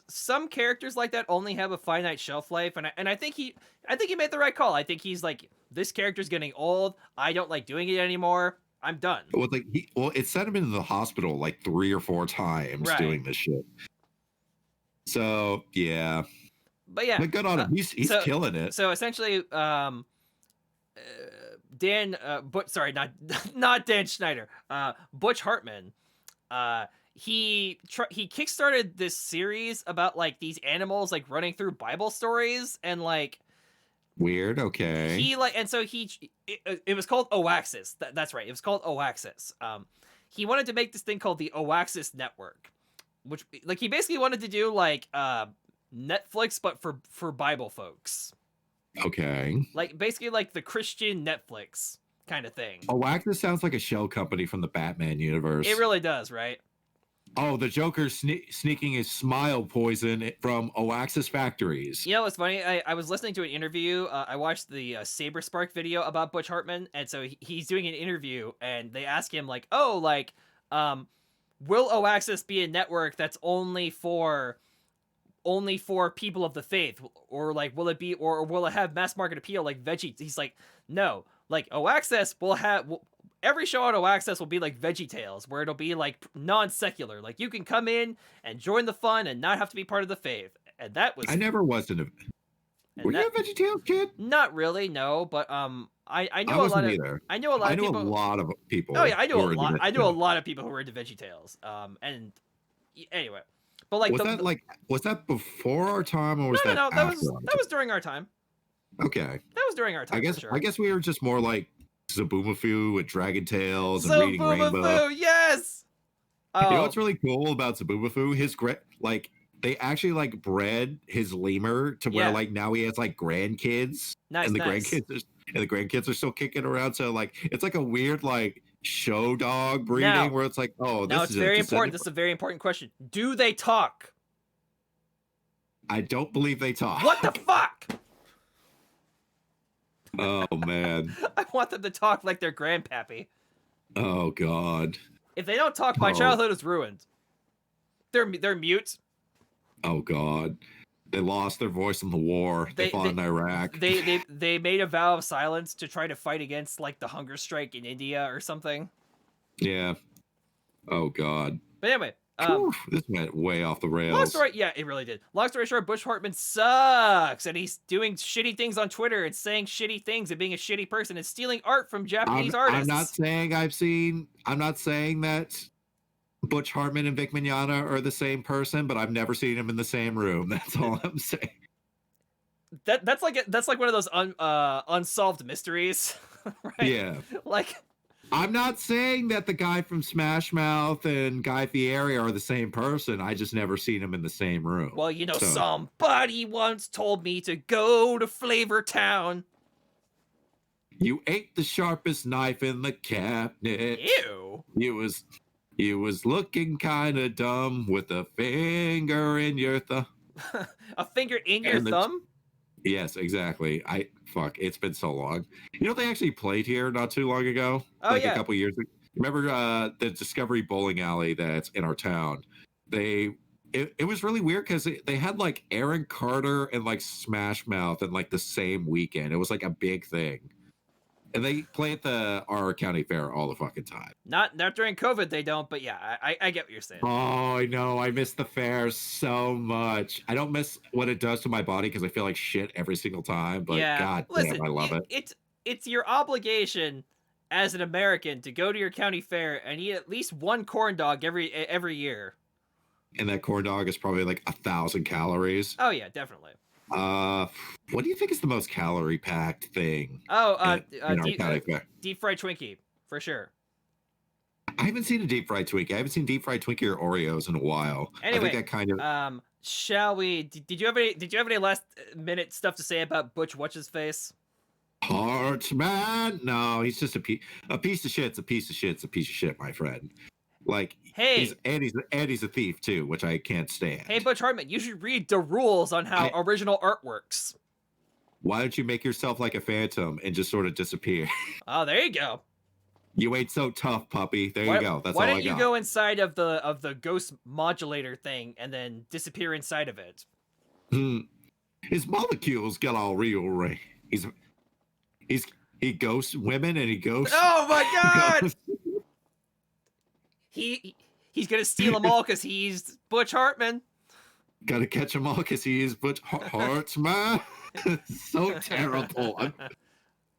some characters like that only have a finite shelf life, and I think he made the right call. I think he's like, this character's getting old. I don't like doing it anymore. I'm done. Well, it sent him into the hospital like 3 or 4 times doing this shit. So yeah, but yeah, good on him. He's killing it. So essentially, not Dan Schneider. Butch Hartman. He kickstarted this series about like these animals like running through Bible stories and like weird. Okay. It was called Oaxis. That's right. It was called Oaxis. He wanted to make this thing called the Oaxis Network, which like he basically wanted to do like Netflix but for Bible folks. Okay. Like basically like the Christian Netflix kind of thing. Oaxis sounds like a shell company from the Batman universe. It really does, right? Oh, the Joker sneaking his smile poison from Oaxis factories. You know what's funny? I was listening to an interview. I watched the Saber Spark video about Butch Hartman, and so he's doing an interview, and they ask him like, "Oh, like, will Oaxis be a network that's only for people of the faith, or like will it be, or will it have mass market appeal like Veggie?" He's like, "No, like Oaxis will have." Every show on Oaxis will be like VeggieTales, where it'll be like non-secular. Like you can come in and join the fun and not have to be part of the faith. And that was. I never was in a. Were you a VeggieTales kid? Not really, no. But I know I a lot of. either. I know a lot of people. I know a lot of people. Oh yeah, I know a lot. I know a lot of people who were into VeggieTales. And anyway, but like was that before our time or was that no? That was during our time. Okay. That was during our time. I guess we were just more like Zaboomafoo and Dragon Tales and reading Rainbow. Yes. You know what's really cool about Zaboomafoo? They actually like bred his lemur to where like now he has like grandkids. Nice, and the grandkids are still kicking around. So like it's like a weird like show dog breeding where it's like, it's very important. This is a very important question. Do they talk? I don't believe they talk. What the fuck? Oh man. I want them to talk like their grandpappy. Oh god. If they don't talk, my childhood is ruined. They're mute. Oh god. They lost their voice in the war. They fought in Iraq. They made a vow of silence to try to fight against like the hunger strike in India or something. Yeah. Oh god. But anyway, this went way off the rails. Long story, yeah, it really did. Long story short, Butch Hartman sucks, and he's doing shitty things on Twitter and saying shitty things and being a shitty person and stealing art from Japanese artists. I'm not saying that Butch Hartman and Vic Mignogna are the same person, but I've never seen them in the same room. That's all I'm saying. That's like one of those unsolved mysteries, right? Yeah. Like. I'm not saying that the guy from Smash Mouth and Guy Fieri are the same person. I just never seen them in the same room. Well, somebody once told me to go to Flavor Town. You ate the sharpest knife in the cabinet. Ew. You was looking kind of dumb with a finger in your thumb. A finger in your thumb? Yes, exactly. It's been so long. You know, they actually played here not too long ago. Oh, a couple years Remember the Discovery Bowling Alley that's in our town? It was really weird because they had like Aaron Carter and like Smash Mouth in like the same weekend. It was like a big thing. And they play at the our county fair all the fucking time. Not during COVID, they don't. But yeah, I get what you're saying. Oh, I know. I miss the fair so much. I don't miss what it does to my body because I feel like shit every single time. But yeah, god listen, damn, I love it. It's your obligation as an American to go to your county fair and eat at least one corn dog every year. And that corn dog is probably like 1,000 calories. Oh yeah, definitely. What do you think is the most calorie packed thing? Deep fried Twinkie for sure. I haven't seen a deep fried Twinkie. I haven't seen deep fried Twinkie or Oreos in a while. Anyway, I think I kind of. Shall we? Did you have any last minute stuff to say about Butch What's Face? Heart man, no, he's just a piece of shit's a piece of shit, my friend. Like, hey, he's a thief too, which I can't stand. Hey, Butch Hartman, you should read the rules on how original art works. Why don't you make yourself like a phantom and just sort of disappear? Oh, there you go. You ain't so tough, puppy. There you go. That's all I got. Why don't you go inside of the ghost modulator thing and then disappear inside of it? His molecules got all real. He ghosts women and he ghosts. Oh my god! He's gonna steal them all because he's Butch Hartman. Gotta catch them all because he is Butch Hartman. So terrible.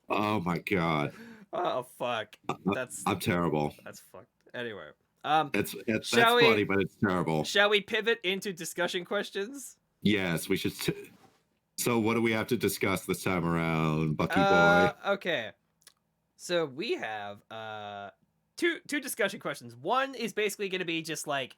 Oh my god. Oh fuck. I'm terrible. That's fucked. Anyway, that's funny, but it's terrible. Shall we pivot into discussion questions? Yes, we should. So what do we have to discuss this time around, Bucky boy? Okay. So we have two discussion questions. One is basically going to be just like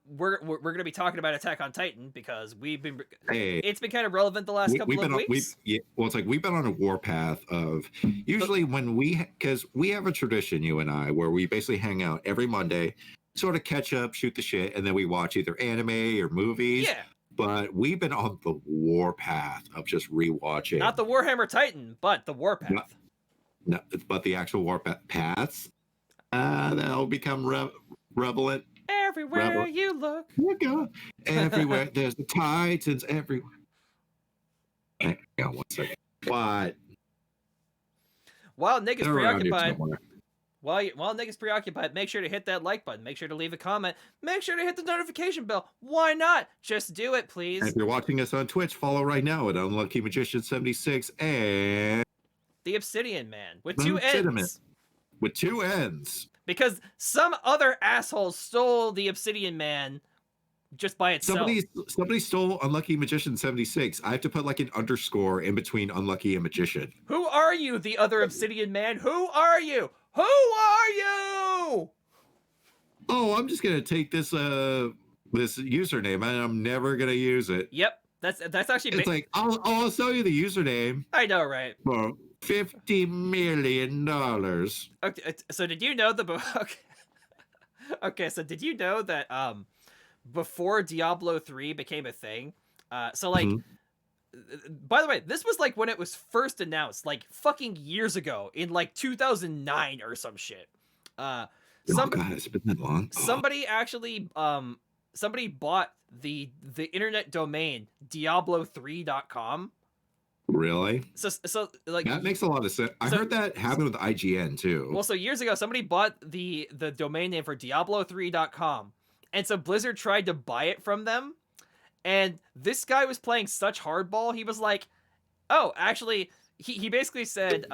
we're going to be talking about Attack on Titan because it's been kind of relevant the last couple of weeks. It's like we've been on a warpath of usually because we have a tradition, you and I, where we basically hang out every Monday, sort of catch up, shoot the shit, and then we watch either anime or movies. Yeah. But we've been on the warpath of just rewatching. Not the Warhammer Titan, but the warpath. No, but the actual warpaths. That'll become relevant. Everywhere you look. Everywhere. There's the Titans everywhere. Hang on 1 second. What? While Nick is preoccupied. While Nick is preoccupied, make sure to hit that like button. Make sure to leave a comment. Make sure to hit the notification bell. Why not? Just do it, please. And if you're watching us on Twitch, follow right now at Unlucky Magician 76 and the Obsidian Man with two N's. With two N's. Because some other asshole stole the Obsidian Man just by itself. Somebody stole Unlucky Magician 76. I have to put like an underscore in between Unlucky and Magician. Who are you, the other Obsidian Man? Who are you? Who are you? Oh, I'm just gonna take this this username and I'm never gonna use it. Yep, that's actually. It's like I'll sell you the username. I know, right? For $50 million. Okay, so did you know Okay, so did you know that before Diablo 3 became a thing, by the way, this was like when it was first announced, like fucking years ago in like 2009 or some shit. God, it's been that long. Somebody actually somebody bought the internet domain diablo3.com. Really? So like that makes a lot of sense. I heard that happened with IGN too. Well, so years ago somebody bought the domain name for diablo3.com. And so Blizzard tried to buy it from them. And this guy was playing such hardball. He was like, oh, actually, he basically said,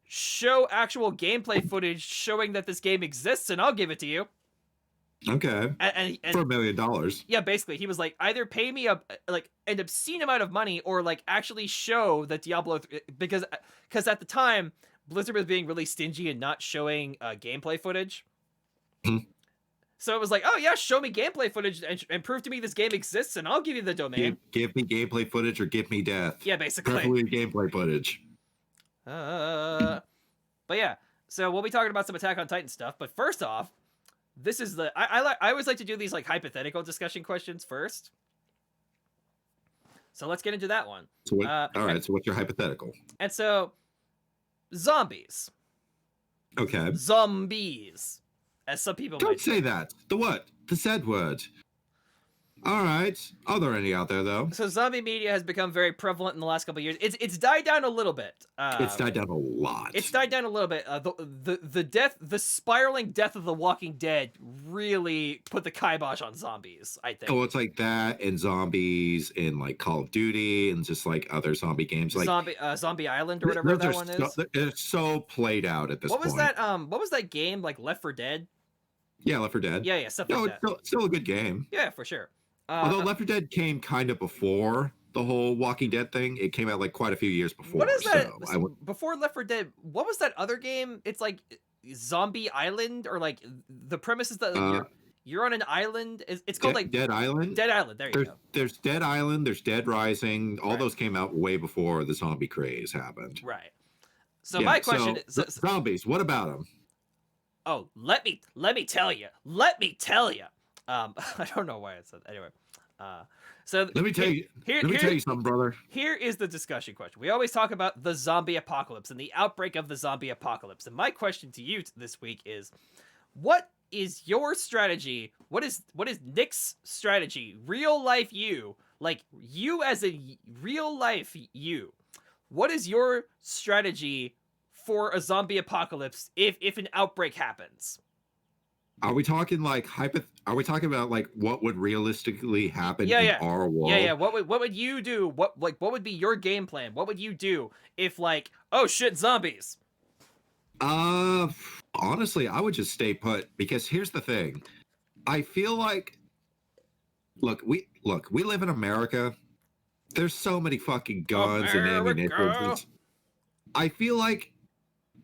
show actual gameplay footage showing that this game exists and I'll give it to you. Okay. And for $1 million. Yeah, basically. He was like, either pay me an obscene amount of money or like actually show that Diablo, because at the time, Blizzard was being really stingy and not showing gameplay footage. So it was like, oh yeah, show me gameplay footage and prove to me this game exists, and I'll give you the domain. Give me gameplay footage or give me death. Yeah, basically. Preferably gameplay footage. But yeah, so we'll be talking about some Attack on Titan stuff. But first off, this is I always like to do these like hypothetical discussion questions first. So let's get into that one. So all right. So what's your hypothetical? And so, zombies. Okay. Zombies, as some people Don't might say that. The what? The Z word. All right. Are there any out there though? So zombie media has become very prevalent in the last couple of years. It's died down a little bit. It's died down a lot. It's died down a little bit. The spiraling death of the Walking Dead really put the kibosh on zombies, I think. Oh, it's like that and zombies and like Call of Duty and just like other zombie games like Zombie Island or whatever that one is. It's so played out at this point. What was that? What was that game like Left 4 Dead? Yeah, Left 4 Dead. Yeah, stuff like that. It's still a good game. Yeah, for sure. Although Left 4 Dead came kind of before the whole Walking Dead thing. It came out like quite a few years before. What is that? So before Left 4 Dead, what was that other game? It's like Zombie Island, or like the premise is that you're on an island. It's called like Dead Island. Dead Island. There you go. There's Dead Island. There's Dead Rising. All those came out way before the zombie craze happened. Right. So my question is, zombies. What about them? Oh, let me tell you. Let me tell you. I don't know why I said that. Anyway. So let me tell you. Let me tell you something, brother. Here is the discussion question. We always talk about the zombie apocalypse and the outbreak of the zombie apocalypse. And my question to you this week is, what is your strategy? What is Nick's strategy? Real life you, like you as a real life you. What is your strategy for a zombie apocalypse if an outbreak happens? Are we talking like Are we talking about like what would realistically happen in our world? Yeah. What would you do? What would be your game plan? What would you do if like, oh shit, zombies? Honestly, I would just stay put, because here's the thing. I feel like we live in America. There's so many fucking guns and ammunition. I feel like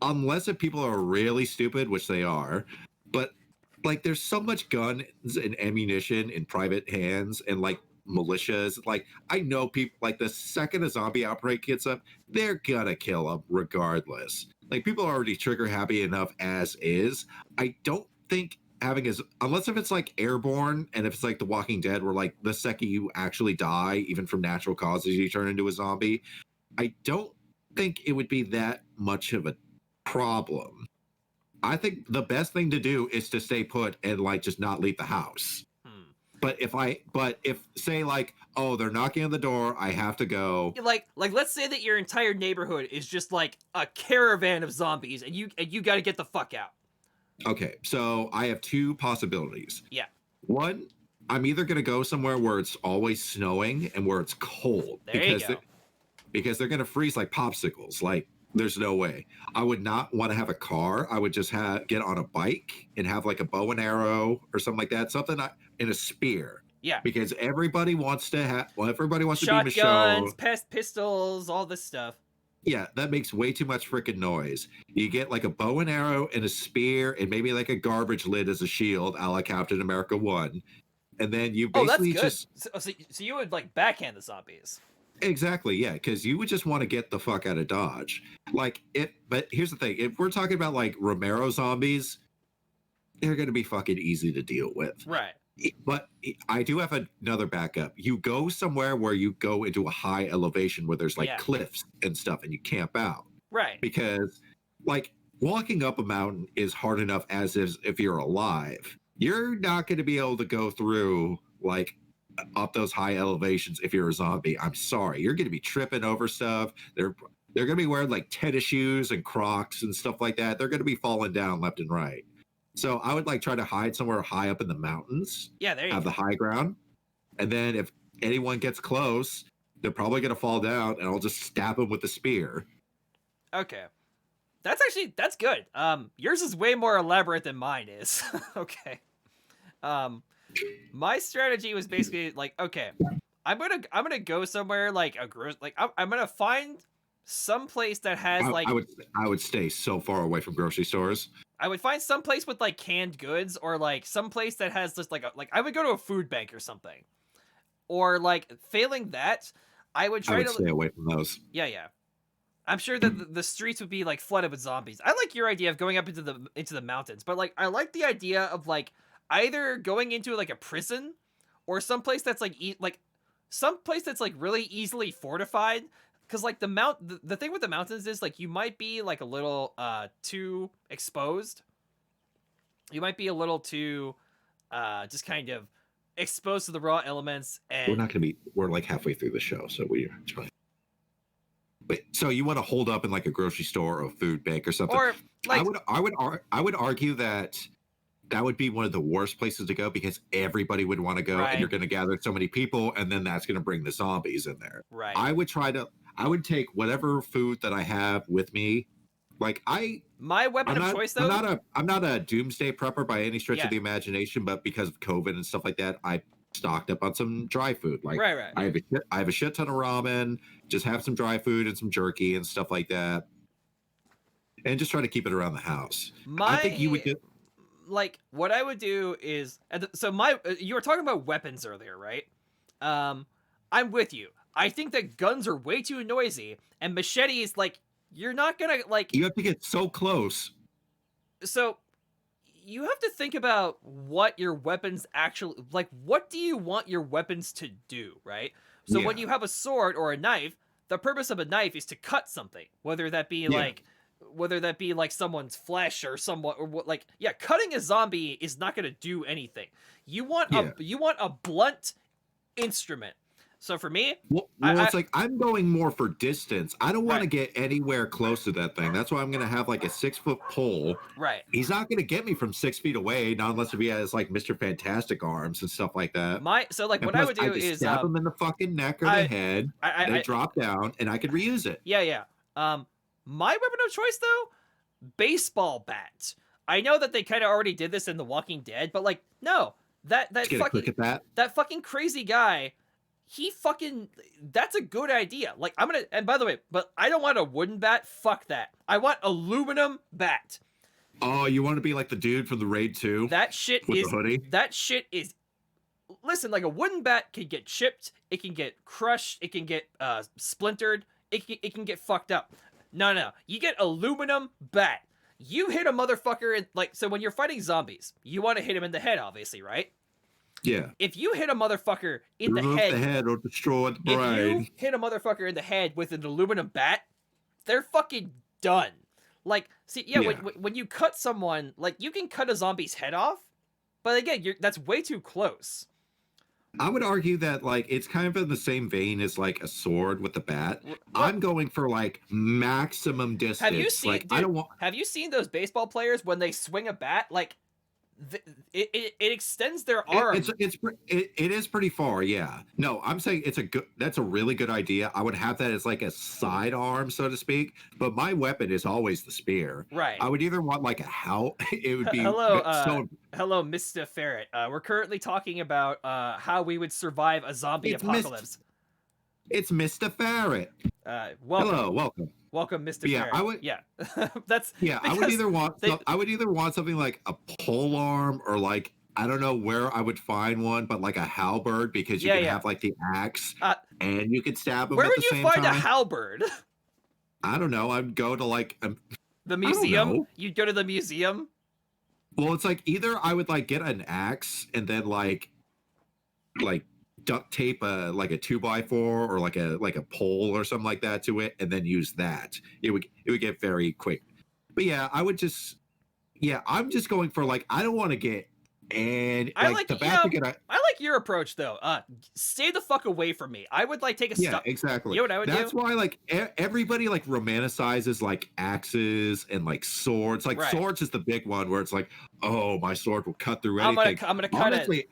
unless if people are really stupid, which they are, but like there's so much guns and ammunition in private hands and like militias. Like I know people, like the second a zombie outbreak gets up, they're gonna kill them regardless. Like people are already trigger happy enough as is. I don't think having unless if it's like airborne, and if it's like The Walking Dead where like the second you actually die, even from natural causes, you turn into a zombie. I don't think it would be that much of a problem. I think the best thing to do is to stay put and like just not leave the house. But if say like, oh, they're knocking on the door, I have to go. Like let's say that your entire neighborhood is just like a caravan of zombies, and you got to get the fuck out. Okay, so I have two possibilities. Yeah. One, I'm either gonna go somewhere where it's always snowing and where it's cold, because they're gonna freeze like popsicles. Like there's no way. I would not want to have a car. I would just get on a bike and have like a bow and arrow or something like that. Something in a spear. Yeah. Because everybody wants to have. Well, everybody wants to be Michelle. Shotguns, pistols, all this stuff. Yeah, that makes way too much freaking noise. You get like a bow and arrow and a spear and maybe like a garbage lid as a shield, a la Captain America 1. And then you basically just. So you would like backhand the zombies. Exactly, yeah, because you would just want to get the fuck out of Dodge. Like it, but here's the thing: if we're talking about like Romero zombies, they're gonna be fucking easy to deal with. Right. But I do have another backup. You go somewhere where you go into a high elevation where there's like cliffs and stuff, and you camp out. Right. Because like walking up a mountain is hard enough as if you're alive. You're not going to be able to go through like up those high elevations if you're a zombie. I'm sorry, you're going to be tripping over stuff. They're going to be wearing like tennis shoes and Crocs and stuff like that. They're going to be falling down left and right. So I would like try to hide somewhere high up in the mountains. Yeah, there you have go. The high ground, and then if anyone gets close, they're probably going to fall down, and I'll just stab them with the spear. Okay, that's good. Yours is way more elaborate than mine is. Okay. My strategy was basically like, okay, I'm gonna go somewhere like I'm gonna find some place that has I would stay so far away from grocery stores. I would find some place with like canned goods, or like some place that has just like I would go to a food bank or something, or like failing that, I would try to stay away from those. Yeah. I'm sure that the streets would be like flooded with zombies. I like your idea of going up into the mountains, but like I like the idea of like either going into like a prison or someplace that's like some place that's like really easily fortified, because like the thing with the mountains is like you might be like a little too exposed. You might be a little too just kind of exposed to the raw elements, and We're not going to be. We're like halfway through the show, so it's fine. But so you want to hold up in like a grocery store or a food bank or something? or like I would argue that would be one of the worst places to go because everybody would want to go, Right. and you're going to gather so many people, and then that's going to bring the zombies in there. right. I would take whatever food that I have with me. Like My weapon of choice though. I'm not a doomsday prepper by any stretch Yeah. of the imagination, but because of COVID and stuff like that, I stocked up on some dry food. Like right. I have a shit ton of ramen, just have some dry food and some jerky and stuff like that. And just try to keep it around the house. I think you would get like what I would do is you were talking about weapons earlier, right? I'm with you. I think that guns are way too noisy, and machetes, like, you're not gonna like. you have to get so close. So you have to think about what your weapons actually like. What do you want your weapons to do, right? So when Yeah. you have a sword or a knife, the purpose of a knife is to cut something, whether that be like someone's flesh or somewhat, or what. Like, yeah, cutting a zombie is not gonna do anything. You want a blunt instrument. So for me, Well, it's like I'm going more for distance. I don't want to Right. get anywhere close to that thing. That's why I'm going to have like a 6-foot pole. right. He's not going to get me from 6 feet away, not unless if he has like Mr. Fantastic arms and stuff like that. Like And what I plus, would do just is stab him in the fucking neck or I- the head. They drop down, and I could reuse it. Yeah. My weapon of choice though, baseball bat. I know that they kind of already did this in The Walking Dead, but like, no, that Get a fucking click at that. that fucking crazy guy, that's a good idea. Like, and by the way, but I don't want a wooden bat. Fuck that. I want aluminum bat. Oh, you want to be like the dude from the Raid 2 That shit with is the hoodie? that shit is. Listen, like a wooden bat can get chipped, it can get crushed, it can get splintered, it can get fucked up. No, you get aluminum bat. You hit a motherfucker in, like, so when you're fighting zombies, you want to hit him in the head, obviously, right? Yeah. If you hit a motherfucker in the Remove head, the head or destroy the if you brain. hit a motherfucker in the head with an aluminum bat, they're fucking done. Like, see, yeah. When you cut someone, like, you can cut a zombie's head off, but again, that's way too close. I would argue that like it's kind of in the same vein as like a sword with the bat. I'm going for like maximum distance. Have you seen? Like Dude, I don't want. Have you seen those baseball players when they swing a bat? Like, it extends their arm. It is pretty far. Yeah. No, I'm saying that's a really good idea. I would have that as like a sidearm, so to speak. But my weapon is always the spear. Right. I would either want like a it would be Hello, so. Hello, Mr. Ferret. We're currently talking about how we would survive a zombie apocalypse. It's Mr. Ferret. Welcome. Hello, welcome. Welcome, Mr. Yeah, Ferret. I would. Yeah, that's. Yeah, I would either want. I would either want something like a pole arm or like I don't know where I would find one, but like a halberd because you can have like the axe and you could stab them. Where at would the you same find time. a halberd? I don't know. I'd go to like the I don't museum. know. You'd go to the museum. Well, it's like either I would like get an axe and then like duct tape a 2x4 or like a pole or something like that to it and then use that. It would get very quick. But yeah, I'm just going for like I don't want to get and I like the bat to get a, I like your approach though. Stay the fuck away from me. I would like take a yeah, stop. exactly. You know what I would That's do? why like everybody like romanticizes like axes and like swords. Like Right. swords is the big one where it's like, oh, my sword will cut through anything. I'm gonna cut it.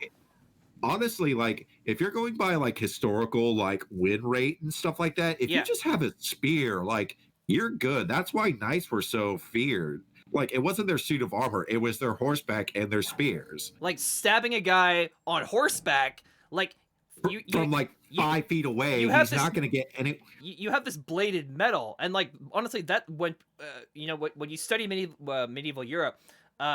Honestly, like if you're going by like historical like win rate and stuff like that, if Yeah. you just have a spear, like you're good. That's why knights were so feared. Like it wasn't their suit of armor, it was their horseback and their spears. Like stabbing a guy on horseback, like From like 5 feet away, you have he's this- not going to get any. you have this bladed metal, and like honestly, that when when you study medieval Europe,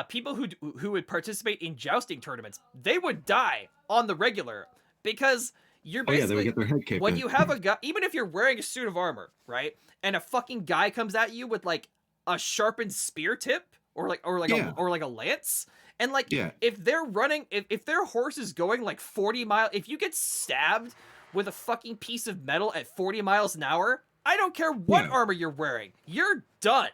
people who would participate in jousting tournaments, they would die on the regular because you're Oh yeah, basically they would get their head kicked when in. you have a guy, even if you're wearing a suit of armor, right, and a fucking guy comes at you with like a sharpened spear tip or like Yeah. a lance, and like Yeah. if they're running, if their horse is going like 40 miles, if you get stabbed with a fucking piece of metal at 40 miles an hour, I don't care what Yeah. armor you're wearing. You're done.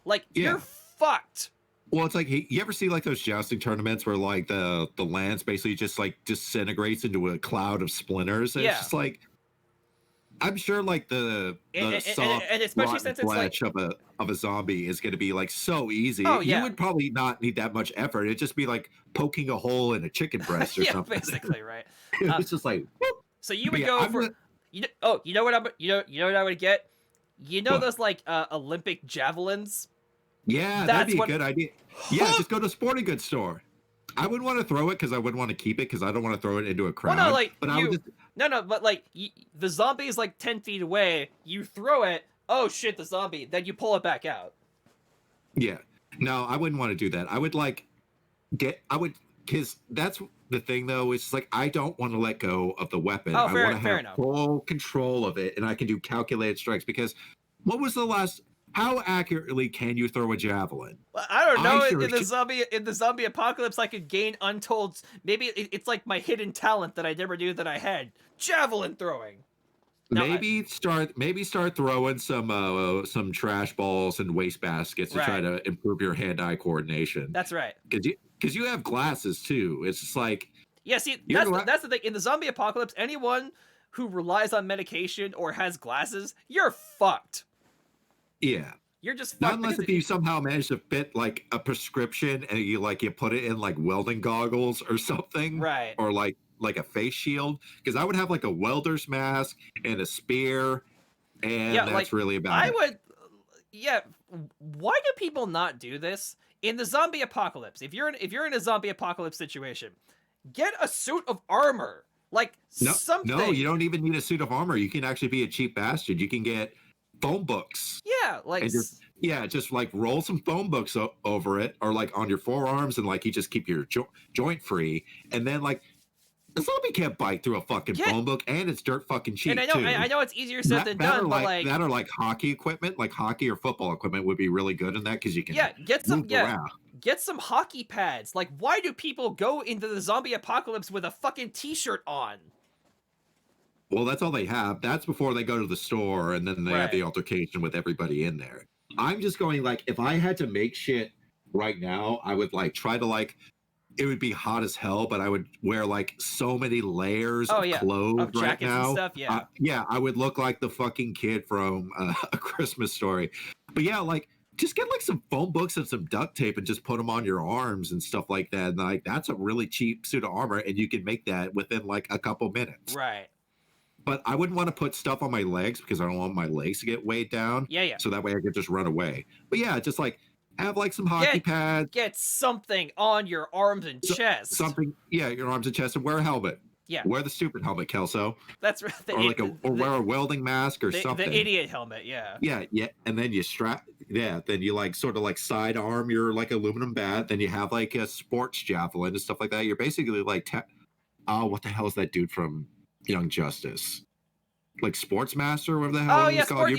Like, Yeah. you're fucked. Well, it's like you ever see like those jousting tournaments where like the lance basically just like disintegrates into a cloud of splinters? And Yeah. It's just like I'm sure like the soft and especially rotten since it's like, flesh of a zombie is going to be like so easy. Oh, yeah. You would probably not need that much effort. It'd just be like poking a hole in a chicken breast or yeah, something. basically, right. It's just like whoop. So you But would yeah, go I'm for gonna- you know what I would get? You know What? those like Olympic javelins? yeah, That's that'd be what- a good idea. Yeah, just go to a sporting goods store. I wouldn't want to throw it because I wouldn't want to keep it because I don't want to throw it into a crowd. Well, no, like but I would just but like the zombie is like 10 feet away. You throw it. Oh shit, the zombie. Then you pull it back out. yeah. No, I wouldn't want to do that. I would because that's the thing though. It's like I don't want to let go of the weapon. Oh, I fair- want to fair have enough. full control of it, and I can do calculated strikes. Because what was the last? How accurately can you throw a javelin? Well, I don't know. I sure in should- the zombie apocalypse, I could gain untold. Maybe it's like my hidden talent that I never knew that I had. Javelin throwing. No, Maybe start throwing some trash balls and waste baskets to try Right. to improve your hand-eye coordination. That's right. Because you have glasses too. It's just like Yeah, see, You're right. that's the thing. In the zombie apocalypse, anyone who relies on medication or has glasses, you're fucked. yeah. You're just fucked. Not unless because if you somehow manage to fit like a prescription and you put it in like welding goggles or something, Right. or like a face shield. Because I would have like a welder's mask and a spear, and Yeah, that's like, really about I it. would. Yeah. Why do people not do this in the zombie apocalypse? If you're in a zombie apocalypse situation, get a suit of armor, like something. No, you don't even need a suit of armor. You can actually be a cheap bastard. You can get phone books. Yeah, like And just like roll some phone books over it, or like on your forearms, and like you just keep your joint free, and then like the zombie can't bite through a fucking Yeah. phone book, and it's dirt fucking cheap and I too. know it's easier said than done, or but like that or like hockey equipment, like hockey or football equipment would be really good in that because you can get some move around. get some hockey pads. Like, why do people go into the zombie apocalypse with a fucking t-shirt on? Well, that's all they have. That's before they go to the store, and then they have the Right. altercation with everybody in there. I'm just going like, if I had to make shit right now, I would like try to like, it would be hot as hell, but I would wear like so many layers Oh, of yeah. clothes Of right jackets and now. stuff, yeah. Yeah, I would look like the fucking kid from A Christmas Story. But yeah, like just get like some phone books and some duct tape and just put them on your arms and stuff like that. And like that's a really cheap suit of armor, and you can make that within like a couple minutes. Right. But I wouldn't want to put stuff on my legs because I don't want my legs to get weighed down. Yeah. So that way I could just run away. But yeah, just like have like some hockey pads, Get something on your arms and chest. something. Yeah, your arms and chest, and wear a helmet. Yeah. Wear the stupid helmet, Kelso, That's or wear a welding mask or something. The idiot helmet, yeah. Yeah, and then you then you like sort of like sidearm your like aluminum bat. Then you have like a sports javelin and stuff like that. You're basically like, what the hell is that dude from Young Justice? Like Sportsmaster, or whatever the hell Oh he's yeah, called. You're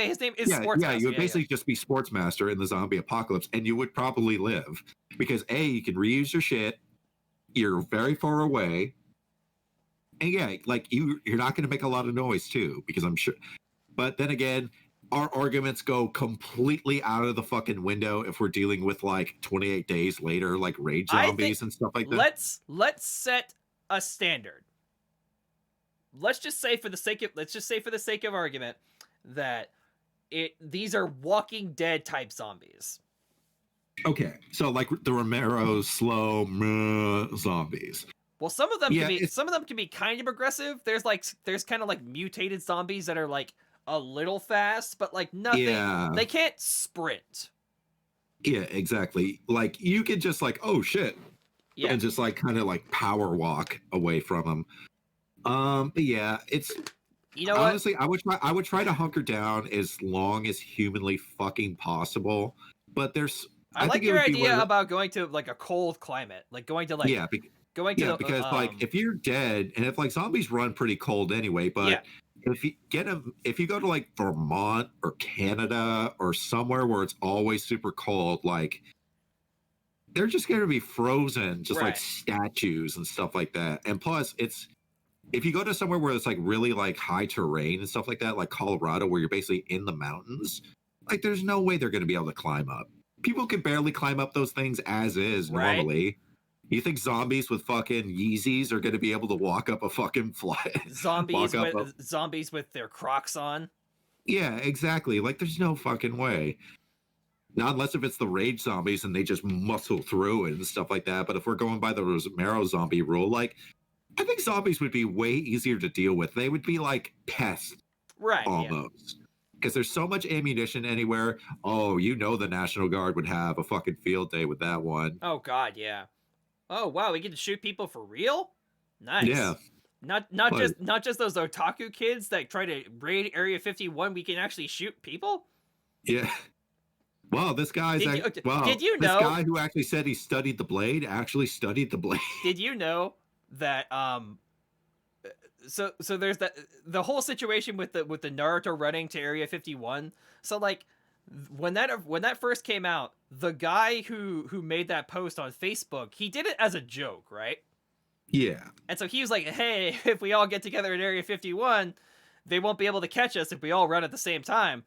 his name is Sportsmaster. Yeah, you would basically just be Sportsmaster in the zombie apocalypse, and you would probably live because you can reuse your shit. You're very far away, and yeah, like you're not going to make a lot of noise too, because I'm sure. But then again, our arguments go completely out of the fucking window if we're dealing with like 28 days later, like raid I zombies think and stuff like that. Let's set a standard. Let's just say for the sake of argument that these are Walking Dead type zombies. Okay, so like the Romero's slow zombies. Well, some of them can be kind of aggressive. There's kind of like mutated zombies that are like a little fast, but like nothing. Yeah. They can't sprint. Yeah, exactly. Like you could just like, oh shit, Yeah. and just like kind of like power walk away from them. But yeah, it's You know honestly, I would try to hunker down as long as humanly fucking possible. But there's, I like think it your would be idea worth- about going to like a cold climate, like going to like yeah, because like if you're dead, and if like zombies run pretty cold anyway, but Yeah. if you go to like Vermont or Canada or somewhere where it's always super cold, like they're just going to be frozen, just like Right. statues and stuff like that. And plus, it's if you go to somewhere where it's like really like high terrain and stuff like that, like Colorado, where you're basically in the mountains, like there's no way they're going to be able to climb up. People can barely climb up those things as is Right. normally. You think zombies with fucking Yeezys are going to be able to walk up a fucking flight? Zombies with their Crocs on. Yeah, exactly. Like there's no fucking way. Not unless if it's the rage zombies and they just muscle through it and stuff like that. But if we're going by the Romero zombie rule, like I think zombies would be way easier to deal with. They would be like pests Right. Yeah. almost. Because there's so much ammunition anywhere. Oh, you know the National Guard would have a fucking field day with that one. Oh God, yeah. Oh wow, we get to shoot people for real? Nice. Yeah. Not just those otaku kids that try to raid Area 51. We can actually shoot people. Yeah. Wow, this guy's Did you- wow. did you this know- guy who actually said he studied the blade actually studied the blade. Did you know that so there's the whole situation with the Naruto running to Area 51. So like when that first came out, the guy who made that post on Facebook, he did it as a joke, right? Yeah. And so he was like, "Hey, if we all get together in Area 51, they won't be able to catch us if we all run at the same time."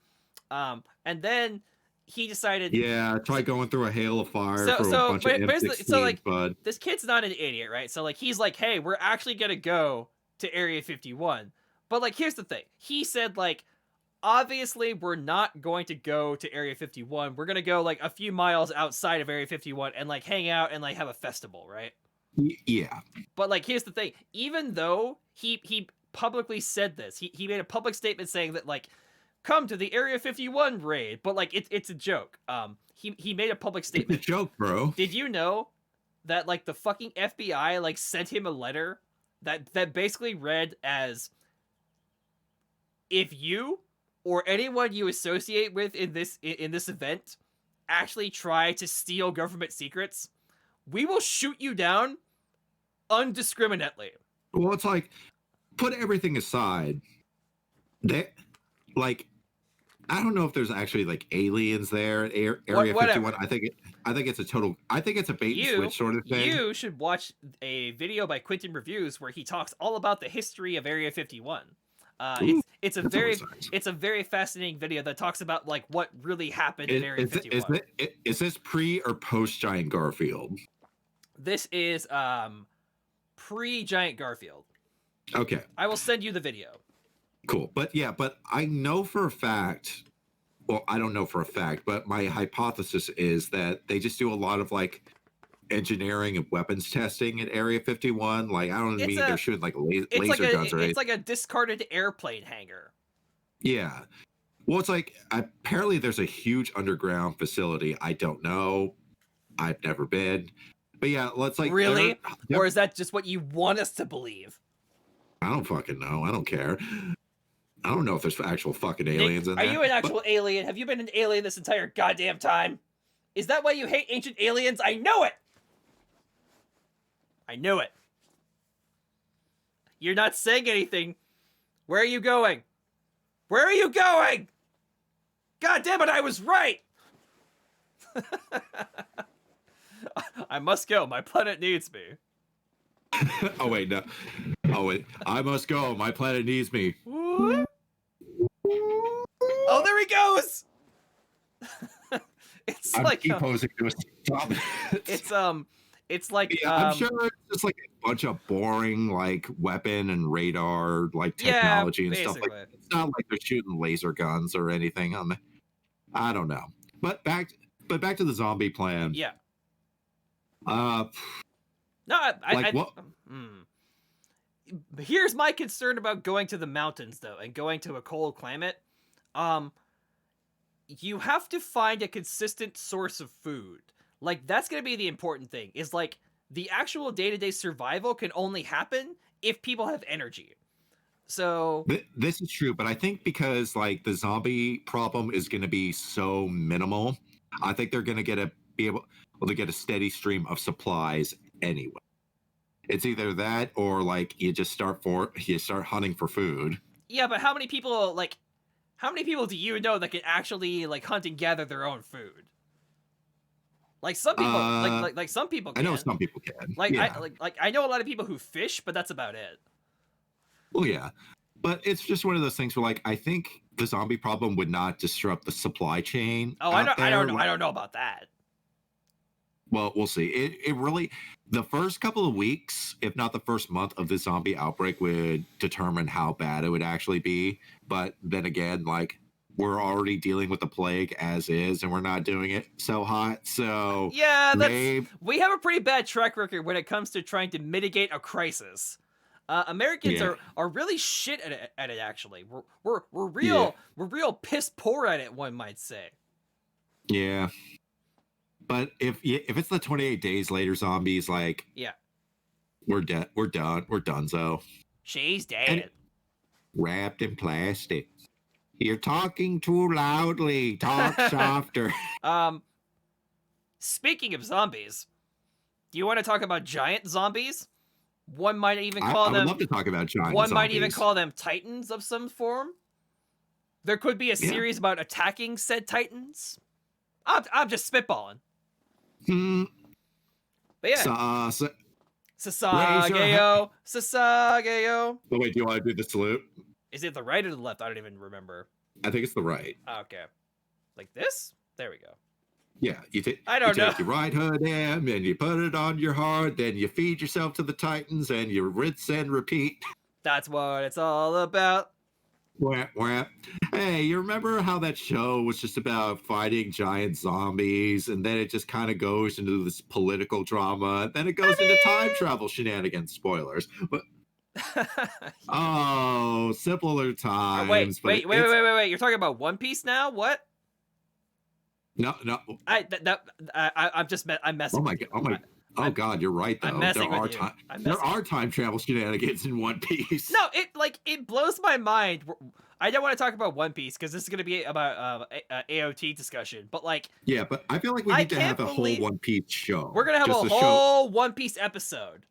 And then he decided, Yeah, try going through a hail of fire So- for so, a bunch but- of but it's M16s, the- so, like, bud. this kid's not an idiot, right? So like he's like, "Hey, we're actually gonna go to Area 51." But like, here's the thing. He said like, obviously we're not going to go to Area 51. We're gonna go like a few miles outside of Area 51 and like hang out and like have a festival, right? Yeah. But like, here's the thing. Even though he publicly said this, he made a public statement saying that like, come to the Area 51 raid, but like it's a joke. He made a public It's a statement. joke, bro. Did you know that like the fucking FBI like sent him a letter that basically read as, if you or anyone you associate with in this event actually try to steal government secrets, we will shoot you down undiscriminately. Well, it's like, put everything aside. They, like, I don't know if there's actually like aliens there at Area Whatever. 51. I think it's a total. I think it's a bait and switch sort of thing. You should watch a video by Quentin Reviews where he talks all about the history of Area 51. Ooh, It's a that's very always nice. it's a very fascinating video that talks about like what really happened in Area 51. Is this pre or post Giant Garfield? This is pre Giant Garfield. Okay, I will send you the video. cool. But yeah, but I know for a fact. Well, I don't know for a fact, but my hypothesis is that they just do a lot of like engineering and weapons testing at Area 51. Like, I don't mean they're shooting like laser guns or anything. It's like a discarded airplane hangar. Yeah. Well, it's like apparently there's a huge underground facility. I don't know. I've never been. But yeah, let's like Really? they're- Or is that just what you want us to believe? I don't fucking know. I don't care. I don't know if there's actual fucking aliens in Are there. you an actual alien? Have you been an alien this entire goddamn time? Is that why you hate ancient aliens? I know it! I knew it. You're not saying anything. Where are you going? Where are you going? God damn it, I was right! I must go. My planet needs me. Oh wait, no. Oh wait. I must go. My planet needs me. Oh, there he goes! It's I'm like posing to stop. it's like Yeah, I'm sure it's just like a bunch of boring like weapon and radar like Yeah, technology and stuff like basically. that. It's not like they're shooting laser guns or anything on the I don't know. But back to the zombie plan. Yeah. Uh No, Like what? Here's my concern about going to the mountains, though, and going to a cold climate. You have to find a consistent source of food. Like, that's gonna be the important thing, is, like, the actual day-to-day survival can only happen if people have energy. So... This is true, but I think because, like, the zombie problem is going to be so minimal, I think they're going to be able to get a steady stream of supplies anyway. It's either that or, like, you start hunting for food. Yeah, but how many people do you know that can actually, like, hunt and gather their own food? Like, some people, like some people can. I know some people can. Like, yeah. I know a lot of people who fish, but that's about it. Well, yeah, but it's just one of those things where, like, I think the zombie problem would not disrupt the supply chain. Oh, out I don't know. there. I don't know about that. Well, we'll see. It really, the first couple of weeks, if not the first month of the zombie outbreak, would determine how bad it would actually be. But then again, like, we're already dealing with the plague as is, and we're not doing it so hot. So Yeah, maybe, we have a pretty bad track record when it comes to trying to mitigate a crisis. Americans Yeah. are really shit at it. Actually, we're Yeah. real piss poor at it. One might say. yeah. But if it's the 28 days later zombies, like, Yeah, we're dead. We're done. We're donezo. she's dead. And- Wrapped in plastic. You're talking too loudly. Talk softer. Speaking of zombies, do you want to talk about giant zombies? One might even I call would them. love to talk about giant One zombies. might even call them titans of some form. There could be a Yeah. series about attacking said titans. I'm just spitballing. But yeah, 𝐶𝐸𝐴𝐤, 𝐶𝐸𝐴𝐤. Oh, wait, do you want to do the salute? Is it the right or the left? I don't even remember. I think it's the right. Okay, like this. There we go. Yeah, you take. I don't you take know. your right hood in, and you put it on your heart. Then you feed yourself to the Titans, and you rinse and repeat. That's what it's all about. Wah, wah. Hey, you remember how that show was just about fighting giant zombies, and then it just kind of goes into this political drama, and then it goes into time travel shenanigans. Spoilers. But oh, simpler times. wait. but You're talking about One Piece now? What? No. I'm messing. Oh my with you. god. Oh god, you're right though. I'm messing with you. There are time travel shenanigans in One Piece. No, it blows my mind. I don't want to talk about One Piece because this is going to be about AOT discussion. But like, Yeah, but I feel like we I need to have can't a whole believe- One Piece show. we're gonna have Just a show- whole One Piece episode.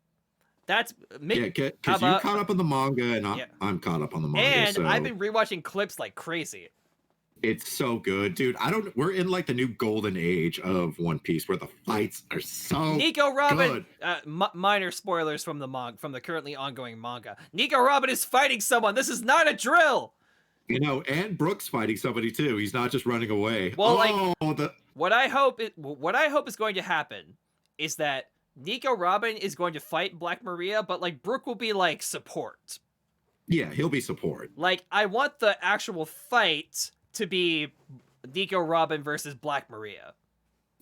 That's Yeah, how because you about- caught up on the manga, and Yeah. I'm caught up on the manga. and so I've been rewatching clips like crazy. it's so good, dude. We're in like the new golden age of One Piece, where the fights are so Nico Robin. good. Minor spoilers from the currently ongoing manga. Nico Robin is fighting someone. This is not a drill. You know, and Brooks fighting somebody too. He's not just running away. Well, the What I hope is going to happen is that Nico Robin is going to fight Black Maria, but like Brooke will be like support. yeah, he'll be support. Like I want the actual fight to be Nico Robin versus Black Maria.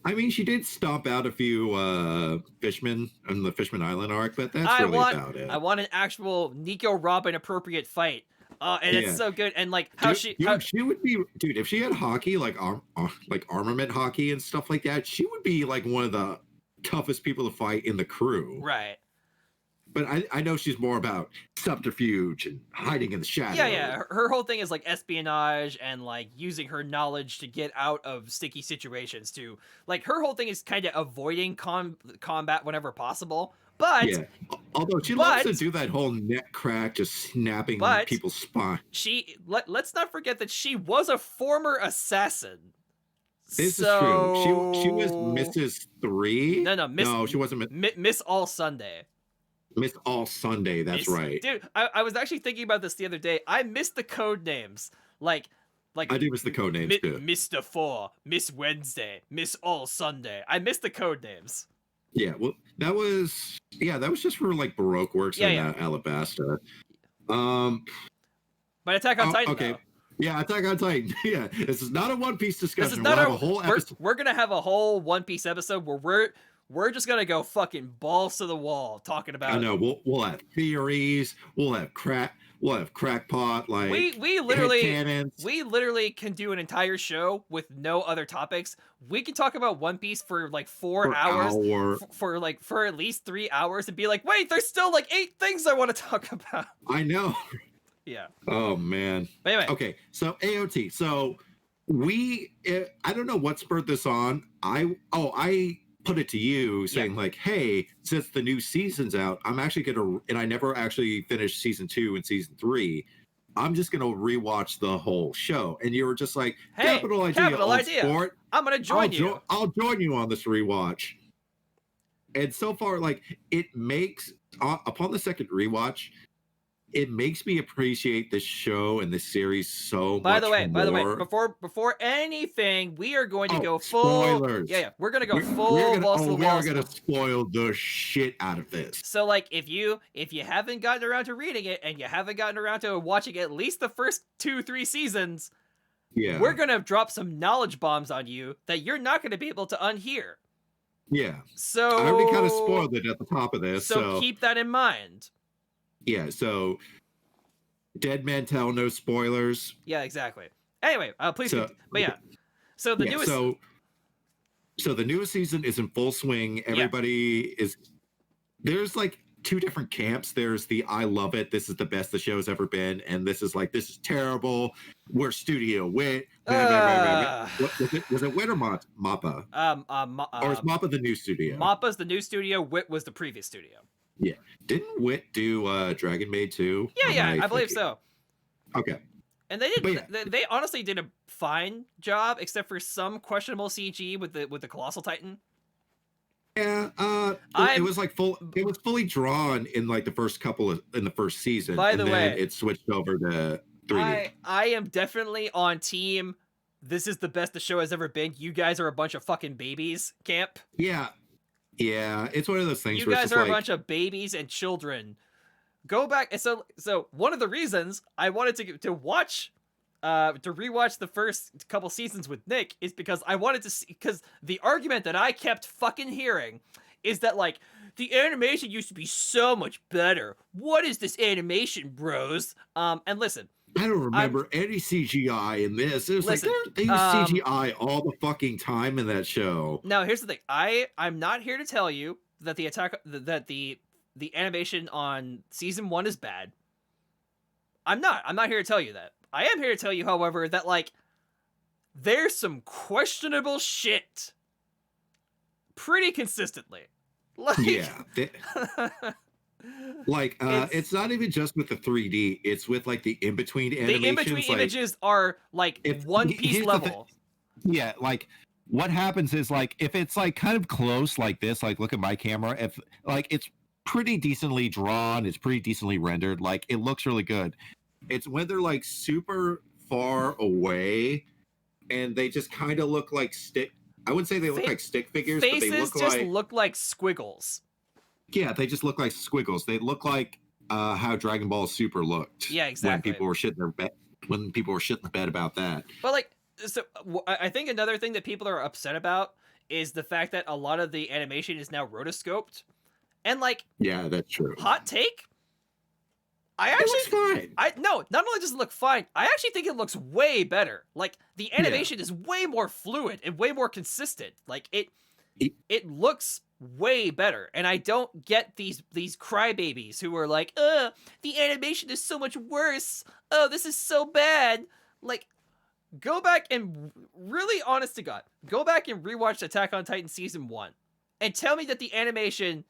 I mean, she did stomp out a few fishmen on the Fishman Island arc, but that's I really want about it. I want an actual Nico Robin appropriate fight. And Yeah. it's so good. And like how she would be, dude, if she had hockey, like armament hockey and stuff like that, she would be like one of the toughest people to fight in the crew. right. But I know she's more about subterfuge and hiding in the shadows. Yeah. Her whole thing is like espionage and like using her knowledge to get out of sticky situations. To like her whole thing is kind of avoiding combat whenever possible. But Yeah. Although she loves to do that whole neck crack, just snapping But- people's spine. let's not forget that she was a former assassin. This is true. She was Mrs. 3. No, Miss. No, she wasn't Miss All Sunday. Miss All Sunday. That's right. Dude, I was actually thinking about this the other day. I missed the code names. Like I do miss the code names too. Mr. 4, Miss Wednesday, Miss All Sunday. I missed the code names. Yeah, well, that was just for like Baroque works in Alabasta. But Attack on Titan. Okay. Though. Yeah, Attack on Titan. Yeah, this is not a One Piece discussion. This is We'll not have a whole episode. We're gonna have a whole One Piece episode where we're just gonna go fucking balls to the wall talking about. I know. We'll have theories. We'll have crackpot. Like we literally headcanons. we literally can do an entire show with no other topics. We can talk about One Piece for like 4 hours. For at least 3 hours and be like, wait, there's still like 8 things I want to talk about. I know. Yeah. Oh man. But anyway. Okay, so AOT. So I don't know what spurred this on. I put it to you saying like, hey, since the new season's out, I'm actually gonna, and I never actually finished season 2 and season 3. I'm just gonna rewatch the whole show. And you were just like, Hey, capital idea. Sport. I'm gonna join you. I'll join you on this rewatch. And so far, like, it makes upon the second rewatch, it makes me appreciate the show and the series so By much the way, more. before anything, we are going to Oh, go full. spoilers. Yeah, we're gonna go We're full gonna, balls to the we are walls. gonna spoil the shit out of this. So like, if you haven't gotten around to reading it and you haven't gotten around to watching at least the first 2-3 seasons, Yeah, we're gonna drop some knowledge bombs on you that you're not gonna be able to unhear. yeah. So I already kind of spoiled it at the top of this. So keep that in mind. Yeah, so Dead Men Tell no spoilers. Yeah, exactly. Anyway, please. So- But yeah, so the Yeah, newest. so the newest season is in full swing. Everybody is there's like two different camps. There's the I love it, this is the best the show's ever been, and this is like this is terrible. We're Studio Wit. Was it Wit or Mappa? Or is Mappa the new studio? Mappa's the new studio. Wit was the previous studio. Yeah. Didn't Wit do Dragon Maid too? Yeah, I believe so. Okay. And they did. But They honestly did a fine job, except for some questionable CG with the Colossal Titan. Yeah, it was like it was fully drawn in like the first season. By the and way, then it switched over to 3D. I am definitely on team. This is the best the show has ever been. You guys are a bunch of fucking babies, camp. Yeah, it's one of those things. You where guys it's are like, a bunch of babies and children. Go back. So one of the reasons I wanted to watch, to rewatch the first couple seasons with Nick is because I wanted to see, because the argument that I kept fucking hearing is that like the animation used to be so much better. What is this animation, bros? And listen, I don't remember any CGI in this. It was like they use CGI all the fucking time in that show. Now here's the thing. I'm not here to tell you that the animation on season 1 is bad. I'm not here to tell you that. I am here to tell you, however, that like there's some questionable shit pretty consistently. Like, Yeah. It's not even just with the 3D, it's with like the in-between animations. the in-between images are like One Piece here's the level. Yeah, like what happens is like if it's like kind of close like this, like look at my camera, if like it's pretty decently drawn, it's pretty decently rendered, like it looks really good. It's when they're like super far away and they just kind of look like I wouldn't say they look like stick figures, but they Faces look like squiggles. Yeah, they just look like squiggles. They look like how Dragon Ball Super looked. Yeah, exactly. When people were shitting the bed about that. But like, so I think another thing that people are upset about is the fact that a lot of the animation is now rotoscoped, and like, yeah, that's true. hot take. It looks fine. Not only does it look fine, I actually think it looks way better. Like the animation is way more fluid and way more consistent. Like it looks way better, and I don't get these crybabies who are like, the animation is so much worse. Oh, this is so bad. Like, go back and really, honest to God, go back and rewatch Attack on Titan season 1, and tell me that the animation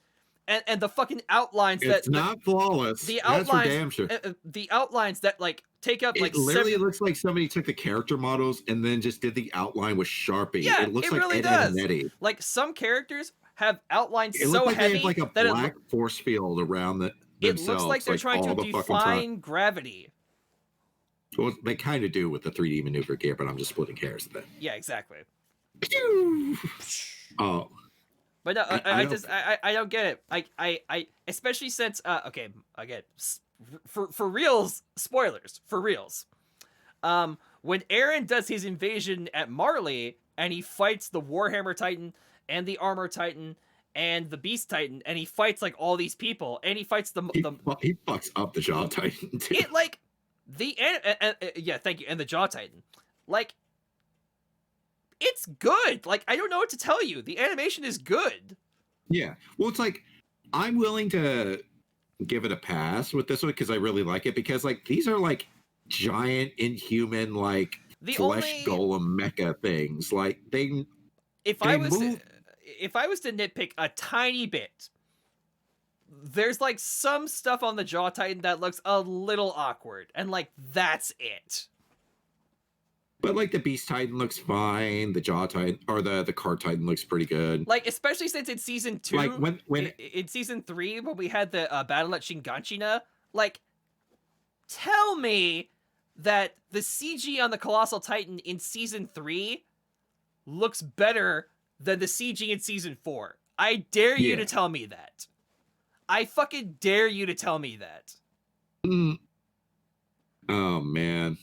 and the fucking outlines it's not flawless. The That's outlines, for damn sure. The outlines that like take up like literally looks like somebody took the character models and then just did the outline with Sharpie. Yeah, it looks like really Ed does. and Eddie. Like some characters have outlines It so looks like heavy they have like a that black force field around it looks like they're trying to all the fucking define gravity. Well, they kind of do with the 3D maneuver gear, but I'm just splitting hairs then. Yeah, exactly. Oh. But no, I don't get it. I especially since okay, again, for reals, spoilers for reals. When Eren does his invasion at Marley and he fights the Warhammer Titan and the Armor Titan and the Beast Titan, and he fights like all these people, and he fights he fucks up the Jaw Titan too. It like yeah, thank you, and the Jaw Titan, like. It's good. Like, I don't know what to tell you. The animation is good. Yeah. Well, it's like, I'm willing to give it a pass with this one because I really like it, because like these are like giant inhuman like flesh golem mecha things. Like if I was to nitpick a tiny bit, there's like some stuff on the Jaw Titan that looks a little awkward, and like that's it. But like the Beast Titan looks fine, the Jaw Titan or the Car Titan looks pretty good. Like especially since in season 2, like when in season 3 when we had the battle at Shinganshina, like tell me that the CG on the Colossal Titan in Season 3 looks better than the CG in Season 4. I dare you to tell me that. I fucking dare you to tell me that. Oh, man.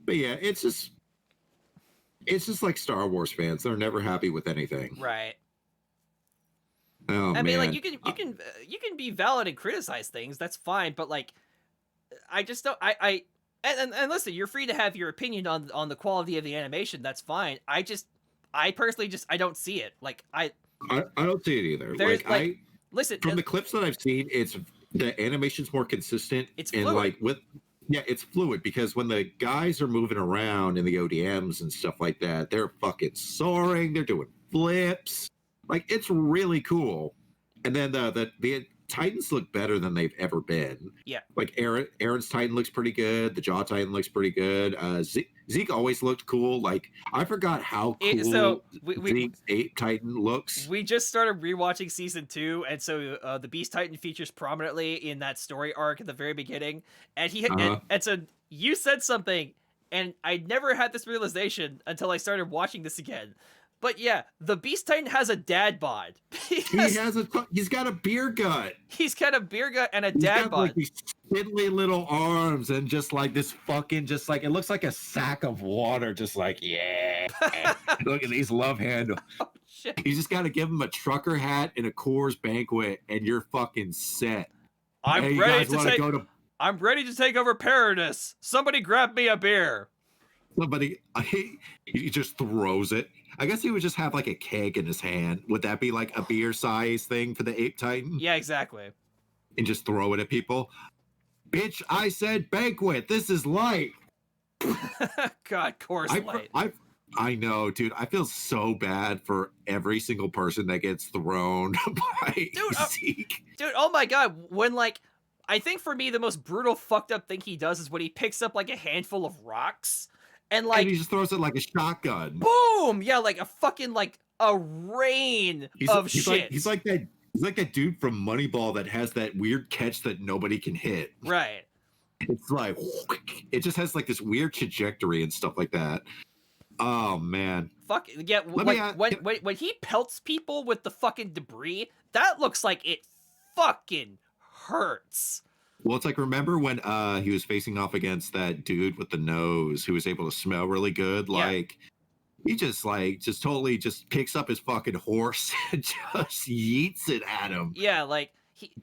But yeah, it's just like Star Wars fans. They're never happy with anything. Right. Oh, I mean, man. like, you can be valid and criticize things. That's fine. But like, I just don't. And listen, you're free to have your opinion on the quality of the animation. That's fine. I personally I don't see it. Like I don't see it either. There's Like listen from the clips that I've seen, it's the animation's more consistent. It's and fluid. like it's fluid because when the guys are moving around in the ODMs and stuff like that, they're fucking soaring. They're doing flips. Like it's really cool. And then the Titans look better than they've ever been. Yeah. Like Aaron's Titan looks pretty good. The Jaw Titan looks pretty good. Zeke always looked cool. Like I forgot how cool Zeke's Ape Titan looks. We just started rewatching Season 2, and so the Beast Titan features prominently in that story arc at the very beginning. And and so you said something, and I never had this realization until I started watching this again. But yeah, the Beast Titan has a dad bod. He's got a beer gut. He's got a beer gut and a dad bod. Like these fiddly little arms and just like this fucking, just like, it looks like a sack of water. Just like, yeah. Look at these love handles. Oh, shit. You just got to give him a trucker hat and a Coors Banquet and you're fucking set. I'm ready to take over Paradis. Somebody grab me a beer. He just throws it. I guess he would just have like a keg in his hand. Would that be like a beer size thing for the Ape Titan? Yeah, exactly. And just throw it at people. Bitch, I said banquet. This is light. God, Coors Light. I know, dude. I feel so bad for every single person that gets thrown by Zeke. Dude, oh my God. When like, I think for me, the most brutal fucked up thing he does is when he picks up like a handful of rocks. And like he just throws it like a shotgun. Boom! Yeah, like a fucking like a rain of shit. He's like that dude from Moneyball that has that weird catch that nobody can hit. Right. It's like it just has like this weird trajectory and stuff like that. Oh man. Fuck yeah! When he pelts people with the fucking debris, that looks like it fucking hurts. Well, it's like, remember when he was facing off against that dude with the nose who was able to smell really good? Like, he just totally just picks up his fucking horse and just yeets it at him. Yeah, like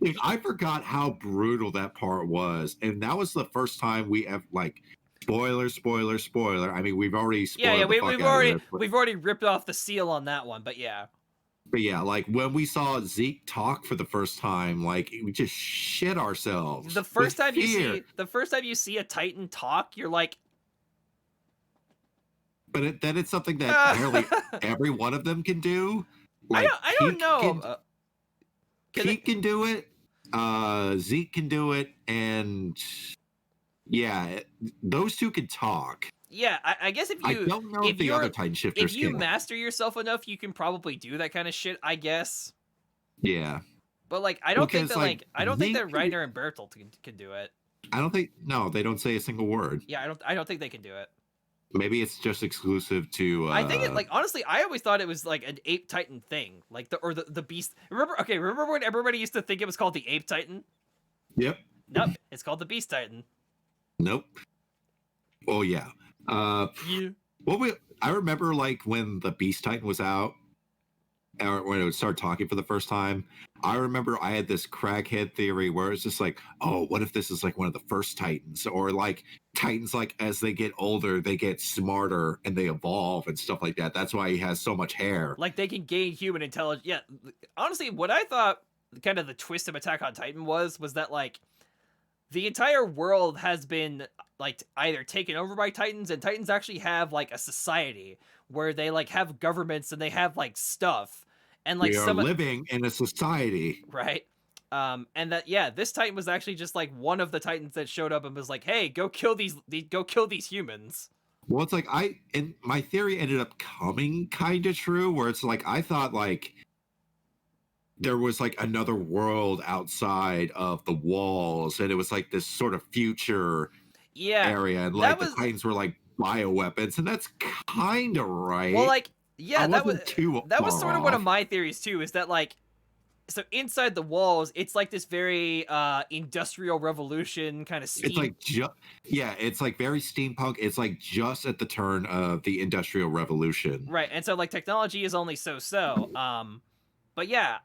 Dude, I forgot how brutal that part was, and that was the first time we have like spoiler. I mean, we've already spoiled we've already ripped off the seal on that one, but yeah. But yeah, like when we saw Zeke talk for the first time, like we just shit ourselves. The first time you see a Titan talk, you're like. But then it's something that nearly every one of them can do. Like, I don't know. Pete can do it. Zeke can do it, and yeah, those two can talk. Yeah, I guess I don't know if the other Titan shifters if you master yourself enough, you can probably do that kind of shit, I guess. Yeah. But like, I don't think that Reiner and Bertolt can do it. They don't say a single word. Yeah, I don't think they can do it. Maybe it's just exclusive to. I think honestly, I always thought it was like an Ape Titan thing, like the Beast. Remember when everybody used to think it was called the Ape Titan? Yep. Nope, it's called the Beast Titan. Nope. Oh yeah. I remember like when the Beast Titan was out, or when it would start talking for the first time. I remember I had this crackhead theory where it's just like, oh, what if this is like one of the first Titans, or like Titans, like as they get older, they get smarter and they evolve and stuff like that. That's why he has so much hair. Like they can gain human intelligence. Yeah, honestly, what I thought kind of the twist of Attack on Titan was that like the entire world has been like either taken over by Titans, and Titans actually have like a society where they like have governments and they have like stuff, and like we are living in a society, right? And that this Titan was actually just like one of the Titans that showed up and was like, hey, go kill these humans. Well, it's like and my theory ended up coming kind of true, where it's like I thought like there was like another world outside of the walls, and it was like this sort of future Yeah, area, and that like was the Titans were like bioweapons, and that's kind of right. well, like yeah, I that was wasn't too that was far sort of one of off. my theories too. Is that like so inside the walls, it's like this very industrial revolution kind of steam. It's like yeah, it's like very steampunk. It's like just at the turn of the Industrial Revolution. Right, and so like technology is only so. But yeah,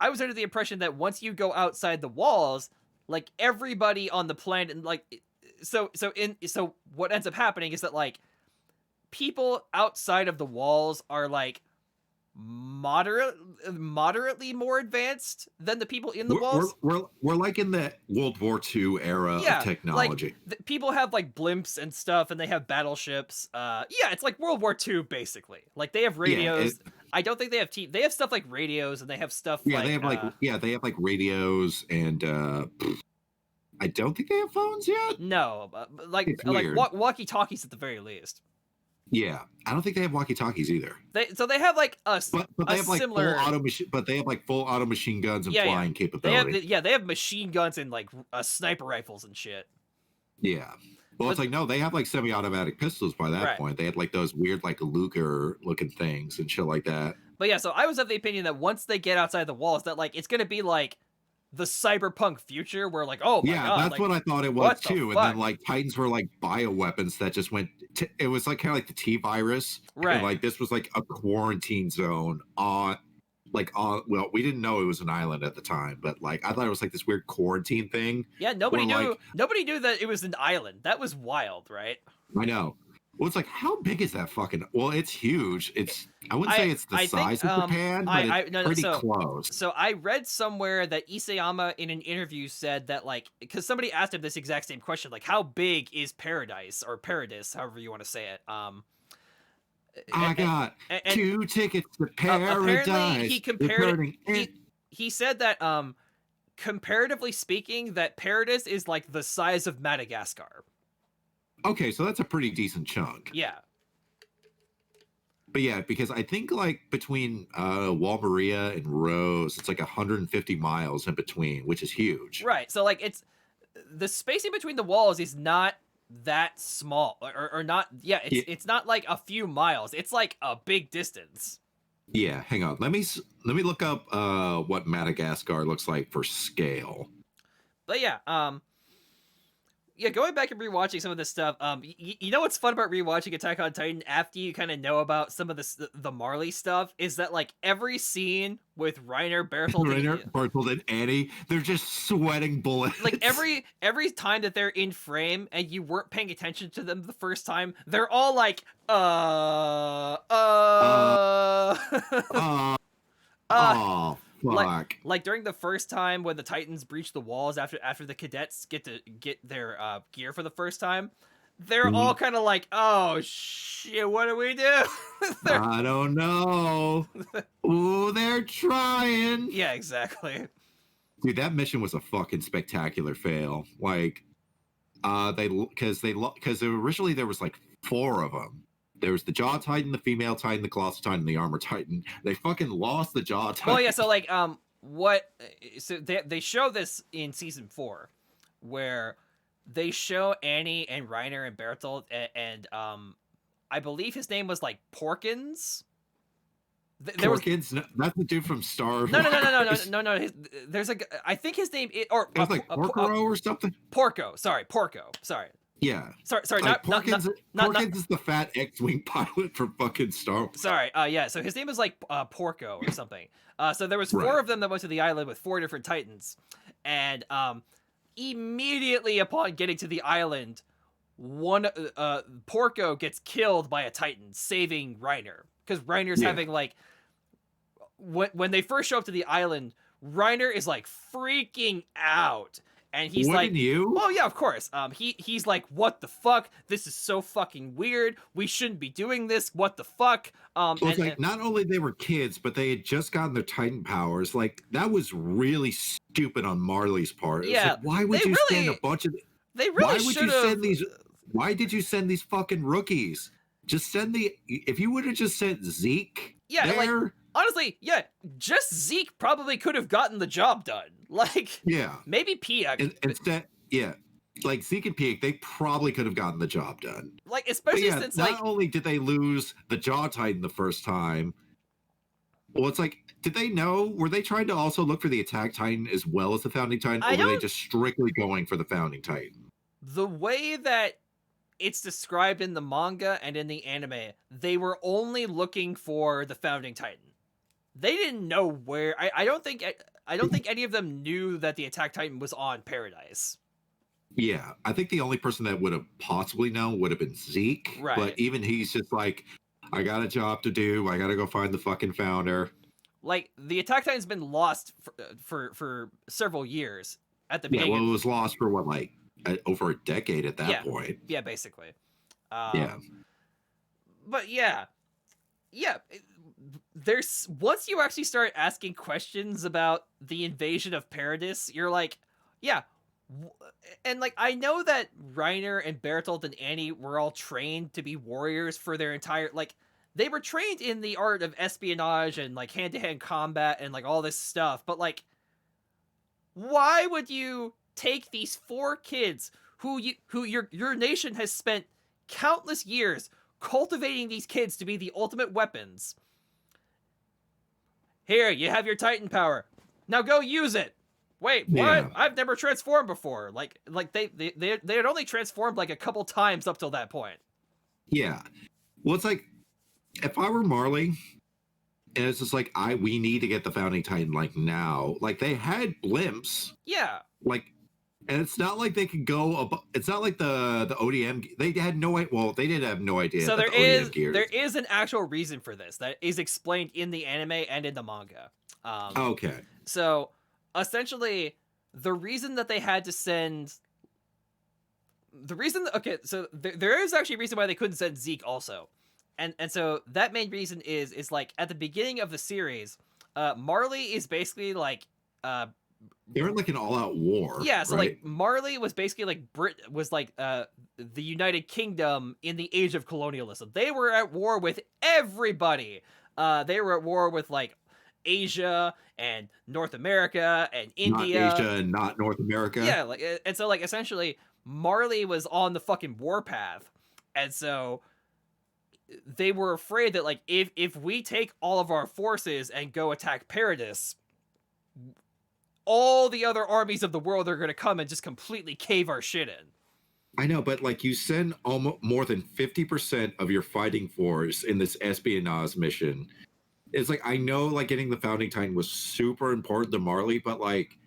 I was under the impression that once you go outside the walls, like everybody on the planet, like so what ends up happening is that like people outside of the walls are like moderately more advanced than the people in the walls. We're like in the World War II era Yeah, of technology. Like, people have like blimps and stuff, and they have battleships. Yeah, it's like World War II basically. Like they have radios. I don't think they have They have stuff like radios, and they have stuff. Yeah, like, they have like radios, and I don't think they have phones yet. No, like It's weird. walkie talkies at the very least. Yeah, I don't think they have walkie-talkies either. They have like But they have like similar... full auto machine guns and flying capability. They have machine guns and like sniper rifles and shit. Yeah. Well, it's like no, they have like semi-automatic pistols by that point. They had like those weird like Luger looking things and shit like that. But yeah, so I was of the opinion that once they get outside the walls, that like it's gonna be like the cyberpunk future where like, oh my god, that's like, what I thought it was too. And fuck? then like Titans were like bioweapons that just went. It was like kind of like the T virus, right? And like this was like a quarantine zone on. Well, we didn't know it was an island at the time, but like I thought it was like this weird quarantine thing. Yeah, nobody knew. Like, nobody knew that it was an island. That was wild, right? I know. Well, it's like how big is that fucking? Well, it's huge. I wouldn't say it's the size of Japan, but it's pretty close. So I read somewhere that Isayama in an interview said that like because somebody asked him this exact same question, like how big is paradise or paradise, however you want to say it. I got 2 tickets to paradise. Apparently he compared he said that comparatively speaking that paradise is like the size of Madagascar. Okay, so that's a pretty decent chunk. Yeah. But yeah, because I think like between Walmaria and Rose, it's like 150 miles in between, which is huge. Right. So like it's the spacing between the walls is not that small or not. Yeah, it's not like a few miles. It's like a big distance. Yeah, hang on. Let me look up what Madagascar looks like for scale. But yeah, yeah, going back and rewatching some of this stuff, you know what's fun about rewatching Attack on Titan after you kind of know about some of the Marley stuff is that like every scene with Reiner, Bertolt, and Annie, they're just sweating bullets. Like every time that they're in frame and you weren't paying attention to them the first time, they're all like, oh. Like during the first time when the Titans breach the walls after the cadets get their gear for the first time, they're all kind of like, oh shit, what do we do? I don't know. Ooh, they're trying. Yeah, exactly. Dude, that mission was a fucking spectacular fail. Like, because originally there was like 4 of them. There was the Jaw Titan, the Female Titan, the Colossal Titan, and the Armor Titan. They fucking lost the Jaw Titan. Well, yeah, so like, so they show this in season 4, where they show Annie and Reiner and Bertolt, and I believe his name was like Porkins. Porkins? That's the dude from Star Wars. No. There's I think his name is, or it's like Porco or something. Porco. Sorry. Yeah. Sorry. Like Porkins is the fat X-wing pilot from fucking Star Wars. Sorry. Yeah. So his name is like Porco or something. So there was 4 of them that went to the island with 4 different Titans, and immediately upon getting to the island, one Porco gets killed by a Titan, saving Reiner because Reiner's having like when they first show up to the island, Reiner is like freaking out. And he's Wouldn't you? Oh yeah, of course. He's like, what the fuck? This is so fucking weird. We shouldn't be doing this. What the fuck? It's like not only they were kids, but they had just gotten their Titan powers. Like that was really stupid on Marley's part. Yeah. Like, why would you send a bunch of? They really should have. Why did you send these fucking rookies? Just send if you would have just sent Zeke. Yeah, there, like honestly, yeah, just Zeke probably could have gotten the job done. Like, yeah, maybe Pia. Instead, yeah. like Zeke and Peak, they probably could have gotten the job done. Like, But especially yeah, since, not like, only did they lose the Jaw Titan the first time, well, it's like, did they know? Were they trying to also look for the Attack Titan as well as the Founding Titan, I or were they don't- just strictly going for the Founding Titan? the way that it's described in the manga and in the anime, they were only looking for the Founding Titan. They didn't know where. I don't think any of them knew that the Attack Titan was on Paradise. Yeah, I think the only person that would have possibly known would have been Zeke. Right. But even he's just like, I got a job to do. I got to go find the fucking founder. Like, the Attack Titan's been lost for several years at the Yeah, beginning. well, it was lost for what, like over a decade at that Yeah. point. Yeah, basically. Yeah. But yeah, there's once you actually start asking questions about the invasion of Paradis, you're like, yeah. And like, I know that Reiner and Bertolt and Annie were all trained to be warriors for their entire, like, they were trained in the art of espionage and like hand-to-hand combat and like all this stuff, but like, why would you take these 4 kids who your nation has spent countless years cultivating these kids to be the ultimate weapons? Here, you have your Titan power. Now go use it. Wait, what? Yeah. I've never transformed before. Like they had only transformed like a couple times up till that point. Yeah. Well, it's like, if I were Marley, and it's just like, we need to get the Founding Titan like now. Like, they had blimps. Yeah. Like, and it's not like they could go it's not like the ODM, they had no idea. Well, they did have no idea. So that there the ODM is an actual reason for this that is explained in the anime and in the manga. Okay. So essentially, the reason that they had to send so there is actually a reason why they couldn't send Zeke also. And so that main reason is like at the beginning of the series, Marley is basically like They were like an all-out war. yeah, so right? like Marley was basically like the United Kingdom in the age of colonialism. They were at war with everybody. They were at war with like Asia and North America and India. Not Asia and not North America. Yeah, like, and so like essentially Marley was on the fucking warpath, and so they were afraid that like if we take all of our forces and go attack Paradis, all the other armies of the world are going to come and just completely cave our shit in. I know, but like you send almost more than 50% of your fighting force in this espionage mission. It's like, I know like getting the Founding Titan was super important to Marley, but like,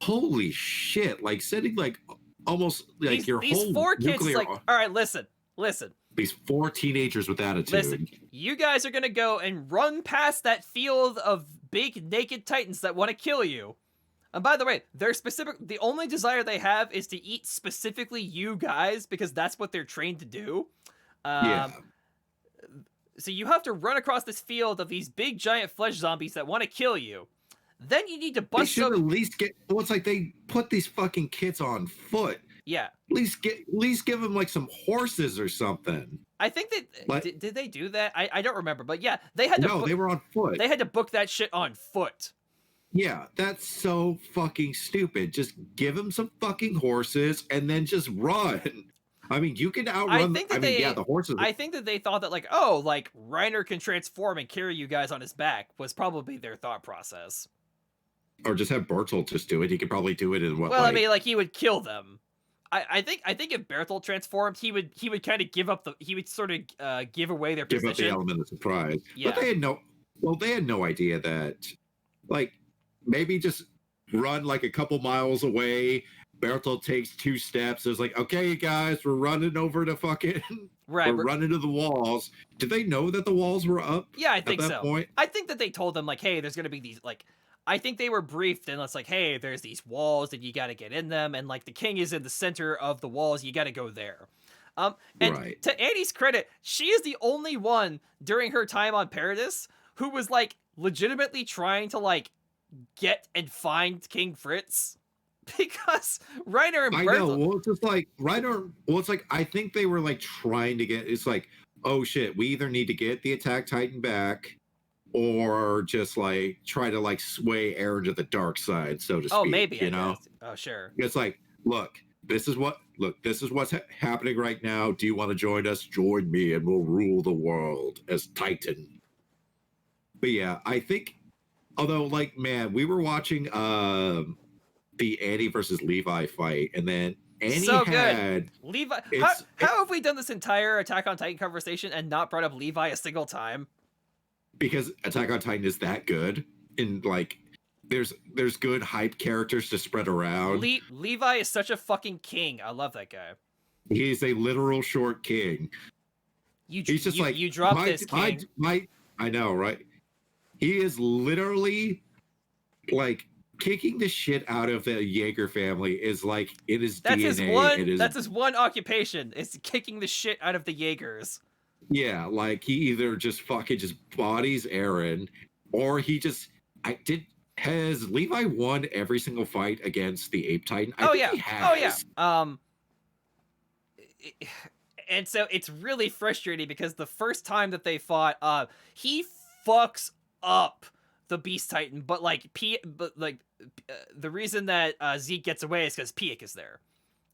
holy shit, like sending like almost like these whole 4 kids is nuclear, like, all right, listen. these 4 teenagers with attitude. Listen, you guys are going to go and run past that field of big naked titans that want to kill you. And by the way, the only desire they have is to eat specifically you guys because that's what they're trained to do. Yeah. So you have to run across this field of these big giant flesh zombies that want to kill you. Then you need to They bust should some... at least get. Well, it's like they put these fucking kids on foot. Yeah. At least give them like some horses or something. I think that Like- did they do that? I don't remember, but yeah, they had to. No, they were on foot. They had to book that shit on foot. Yeah, that's so fucking stupid. Just give them some fucking horses and then just run. I mean, you can outrun. The horses. I think that they thought that like, oh, like Reiner can transform and carry you guys on his back was probably their thought process. Or just have Bertolt just do it. He could probably do it in what? Well, I mean, like he would kill them. I think if Bertolt transformed, he would kind of give away their give position. up the element of surprise. Yeah. But they had no idea that, like, maybe just run like a couple miles away. Bertolt takes 2 steps. It's like, okay, guys, we're running over to fucking Right. we're running to the walls. Did they know that the walls were up Yeah, I at think that so. point? I think that they told them like, hey, there's gonna be these like. I think they were briefed and it's like, hey, there's these walls and you got to get in them, and like the king is in the center of the walls. You got to go there. And Right. to Annie's credit, she is the only one during her time on Paradis who was like legitimately trying to like get and find King Fritz. Because Reiner and I Bertolt... know. Well, it's just like it's like I think they were like trying to get. It's like, oh shit, we either need to get the Attack Titan back, or just like try to like sway Eren to the dark side, so to speak. Oh, maybe. you know. Oh, sure. It's like, look, this is what's happening right now. Do you want to join us? Join me and we'll rule the world as Titan. But yeah, I think, although, like, man, we were watching the Annie versus Levi fight, and then Annie So had good. Levi, how have we done this entire Attack on Titan conversation and not brought up Levi a single time? because Attack on Titan is that good, and like there's good hype characters to spread around. Levi is such a fucking king. I love that guy. He's a literal short king. He's just like, you dropped this king. I know, right? He is literally like kicking the shit out of the Jaeger family. Is like in his DNA. That's his one occupation. Is kicking the shit out of the Jaegers. Yeah, like he either just fucking just bodies Eren, or he just has Levi won every single fight against the Ape Titan? I think he has. And so it's really frustrating because the first time that they fought, he fucks up the Beast Titan, but the reason that Zeke gets away is because Piek is there.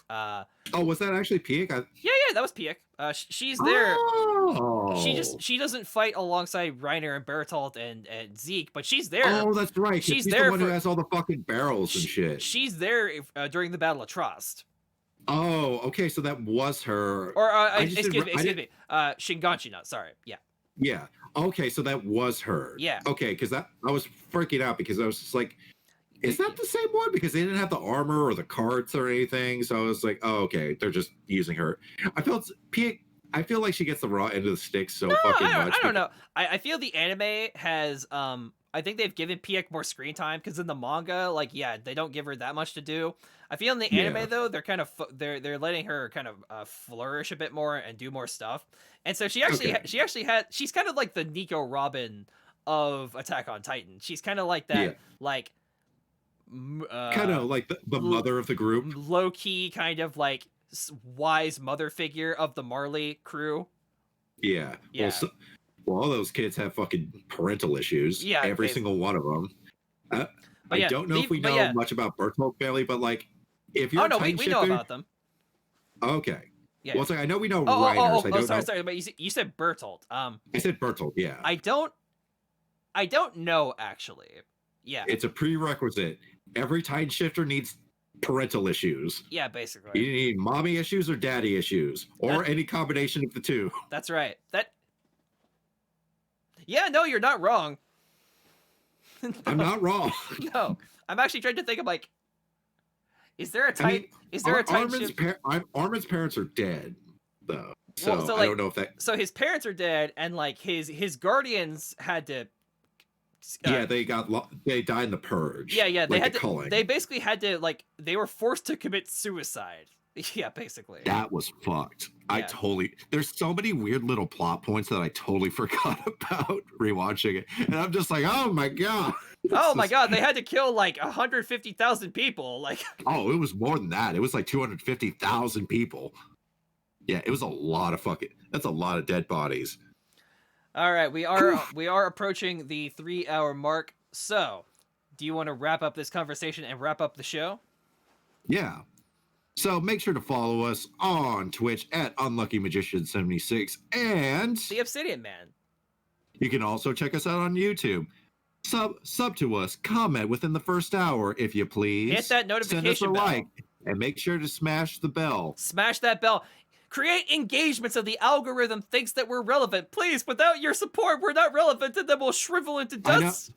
Was that actually Piek? Yeah, that was Piek. She's there. Oh. She doesn't fight alongside Reiner and Bertolt and Zeke, but she's there. Oh, that's right. She's there the one who has all the fucking barrels and shit. She's there during the Battle of Trust. Oh, okay. So that was her. Or excuse me. Shinganshina. Sorry. Yeah. Yeah. Okay, so that was her. Yeah. Okay, because I was freaking out because I was just like, is that the same one? Because they didn't have the armor or the carts or anything. So I was like, oh, okay, they're just using her. I feel like she gets the raw end of the stick so fucking much. I don't know. I feel the anime has I think they've given Piek more screen time because in the manga, like, yeah, they don't give her that much to do. I feel in the anime though, they're kind of they're letting her kind of flourish a bit more and do more stuff. And so she's kind of like the Nico Robin of Attack on Titan. She's kind of like that, like kind of like the mother of the group, low key kind of like wise mother figure of the Marley crew. Yeah. Well, all those kids have fucking parental issues. Yeah, every single one of them. I don't know if we know much about Bertolt family, but like, if you're we know about them. Okay. Yeah. Well, it's like I know we know Reiners. Sorry, but you said Bertolt. I said Bertolt. Yeah. I don't know actually. Yeah. It's a prerequisite. Every Titan shifter needs parental issues. Yeah, basically. You need mommy issues or daddy issues, or any combination of the two. That's right. Yeah, no, you're not wrong. I'm not wrong. No, I'm actually trying to think of like, is there a Titan? Armin's parents are dead, though. So, I don't know if that. So his parents are dead, and like his guardians had to. They died in the purge. Yeah, they had to. culling. They basically had to they were forced to commit suicide. Yeah, basically. That was fucked. Yeah. There's so many weird little plot points that I totally forgot about rewatching it. And I'm just like, oh my God. God, they had to kill like 150,000 people. Like, oh, it was more than that. It was like 250,000 people. Yeah, it was a lot of that's a lot of dead bodies. All right, we are approaching the 3-hour mark. So, do you want to wrap up this conversation and wrap up the show? Yeah. So make sure to follow us on Twitch at UnluckyMagician76 and The Obsidian Man. You can also check us out on YouTube. Sub to us, comment within the first hour if you please. Hit that notification bell. Send us a bell. like, and make sure to smash the bell. Smash that bell. Create engagement so the algorithm thinks that we're relevant. Please, without your support, we're not relevant, and then we'll shrivel into dust.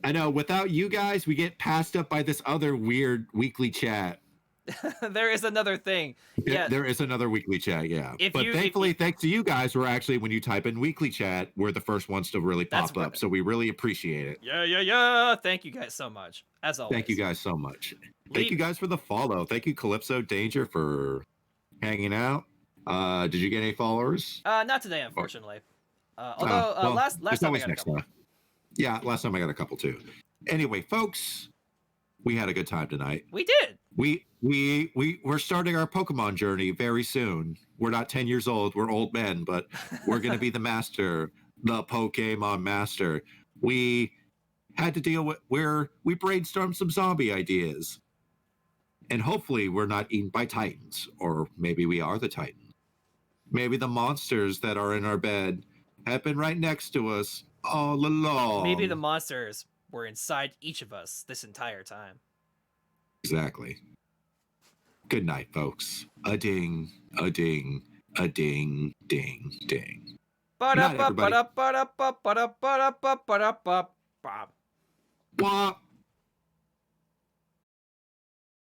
I know. Without you guys, we get passed up by this other weird weekly chat. There is another thing. Yeah, there is another weekly chat. Yeah, thankfully, thanks to you guys, we're actually, when you type in weekly chat, we're the first ones to really pop up. So we really appreciate it. Yeah. Thank you guys so much. As always. Thank you guys so much. Thank you guys for the follow. Thank you, Calypso Danger, for hanging out. Did you get any followers? Not today, unfortunately. Although last time I got a couple. Yeah, last time I got a couple too. Anyway, folks, we had a good time tonight. We did. We're starting our Pokemon journey very soon. We're not 10 years old. We're old men, but we're going to be the master, the Pokemon master. We had to deal with we brainstormed some zombie ideas. And hopefully we're not eaten by titans, or maybe we are the titan. Maybe the monsters that are in our bed have been right next to us all along. Maybe the monsters were inside each of us this entire time. Exactly. Good night, folks. A ding, a ding, a ding, ding, ding. Ba-da-ba, everybody. ba-da-ba-da-ba, ba-da-ba-da-ba, ba-da-ba. Wah.